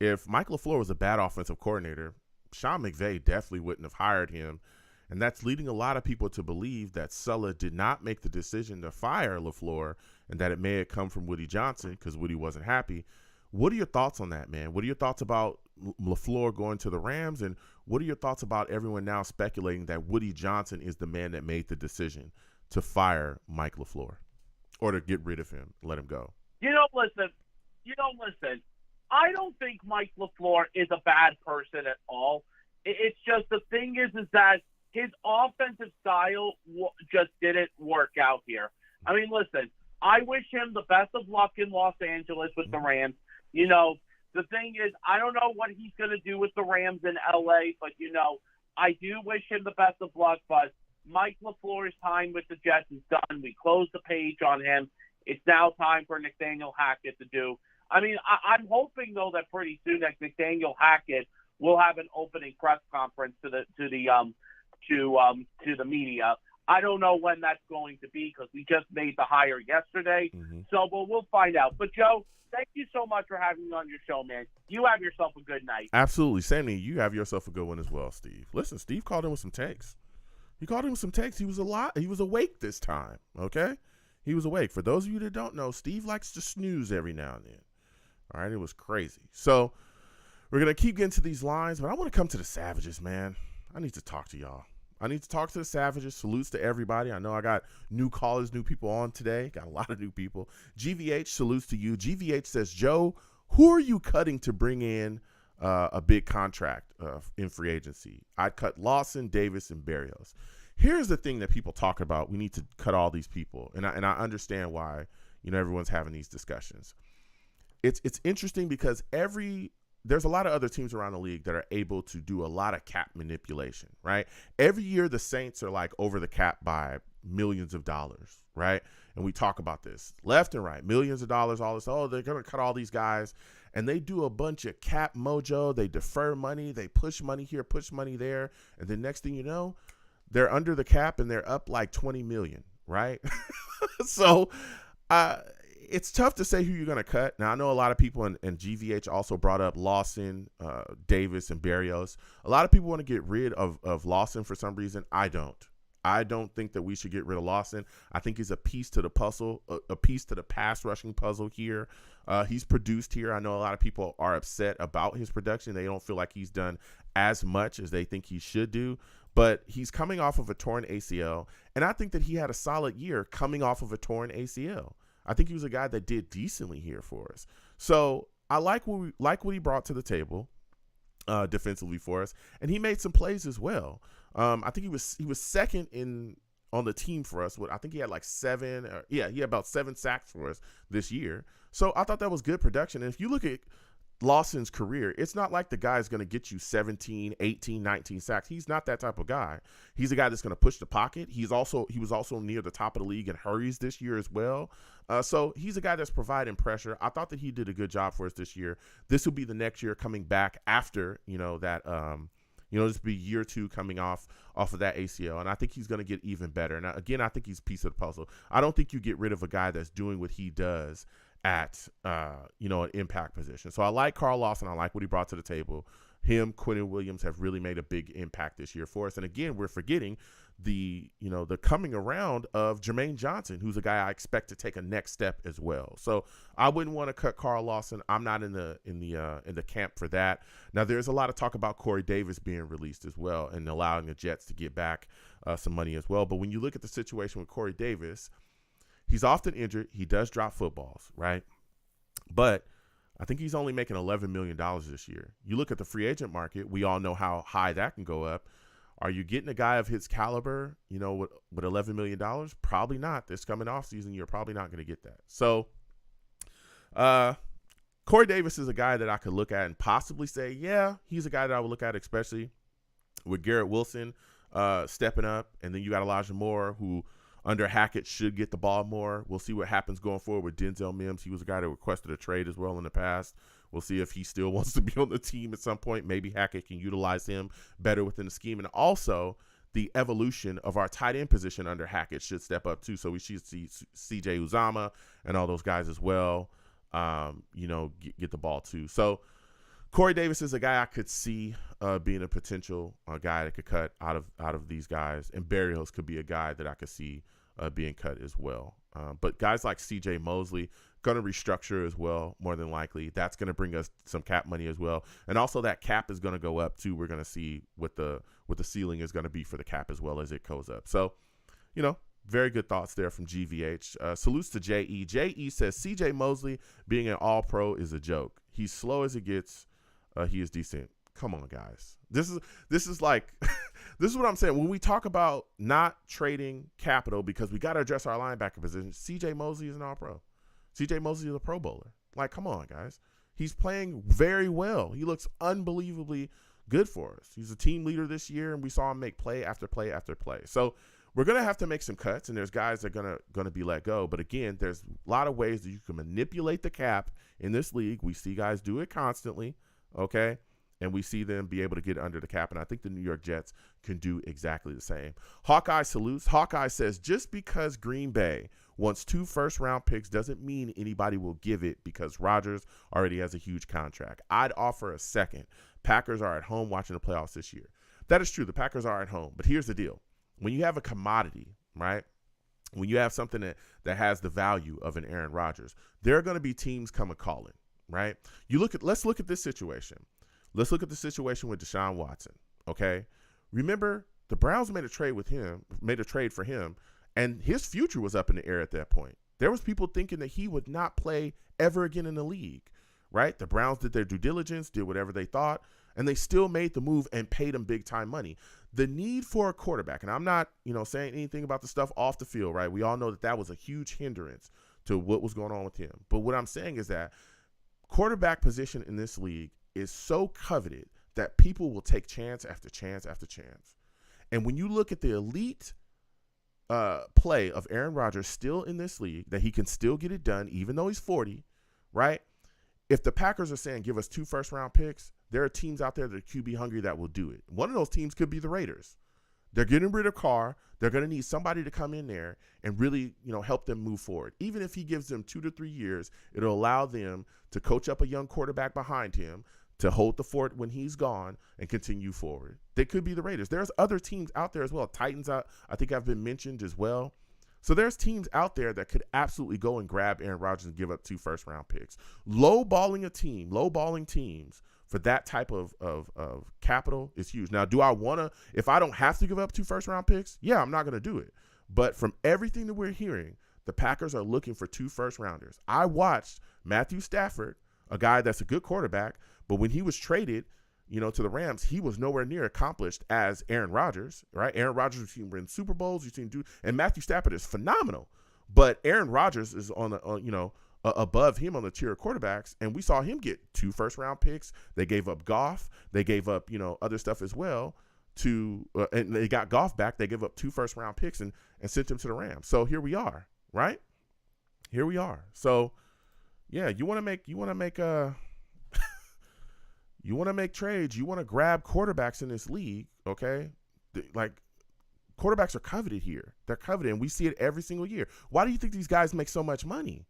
If Mike LaFleur was a bad offensive coordinator, Sean McVay definitely wouldn't have hired him. And that's leading a lot of people to believe that Sulla did not make the decision to fire LaFleur and that it may have come from Woody Johnson because Woody wasn't happy. What are your thoughts on that, man? What are your thoughts about LaFleur going to the Rams? And what are your thoughts about everyone now speculating that Woody Johnson is the man that made the decision to fire Mike LaFleur or to get rid of him, let him go? Listen. I don't think Mike LaFleur is a bad person at all. It's just the thing is that his offensive style just didn't work out here. I mean, listen, I wish him the best of luck in Los Angeles with the Rams. The thing is, I don't know what he's going to do with the Rams in L.A., but, I do wish him the best of luck. But Mike LaFleur's time with the Jets is done. We closed the page on him. It's now time for Nathaniel Hackett to do. I mean, I'm hoping, though, that pretty soon that Nathaniel Hackett will have an opening press conference to the media. I don't know when that's going to be because we just made the hire yesterday. So we'll find out. But, Joe, thank you so much for having me on your show, man. You have yourself a good night. Absolutely. Same to you. You have yourself a good one as well, Steve. Listen, Steve called in with some takes. He was awake this time, okay? He was awake. For those of you that don't know, Steve likes to snooze every now and then. All right, it was crazy. So we're going to keep getting to these lines, but I want to come to the Savages, man. I need to talk to y'all. I need to talk to the Savages. Salutes to everybody. I know I got new callers, new people on today. Got a lot of new people. GVH, salutes to you. GVH says, Joe, who are you cutting to bring in a big contract in free agency? I'd cut Lawson, Davis, and Berrios. Here's the thing that people talk about. We need to cut all these people, and I understand why everyone's having these discussions. It's interesting because there's a lot of other teams around the league that are able to do a lot of cap manipulation, right? Every year the Saints are like over the cap by millions of dollars, right? And we talk about this left and right, millions of dollars, all this. Oh, they're going to cut all these guys. And they do a bunch of cap mojo. They defer money. They push money here, push money there. And then next thing you know, they're under the cap and they're up like 20 million, right? So it's tough to say who you're going to cut. Now, I know a lot of people, and GVH also brought up Lawson, Davis, and Berrios. A lot of people want to get rid of Lawson for some reason. I don't think that we should get rid of Lawson. I think he's a piece to the puzzle, a piece to the pass rushing puzzle here. He's produced here. I know a lot of people are upset about his production. They don't feel like he's done as much as they think he should do. But he's coming off of a torn ACL, and I think that he had a solid year coming off of a torn ACL. I think he was a guy that did decently here for us. So I like what he brought to the table defensively for us, and he made some plays as well. I think he was second on the team for us. I think he had like he had about 7 sacks for us this year. So I thought that was good production. And if you look at Lawson's career, it's not like the guy is going to get you 17, 18, 19 sacks. He's not that type of guy. He's a guy that's going to push the pocket. He was also near the top of the league in hurries this year as well. So he's a guy that's providing pressure. I thought that he did a good job for us this year. This will be the next year coming back after, this will be year 2 coming off of that ACL. And I think he's going to get even better. And again, I think he's a piece of the puzzle. I don't think you get rid of a guy that's doing what he does at an impact position. So I like Carl Lawson. I like what he brought to the table. Him, Quinnen Williams have really made a big impact this year for us. And again, we're forgetting the coming around of Jermaine Johnson, who's a guy I expect to take a next step as well. So I wouldn't want to cut Carl Lawson. I'm not in the camp for that. Now there's a lot of talk about Corey Davis being released as well and allowing the Jets to get back some money as well. But when you look at the situation with Corey Davis, he's often injured. He does drop footballs, right? But I think he's only making $11 million this year. You look at the free agent market, we all know how high that can go up. Are you getting a guy of his caliber, with $11 million? Probably not. This coming off season, you're probably not going to get that. So Corey Davis is a guy that I could look at and possibly say, yeah, he's a guy that I would look at, especially with Garrett Wilson stepping up. And then you got Elijah Moore, who under Hackett should get the ball more. We'll see what happens going forward with Denzel Mims. He was a guy that requested a trade as well in the past. We'll see if he still wants to be on the team at some point. Maybe Hackett can utilize him better within the scheme. And also the evolution of our tight end position under Hackett should step up too. So we should see C.J. Uzomah and all those guys as well, get the ball too. So Corey Davis is a guy I could see being a potential guy that could cut out of these guys. And Berrios could be a guy that I could see being cut as well. But guys like C.J. Mosley going to restructure as well, more than likely. That's going to bring us some cap money as well. And also that cap is going to go up too. We're going to see what the ceiling is going to be for the cap as well as it goes up. So, very good thoughts there from GVH. Salutes to J.E. J.E. says C.J. Mosley being an all-pro is a joke. He's slow as it gets. He is decent. Come on, guys. This is like this is what I'm saying. When we talk about not trading capital because we got to address our linebacker position, C.J. Mosley is an all-pro. C.J. Mosley is a Pro Bowler. Like, come on, guys. He's playing very well. He looks unbelievably good for us. He's a team leader this year, and we saw him make play after play after play. So we're going to have to make some cuts, and there's guys that are going to be let go. But, again, there's a lot of ways that you can manipulate the cap in this league. We see guys do it constantly, okay? and we see them be able to get under the cap. And I think the New York Jets can do exactly the same. Hawkeye salutes. Hawkeye says, just because Green Bay wants 2 first-round picks doesn't mean anybody will give it because Rodgers already has a huge contract. I'd offer a second. Packers are at home watching the playoffs this year. That is true. The Packers are at home. But here's the deal. When you have a commodity, right, when you have something that has the value of an Aaron Rodgers, there are going to be teams come a-calling, right? Let's look at this situation. Let's look at the situation with Deshaun Watson, okay? Remember, the Browns made a trade for him, and his future was up in the air at that point. There was people thinking that he would not play ever again in the league, right? The Browns did their due diligence, did whatever they thought, and they still made the move and paid him big-time money. The need for a quarterback, and I'm not, saying anything about the stuff off the field, right? We all know that was a huge hindrance to what was going on with him. But what I'm saying is that quarterback position in this league is so coveted that people will take chance after chance after chance. And when you look at the elite play of Aaron Rodgers still in this league, that he can still get it done even though he's 40, right? If the Packers are saying give us 2 first-round picks, there are teams out there that are QB hungry that will do it. One of those teams could be the Raiders. They're getting rid of Carr. They're going to need somebody to come in there and really, help them move forward. Even if he gives them 2 to 3 years, it'll allow them to coach up a young quarterback behind him to hold the fort when he's gone and continue forward. They could be the Raiders. There's other teams out there as well. Titans, I think have been mentioned as well. So there's teams out there that could absolutely go and grab Aaron Rodgers and give up 2 first-round picks. Low-balling teams for that type of capital is huge. Now, do I want to, if I don't have to give up 2 first-round picks, yeah, I'm not going to do it. But from everything that we're hearing, the Packers are looking for 2 first-rounders. I watched Matthew Stafford, a guy that's a good quarterback, but when he was traded, to the Rams, he was nowhere near accomplished as Aaron Rodgers, right? Aaron Rodgers, you've seen win Super Bowls, you've seen and Matthew Stafford is phenomenal, but Aaron Rodgers is above him on the tier of quarterbacks, and we saw him get 2 first-round picks. They gave up Goff, they gave up other stuff as well and they got Goff back. They gave up 2 first-round picks and sent him to the Rams. So here we are, right? Here we are. So yeah, you want to make you want to make trades. You want to grab quarterbacks in this league, okay? Quarterbacks are coveted here. They're coveted, and we see it every single year. Why do you think these guys make so much money?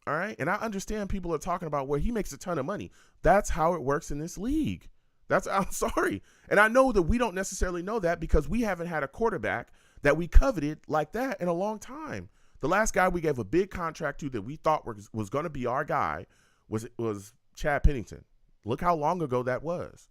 All right? And I understand people are talking about where he makes a ton of money. That's how it works in this league. I'm sorry. And I know that we don't necessarily know that because we haven't had a quarterback that we coveted like that in a long time. The last guy we gave a big contract to that we thought was going to be our guy was Chad Pennington. Look how long ago that was.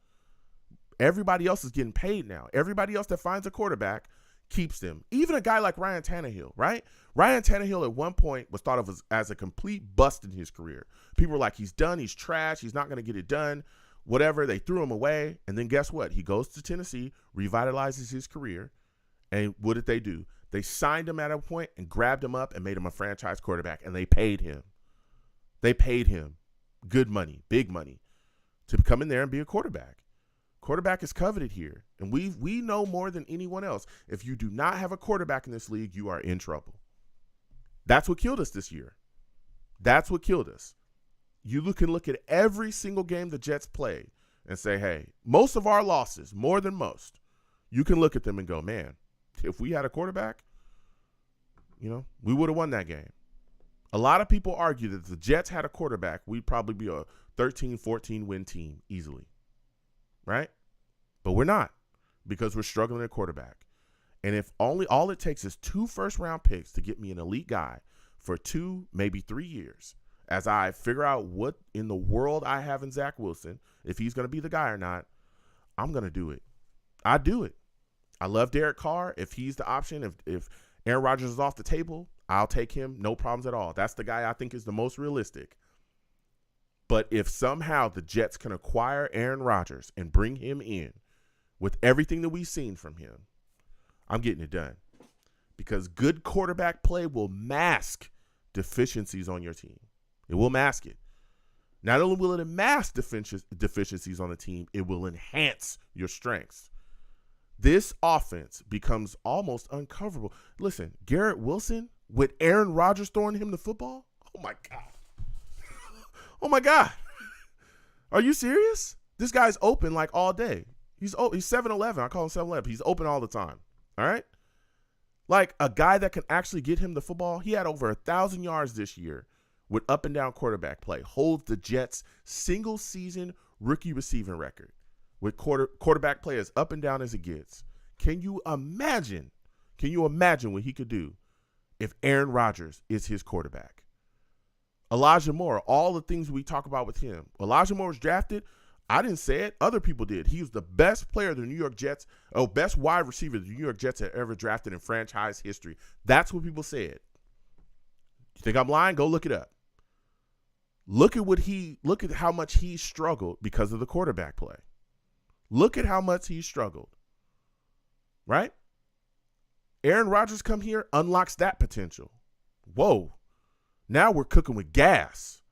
Everybody else is getting paid now. Everybody else that finds a quarterback keeps them. Even a guy like Ryan Tannehill, right? Ryan Tannehill at one point was thought of as a complete bust in his career. People were like, he's done, he's trash, he's not going to get it done, whatever. They threw him away. And then guess what? He goes to Tennessee, revitalizes his career. And what did they do? They signed him at a point and grabbed him up and made him a franchise quarterback. And they paid him. They paid him good money, big money, to come in there and be a quarterback. Quarterback is coveted here. And we know more than anyone else. If you do not have a quarterback in this league, you are in trouble. That's what killed us this year. That's what killed us. You can look at every single game the Jets played and say, hey, most of our losses, more than most, you can look at them and go, man, if we had a quarterback, we would have won that game. A lot of people argue that if the Jets had a quarterback, we'd probably be a 13, 14 win team easily, right? But we're not because we're struggling at quarterback. And if all it takes is 2 first-round picks to get me an elite guy for 2, maybe 3 years, as I figure out what in the world I have in Zach Wilson, if he's going to be the guy or not, I'm going to do it. I do it. I love Derek Carr. If he's the option, if Aaron Rodgers is off the table, I'll take him. No problems at all. That's the guy I think is the most realistic. But if somehow the Jets can acquire Aaron Rodgers and bring him in with everything that we've seen from him, I'm getting it done. Because good quarterback play will mask deficiencies on your team. It will mask it. Not only will it mask deficiencies on the team, it will enhance your strengths. This offense becomes almost uncoverable. Listen, Garrett Wilson with Aaron Rodgers throwing him the football? Oh, my God. Oh, my God. Are you serious? This guy's open like all day. He's 7-11. I call him 7-11. He's open all the time. All right? Like a guy that can actually get him the football. He had over 1,000 yards this year with up and down quarterback play. Holds the Jets' single season rookie receiving record with quarterback play as up and down as it gets. Can you imagine what he could do if Aaron Rodgers is his quarterback? Elijah Moore, all the things we talk about with him. Elijah Moore was drafted. I didn't say it. Other people did. He was the best player the New York Jets, best wide receiver the New York Jets had ever drafted in franchise history. That's what people said. You think I'm lying? Go look it up. Look at how much he struggled because of the quarterback play. Look at how much he struggled. Right? Aaron Rodgers come here, unlocks that potential. Whoa. Now we're cooking with gas.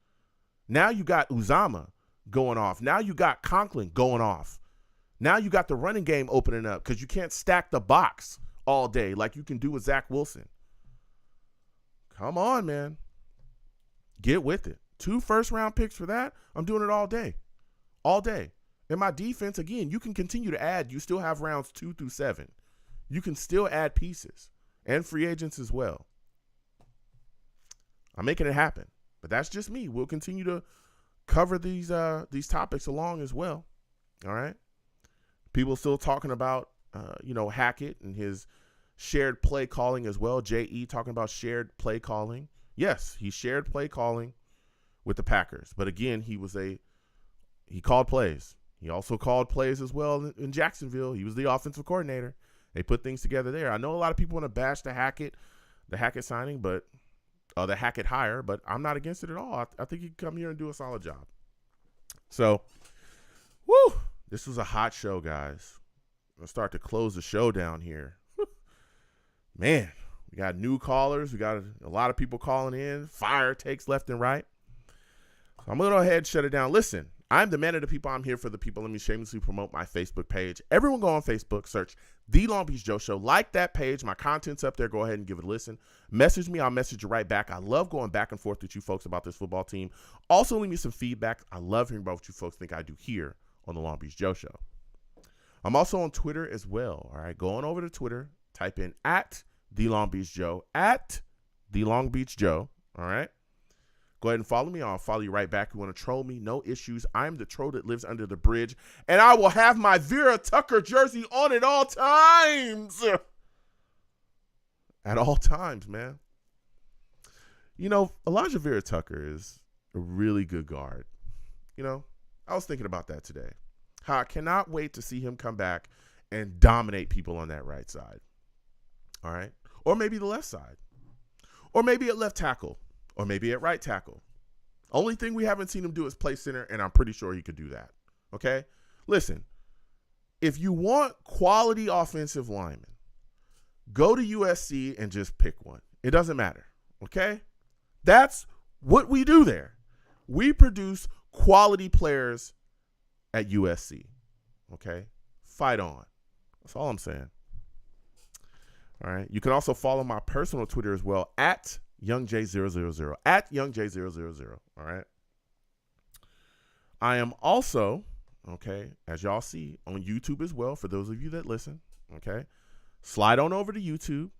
Now you got Uzama going off. Now you got Conklin going off. Now you got the running game opening up because you can't stack the box all day like you can do with Zach Wilson. Come on, man. Get with it. 2 first-round picks for that? I'm doing it all day. All day. And my defense, again, you can continue to add. You still have rounds 2 through 7. You can still add pieces and free agents as well. I'm making it happen. But that's just me. We'll continue to cover these topics along as well. All right. People still talking about, Hackett and his shared play calling as well. J.E. talking about shared play calling. Yes, he shared play calling with the Packers. But again, he called plays. He also called plays as well in Jacksonville. He was the offensive coordinator. They put things together there. I know a lot of people want to bash the Hackett signing, but the Hackett hire, but I'm not against it at all. I think he can come here and do a solid job. So, this was a hot show, guys. I'm going to start to close the show down here. Man, we got new callers. We got a lot of people calling in. Fire takes left and right. So I'm going to go ahead and shut it down. Listen, I'm the man of the people. I'm here for the people. Let me shamelessly promote my Facebook page. Everyone go on Facebook, search The Long Beach Joe Show. Like that page. My content's up there. Go ahead and give it a listen. Message me. I'll message you right back. I love going back and forth with you folks about this football team. Also, leave me some feedback. I love hearing about what you folks think I do here on The Long Beach Joe Show. I'm also on Twitter as well. All right, go on over to Twitter. Type in @The Long Beach Joe. @The Long Beach Joe. All right. Go ahead and follow me. I'll follow you right back. You want to troll me? No issues. I'm the troll that lives under the bridge, and I will have my Vera Tucker jersey on at all times. At all times, man. Elijah Vera Tucker is a really good guard. I was thinking about that today. How I cannot wait to see him come back and dominate people on that right side. All right? Or maybe the left side. Or maybe at left tackle. Or maybe at right tackle. Only thing we haven't seen him do is play center, and I'm pretty sure he could do that. Okay? Listen, if you want quality offensive linemen, go to USC and just pick one. It doesn't matter. Okay? That's what we do there. We produce quality players at USC. Okay? Fight on. That's all I'm saying. All right? You can also follow my personal Twitter as well, @YoungJ000, @YoungJ000. All right. I am also, as y'all see, on YouTube as well for those of you that listen. Okay. Slide on over to YouTube.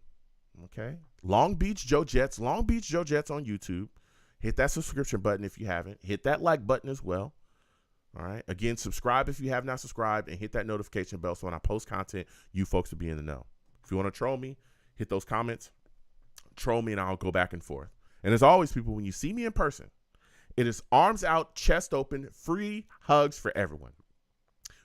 Okay. Long Beach Joe Jets on YouTube. Hit that subscription button if you haven't. Hit that like button as well. All right. Again, subscribe if you have not subscribed, and hit that notification bell so when I post content, you folks will be in the know. If you want to troll me, hit those comments. Troll me and I'll go back and forth. And as always, people, when you see me in person, it is arms out, chest open, free hugs for everyone.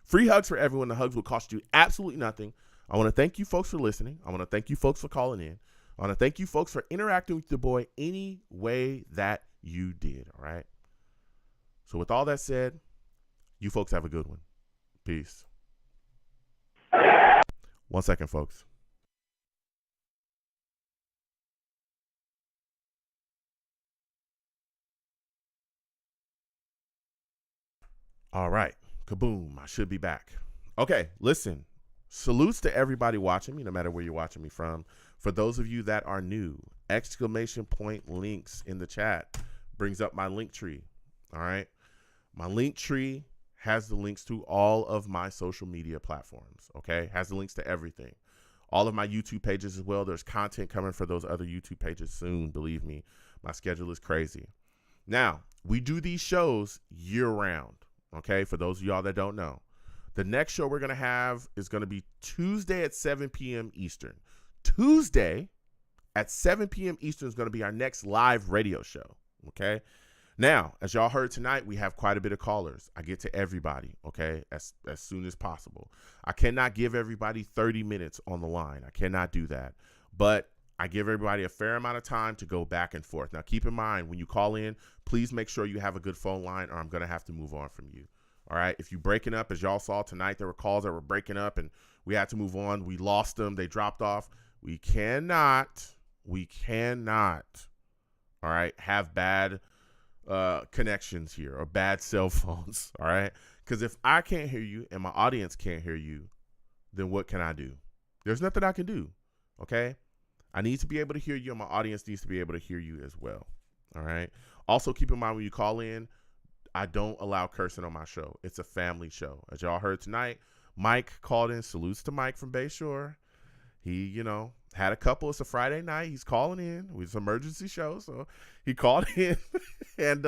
Free hugs for everyone. The hugs will cost you absolutely nothing. I want to thank you folks for listening. I want to thank you folks for calling in. I want to thank you folks for interacting with the boy any way that you did. All right. So with all that said, you folks have a good one. Peace. 1 second, folks. All right. Kaboom. I should be back. Okay. Listen. Salutes to everybody watching me, no matter where you're watching me from. For those of you that are new, exclamation point links in the chat brings up my link tree. All right. My link tree has the links to all of my social media platforms, okay? Has the links to everything. All of my YouTube pages as well. There's content coming for those other YouTube pages soon, believe me. My schedule is crazy. Now, we do these shows year-round, okay, for those of y'all that don't know. The next show we're going to have is going to be Tuesday at 7 p.m. Eastern. Tuesday at 7 p.m. Eastern is going to be our next live radio show, okay? Now, as y'all heard tonight, we have quite a bit of callers. I get to everybody, okay, as soon as possible. I cannot give everybody 30 minutes on the line. I cannot do that. But I give everybody a fair amount of time to go back and forth. Now, keep in mind, when you call in, please make sure you have a good phone line or I'm going to have to move on from you. All right. If you're breaking up, as y'all saw tonight, there were calls that were breaking up and we had to move on. We lost them. They dropped off. We cannot, all right, have bad connections here or bad cell phones. All right. Because if I can't hear you and my audience can't hear you, then what can I do? There's nothing I can do. Okay. I need to be able to hear you and my audience needs to be able to hear you as well. All right. Also, keep in mind when you call in, I don't allow cursing on my show. It's a family show. As y'all heard tonight, Mike called in. Salutes to Mike from Bayshore. He, had a couple. It's a Friday night. He's calling in. It's an emergency show. So he called in and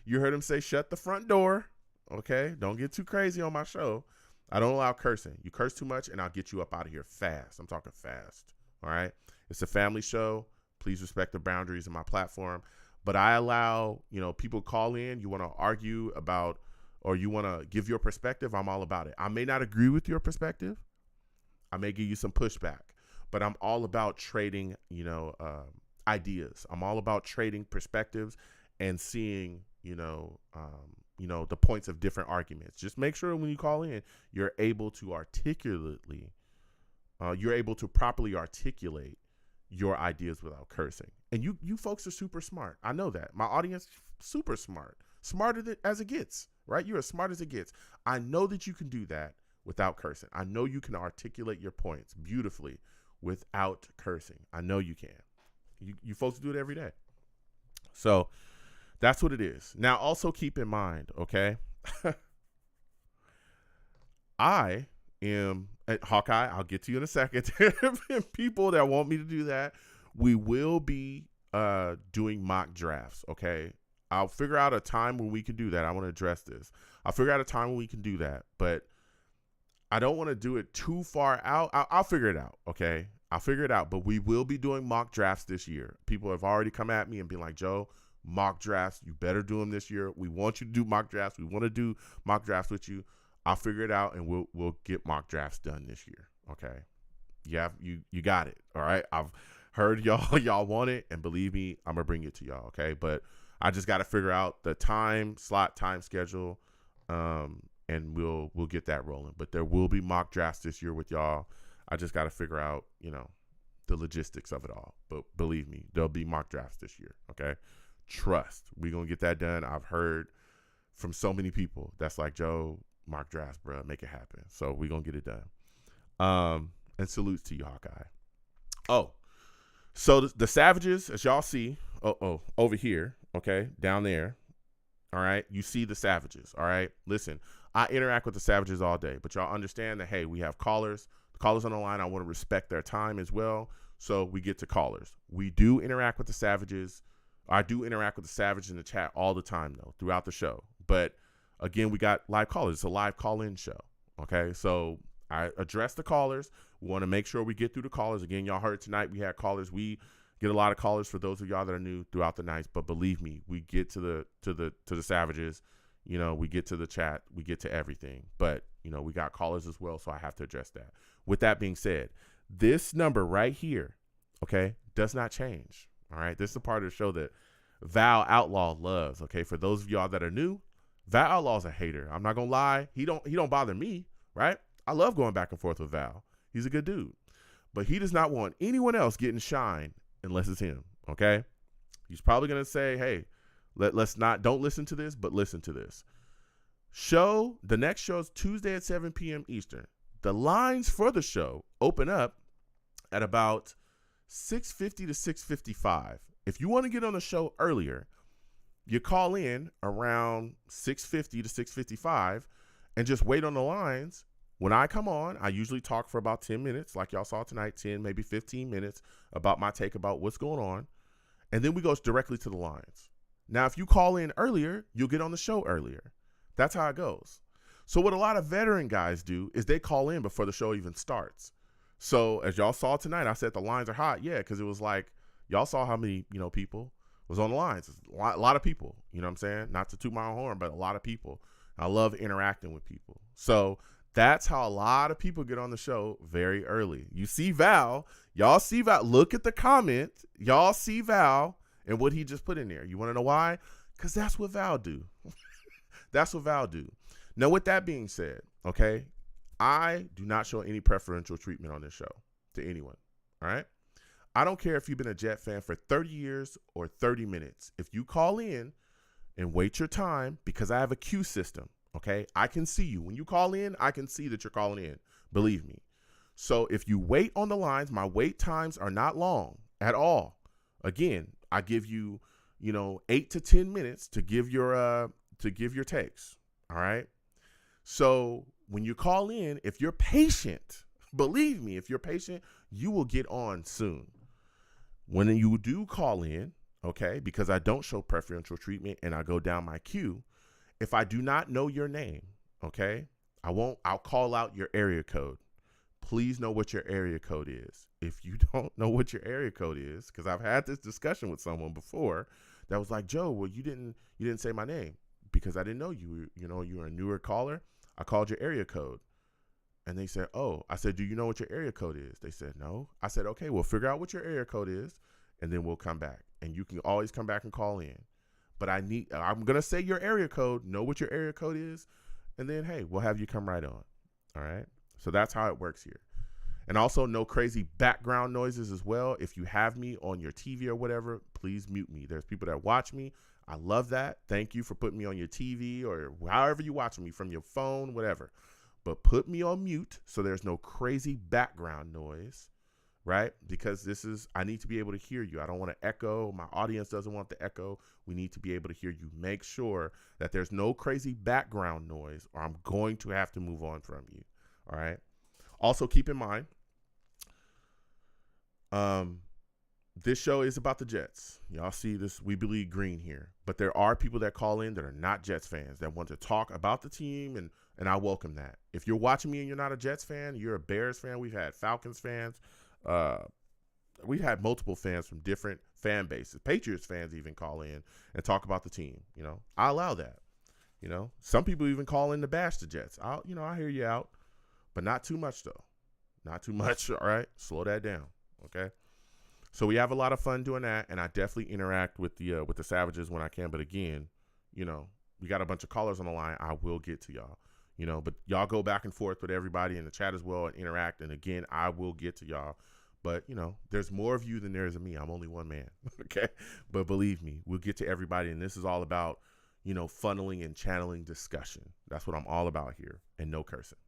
you heard him say, shut the front door. Okay. Don't get too crazy on my show. I don't allow cursing. You curse too much and I'll get you up out of here fast. I'm talking fast. All right. It's a family show. Please respect the boundaries of my platform. But I allow, people call in, you want to argue about, or you want to give your perspective. I'm all about it. I may not agree with your perspective. I may give you some pushback, but I'm all about trading, ideas. I'm all about trading perspectives and seeing, the points of different arguments. Just make sure when you call in, you're able to properly articulate your ideas without cursing. And you folks are super smart. I know that. My audience, super smart. Smarter as it gets, right? You're as smart as it gets. I know that you can do that without cursing. I know you can articulate your points beautifully without cursing. I know you can. You folks do it every day. So that's what it is. Now, also keep in mind, okay? I am at Hawkeye. I'll get to you in a second. People that want me to do that, we will be doing mock drafts. Okay. I'll figure out a time when we can do that. I want to address this. I'll figure out a time when we can do that, but I don't want to do it too far out. I'll figure it out. Okay. I'll figure it out, but we will be doing mock drafts this year. People have already come at me and been like, Joe, mock drafts, you better do them this year. We want you to do mock drafts. We want to do mock drafts with you. I'll figure it out and we'll get mock drafts done this year. Okay. Yeah, you got it. All right. I've heard y'all want it, and believe me, I'm gonna bring it to y'all. Okay. But I just got to figure out the time schedule. And we'll get that rolling. But there will be mock drafts this year with y'all. I just got to figure out, the logistics of it all. But believe me, there'll be mock drafts this year. Okay. Trust. We're gonna get that done. I've heard from so many people that's like, Joe, mock drafts, bro, make it happen. So we're going to get it done. And salutes to you, Hawkeye. Oh, so the Savages, as y'all see, over here, okay, down there, all right, you see the Savages, all right? Listen, I interact with the Savages all day, but y'all understand that, hey, we have callers. The callers on the line, I want to respect their time as well, so we get to callers. We do interact with the Savages. I do interact with the Savages in the chat all the time, though, throughout the show. But again, we got live callers. It's a live call-in show, okay? So I address the callers. We want to make sure we get through the callers. Again, y'all heard tonight we had callers. We get a lot of callers for those of y'all that are new throughout the nights. But believe me, we get to the Savages. We get to the chat. We get to everything. But, we got callers as well, so I have to address that. With that being said, this number right here, okay, does not change, all right? This is the part of the show that Val Outlaw loves, okay? For those of y'all that are new, Val Outlaw's a hater. I'm not gonna lie. He don't bother me, right? I love going back and forth with Val. He's a good dude. But he does not want anyone else getting shine unless it's him, okay? He's probably gonna say, hey, don't listen to this, but listen to this. The next show is Tuesday at 7 p.m. Eastern. The lines for the show open up at about 6:50 to 6:55. If you want to get on the show earlier, you call in around 6:50 to 6:55, and just wait on the lines. When I come on, I usually talk for about 10 minutes, like y'all saw tonight, 10, maybe 15 minutes about my take about what's going on. And then we go directly to the lines. Now, if you call in earlier, you'll get on the show earlier. That's how it goes. So what a lot of veteran guys do is they call in before the show even starts. So as y'all saw tonight, I said the lines are hot. Yeah, because it was like, y'all saw how many, people was on the lines. A lot of people, you know what I'm saying? Not to toot my own horn, but a lot of people. I love interacting with people. So that's how a lot of people get on the show very early. You see Val. Y'all see Val. Look at the comment. Y'all see Val and what he just put in there. You want to know why? Because that's what Val do. That's what Val do. Now, with that being said, okay, I do not show any preferential treatment on this show to anyone, all right? I don't care if you've been a Jet fan for 30 years or 30 minutes. If you call in and wait your time, because I have a queue system, okay? I can see you. When you call in, I can see that you're calling in. Believe me. So if you wait on the lines, my wait times are not long at all. Again, I give you, 8 to 10 minutes to give your takes, all right? So when you call in, if you're patient, believe me, if you're patient, you will get on soon. When you do call in, okay, because I don't show preferential treatment and I go down my queue, if I do not know your name, okay, I'll call out your area code. Please know what your area code is. If you don't know what your area code is, because I've had this discussion with someone before that was like, Joe, well, you didn't say my name because I didn't know you. You were a newer caller. I called your area code. And they said, oh, I said, do you know what your area code is? They said, no. I said, okay, well, figure out what your area code is, and then we'll come back. And you can always come back and call in. But I'm going to say your area code, know what your area code is, and then, hey, we'll have you come right on. All right? So that's how it works here. And also, no crazy background noises as well. If you have me on your TV or whatever, please mute me. There's people that watch me. I love that. Thank you for putting me on your TV or however you watch me, from your phone, whatever. But put me on mute so there's no crazy background noise, right? Because I need to be able to hear you. I don't want to echo. My audience doesn't want the echo. We need to be able to hear you. Make sure that there's no crazy background noise or I'm going to have to move on from you, all right? Also, keep in mind, this show is about the Jets. Y'all see this, we bleed green here. But there are people that call in that are not Jets fans that want to talk about the team, and I welcome that. If you're watching me and you're not a Jets fan, you're a Bears fan. We've had Falcons fans. We've had multiple fans from different fan bases. Patriots fans even call in and talk about the team. I allow that. Some people even call in to bash the Jets. I hear you out, but not too much though. Not too much. All right, slow that down. Okay. So we have a lot of fun doing that, and I definitely interact with the Savages when I can. But again, we got a bunch of callers on the line. I will get to y'all. But y'all go back and forth with everybody in the chat as well and interact. And again, I will get to y'all. But, there's more of you than there is of me. I'm only one man. Okay. But believe me, we'll get to everybody. And this is all about, funneling and channeling discussion. That's what I'm all about here, and no cursing.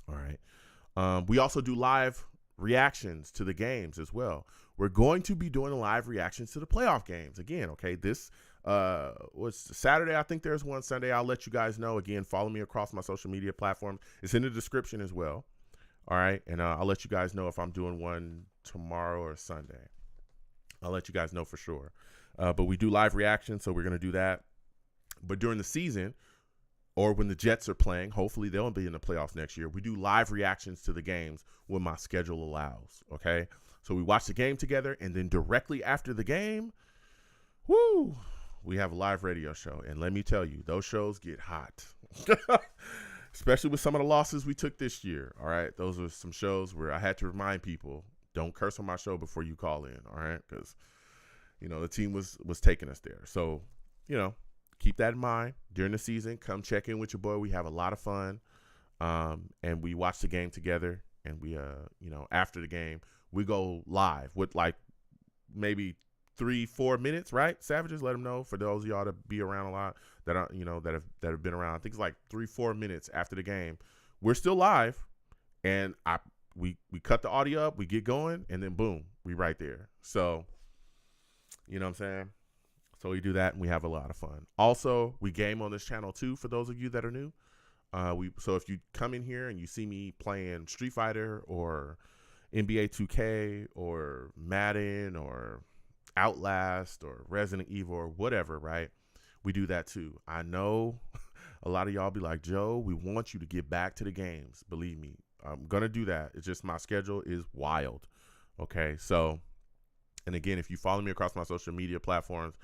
All right. We also do live reactions to the games as well. We're going to be doing live reactions to the playoff games again. Okay. This was Saturday. I think there's one Sunday. I'll let you guys know. Again, follow me across my social media platforms. It's in the description as well. All right. And I'll let you guys know if I'm doing one tomorrow or Sunday. I'll let you guys know for sure. But we do live reactions, so we're going to do that. But during the season, or when the Jets are playing, hopefully they'll be in the playoffs next year, we do live reactions to the games when my schedule allows. Okay. So we watch the game together, and then directly after the game, we have a live radio show. And let me tell you, those shows get hot, especially with some of the losses we took this year. All right. Those are some shows where I had to remind people, don't curse on my show before you call in. All right. Because, the team was taking us there. So, keep that in mind during the season. Come check in with your boy. We have a lot of fun. And we watch the game together, and we, after the game, we go live with like maybe 3-4 minutes, right? Savages, let them know, for those of y'all to be around a lot that are, that have been around. I think it's like 3-4 minutes after the game. We're still live, and we cut the audio up, we get going, and then boom, we right there. So, you know what I'm saying? So we do that, and we have a lot of fun. Also, we game on this channel too, for those of you that are new. So if you come in here and you see me playing Street Fighter or NBA 2K or Madden or Outlast or Resident Evil or whatever, right? We do that too. I know a lot of y'all be like, Joe, we want you to get back to the games. Believe me, I'm going to do that. It's just my schedule is wild. Okay. So, and again, if you follow me across my social media platforms,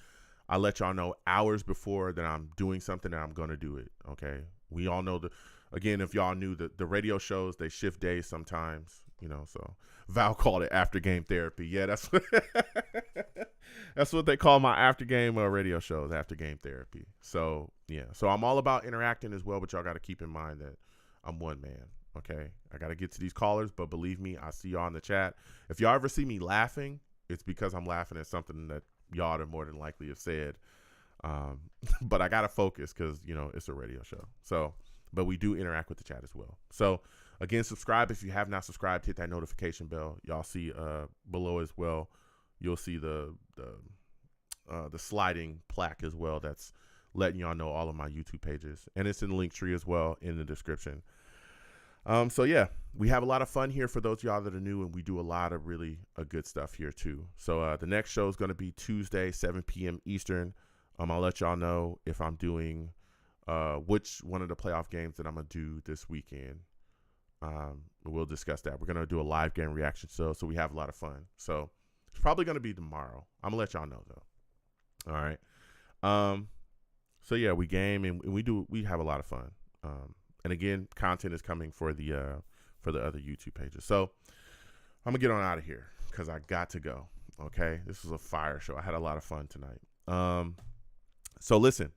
I let y'all know hours before that I'm doing something and I'm going to do it. Okay. We all know again, if y'all knew the radio shows, they shift days sometimes, so Val called it after game therapy. Yeah, that's what, that's what they call my after game radio shows, after game therapy. So yeah, so I'm all about interacting as well, but y'all got to keep in mind that I'm one man. Okay. I got to get to these callers, but believe me, I see y'all in the chat. If y'all ever see me laughing, it's because I'm laughing at something that y'all are more than likely have said. But I got to focus because, it's a radio show. So, but we do interact with the chat as well. So again, subscribe. If you have not subscribed, hit that notification bell. Y'all see below as well. You'll see the sliding plaque as well. That's letting y'all know all of my YouTube pages, and it's in the link tree as well in the description. So yeah, we have a lot of fun here for those of y'all that are new, and we do a lot of really good stuff here too. So the next show is going to be Tuesday, 7 p.m. Eastern. I'll let y'all know if I'm doing which one of the playoff games that I'm going to do this weekend. We'll discuss that. We're going to do a live game reaction show, so we have a lot of fun. So it's probably going to be tomorrow. I'm going to let y'all know though. All right. So yeah, we game and we have a lot of fun. And again, content is coming for the other YouTube pages. So I'm gonna get on out of here because I got to go. Okay, this was a fire show. I had a lot of fun tonight. So listen,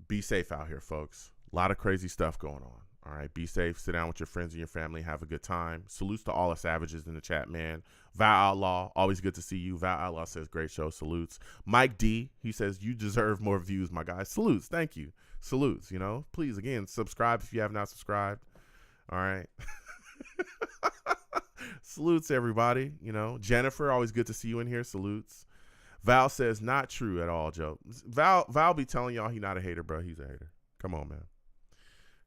be safe out here, folks. A lot of crazy stuff going on. All right, be safe. Sit down with your friends and your family. Have a good time. Salutes to all the savages in the chat, man. Val Outlaw, always good to see you. Val Outlaw says, great show. Salutes. Mike D, he says, you deserve more views, my guy. Salutes. Thank you. Salutes. Please, again, subscribe if you have not subscribed. All right. Salutes, everybody. Jennifer, always good to see you in here. Salutes. Val says, not true at all, Joe. Val be telling y'all he not a hater, bro. He's a hater. Come on, man.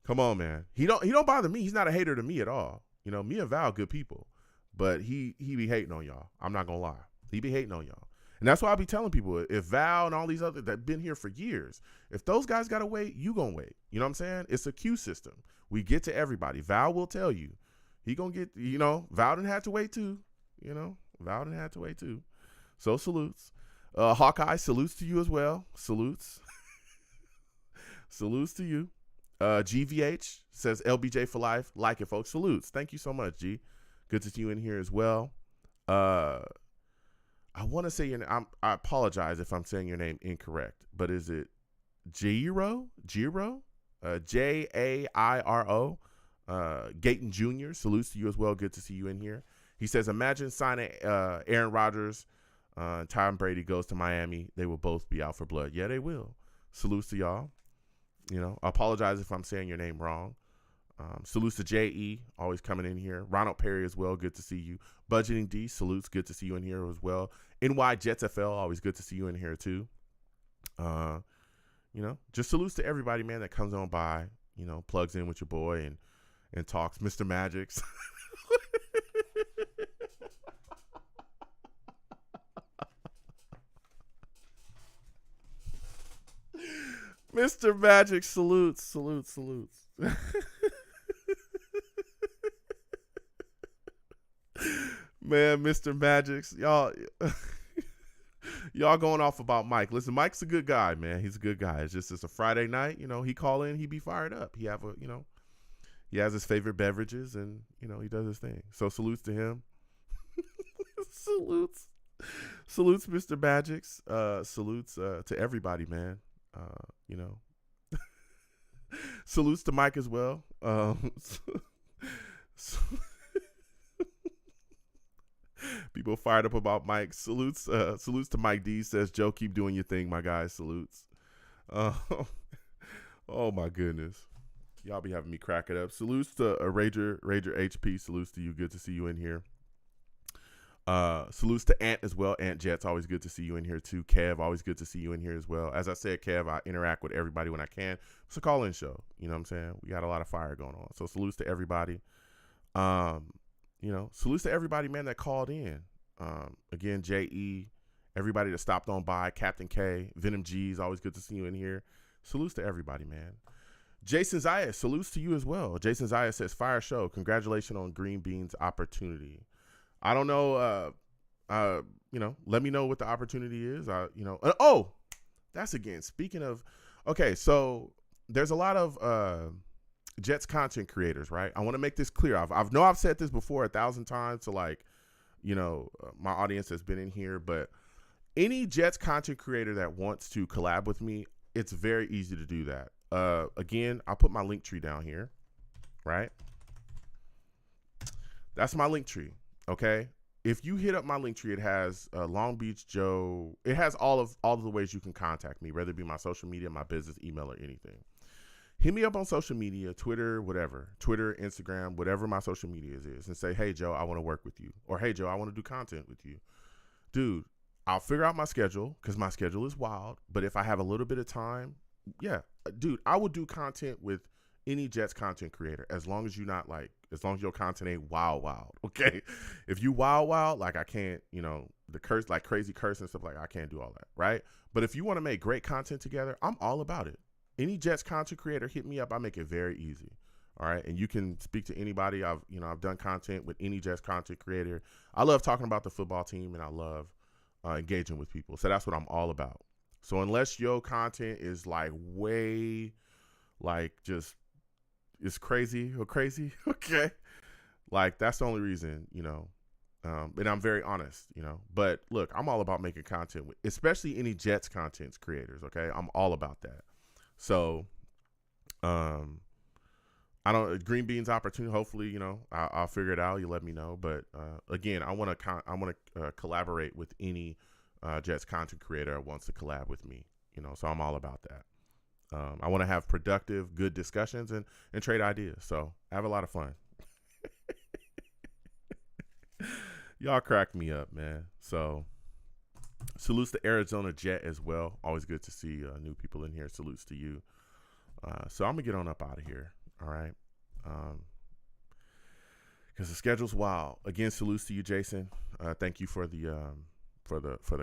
Come on, man. He don't bother me. He's not a hater to me at all. Me and Val, good people. But he be hating on y'all. I'm not gonna lie. He be hating on y'all. And that's why I be telling people, if Val and all these others that been here for years, if those guys gotta wait, you gonna wait. You know what I'm saying? It's a queue system. We get to everybody. Val will tell you. He gonna get, Val didn't have to wait too. Val didn't have to wait too. So salutes. Hawkeye, salutes to you as well. Salutes. Salutes to you. GVH says LBJ for life. Like it, folks. Salutes. Thank you so much, G. Good to see you in here as well. I want to say your name. I apologize if I'm saying your name incorrect, but is it Jairo? Jairo? Gayton Jr. Salutes to you as well. Good to see you in here. He says, imagine signing Aaron Rodgers. Tom Brady goes to Miami. They will both be out for blood. Yeah, they will. Salutes to y'all. I apologize if I'm saying your name wrong. Salutes to J.E. always coming in here. Ronald Perry as well. Good to see you. Budgeting D. Salutes. Good to see you in here as well. NY Jets FL. Always good to see you in here too. Just salutes to everybody, man, that comes on by, plugs in with your boy and talks. Mr. Magix. Mr. Magic, salutes. Man, Mr. Magix, y'all going off about Mike. Listen, Mike's a good guy, man. He's a good guy. It's a Friday night, he call in, he be fired up. He he has his favorite beverages and, he does his thing. So salutes to him. Salutes, Mr. Magix. Salutes to everybody, man. Salutes to Mike as well. People fired up about Mike. Salutes to Mike D. Says, Joe, keep doing your thing, my guy. Salutes. Oh my goodness. Y'all be having me crack it up. Salutes to Rager HP. Salutes to you. Good to see you in here. Salutes to Ant as well. Ant Jets, always good to see you in here too. Kev, always good to see you in here as well. As I said, Kev, I interact with everybody when I can. It's a call-in show. You know what I'm saying? We got a lot of fire going on. So salutes to everybody. Salutes to everybody, man, that called in. Again, J.E., everybody that stopped on by, Captain K, Venom G's, always good to see you in here. Salutes to everybody, man. Jason Zayas, salutes to you as well. Jason Zayas says, fire show. Congratulations on Green Bean's opportunity. I don't know, let me know what the opportunity is. That's again, speaking of, okay, so there's a lot of Jets content creators, right? I want to make this clear. I've said this before 1,000 times to my audience has been in here, but any Jets content creator that wants to collab with me, it's very easy to do that. Again, I'll put my link tree down here, right? That's my link tree. Okay. If you hit up my link tree, it has Long Beach Joe. It has all of the ways you can contact me, whether it be my social media, my business email, or anything. Hit me up on social media, Twitter, whatever, Twitter, Instagram, whatever my social media is, and say, hey, Joe, I want to work with you. Or, hey, Joe, I want to do content with you. Dude, I'll figure out my schedule because my schedule is wild. But if I have a little bit of time, yeah, dude, I will do content with any Jets content creator as long as as long as your content ain't wild, okay? If you wild, I can't, the curse, crazy curse and stuff, I can't do all that, right? But if you want to make great content together, I'm all about it. Any Jets content creator, hit me up. I make it very easy, all right? And you can speak to anybody. I've done content with any Jets content creator. I love talking about the football team, and I love engaging with people. So that's what I'm all about. So unless your content is way, just, it's crazy, okay? That's the only reason, and I'm very honest, But look, I'm all about making content, especially any Jets content creators, okay? I'm all about that. So, Green Bean's opportunity, hopefully, I'll figure it out. You let me know. But again, I want to collaborate with any Jets content creator that wants to collab with me, so I'm all about that. I want to have productive, good discussions and trade ideas. So I have a lot of fun. Y'all crack me up, man. So salutes to Arizona Jet as well. Always good to see new people in here. Salutes to you. So I'm gonna get on up out of here. All right. Because the schedule's wild. Again, salutes to you, Jason. Thank you for the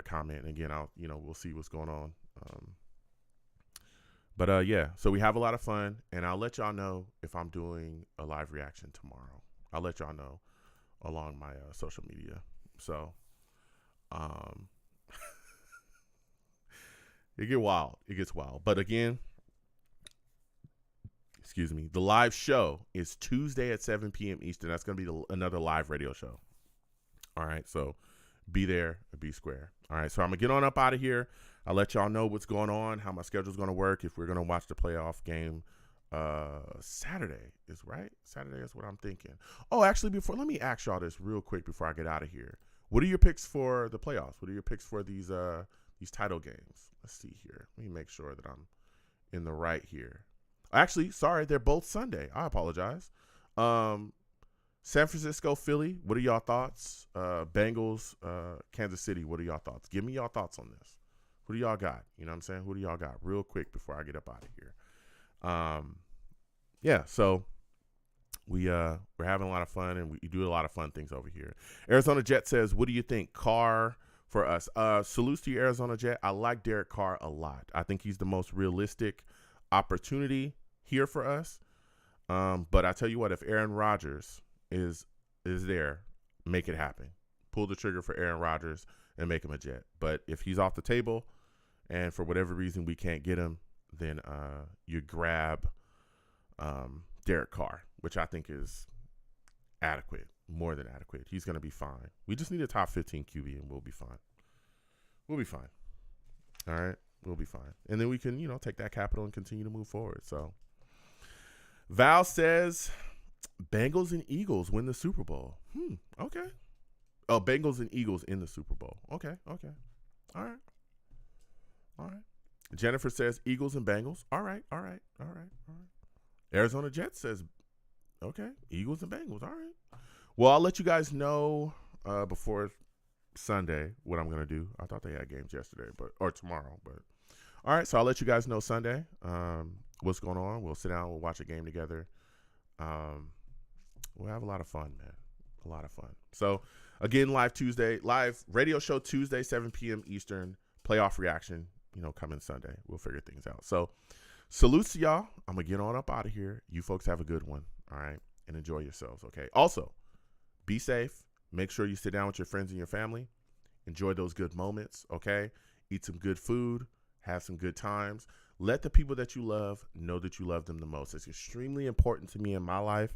comment. And again, we'll see what's going on. But yeah, so we have a lot of fun, and I'll let y'all know if I'm doing a live reaction tomorrow. I'll let y'all know along my social media. So, it gets wild. But again, excuse me, the live show is Tuesday at 7 p.m. Eastern. That's going to be another live radio show. All right, so be there or be square. All right, so I'm going to get on up out of here. I'll let y'all know what's going on, how my schedule is going to work, if we're going to watch the playoff game Saturday is right. Saturday is what I'm thinking. Oh, actually, let me ask y'all this real quick before I get out of here. What are your picks for the playoffs? What are your picks for these title games? Let's see here. Let me make sure that I'm in the right here. Actually, sorry, they're both Sunday. I apologize. San Francisco, Philly, what are y'all thoughts? Bengals, Kansas City, what are y'all thoughts? Give me y'all thoughts on this. Who do y'all got? You know what I'm saying? Who do y'all got? Real quick before I get up out of here. Yeah, so we're having a lot of fun, and we do a lot of fun things over here. Arizona Jet says, what do you think? Carr for us. Salutes to you, Arizona Jet. I like Derek Carr a lot. I think he's the most realistic opportunity here for us. But I tell you what, if Aaron Rodgers is there, make it happen. Pull the trigger for Aaron Rodgers and make him a Jet. But if he's off the table and for whatever reason we can't get him, then you grab Derek Carr, which I think is adequate, more than adequate. He's going to be fine. We just need a top 15 QB and we'll be fine. We'll be fine. All right? We'll be fine. And then we can, take that capital and continue to move forward. So Val says Bengals and Eagles win the Super Bowl. Okay. Oh, Bengals and Eagles in the Super Bowl. Okay. All right. Jennifer says Eagles and Bengals. All right. Arizona Jets says, okay, Eagles and Bengals. All right. Well, I'll let you guys know before Sunday what I'm gonna do. I thought they had games yesterday, or tomorrow, but all right. So I'll let you guys know Sunday what's going on. We'll sit down. We'll watch a game together. We'll have a lot of fun, man. A lot of fun. So again, live radio show Tuesday, 7 p.m. Eastern. Playoff reaction. Coming Sunday. We'll figure things out. So salutes to y'all. I'm gonna get on up out of here. You folks have a good one. All right, and enjoy yourselves. Okay. Also, be safe. Make sure you sit down with your friends and your family. Enjoy those good moments, okay? Eat some good food. Have some good times. Let the people that you love know that you love them the most. It's extremely important to me in my life,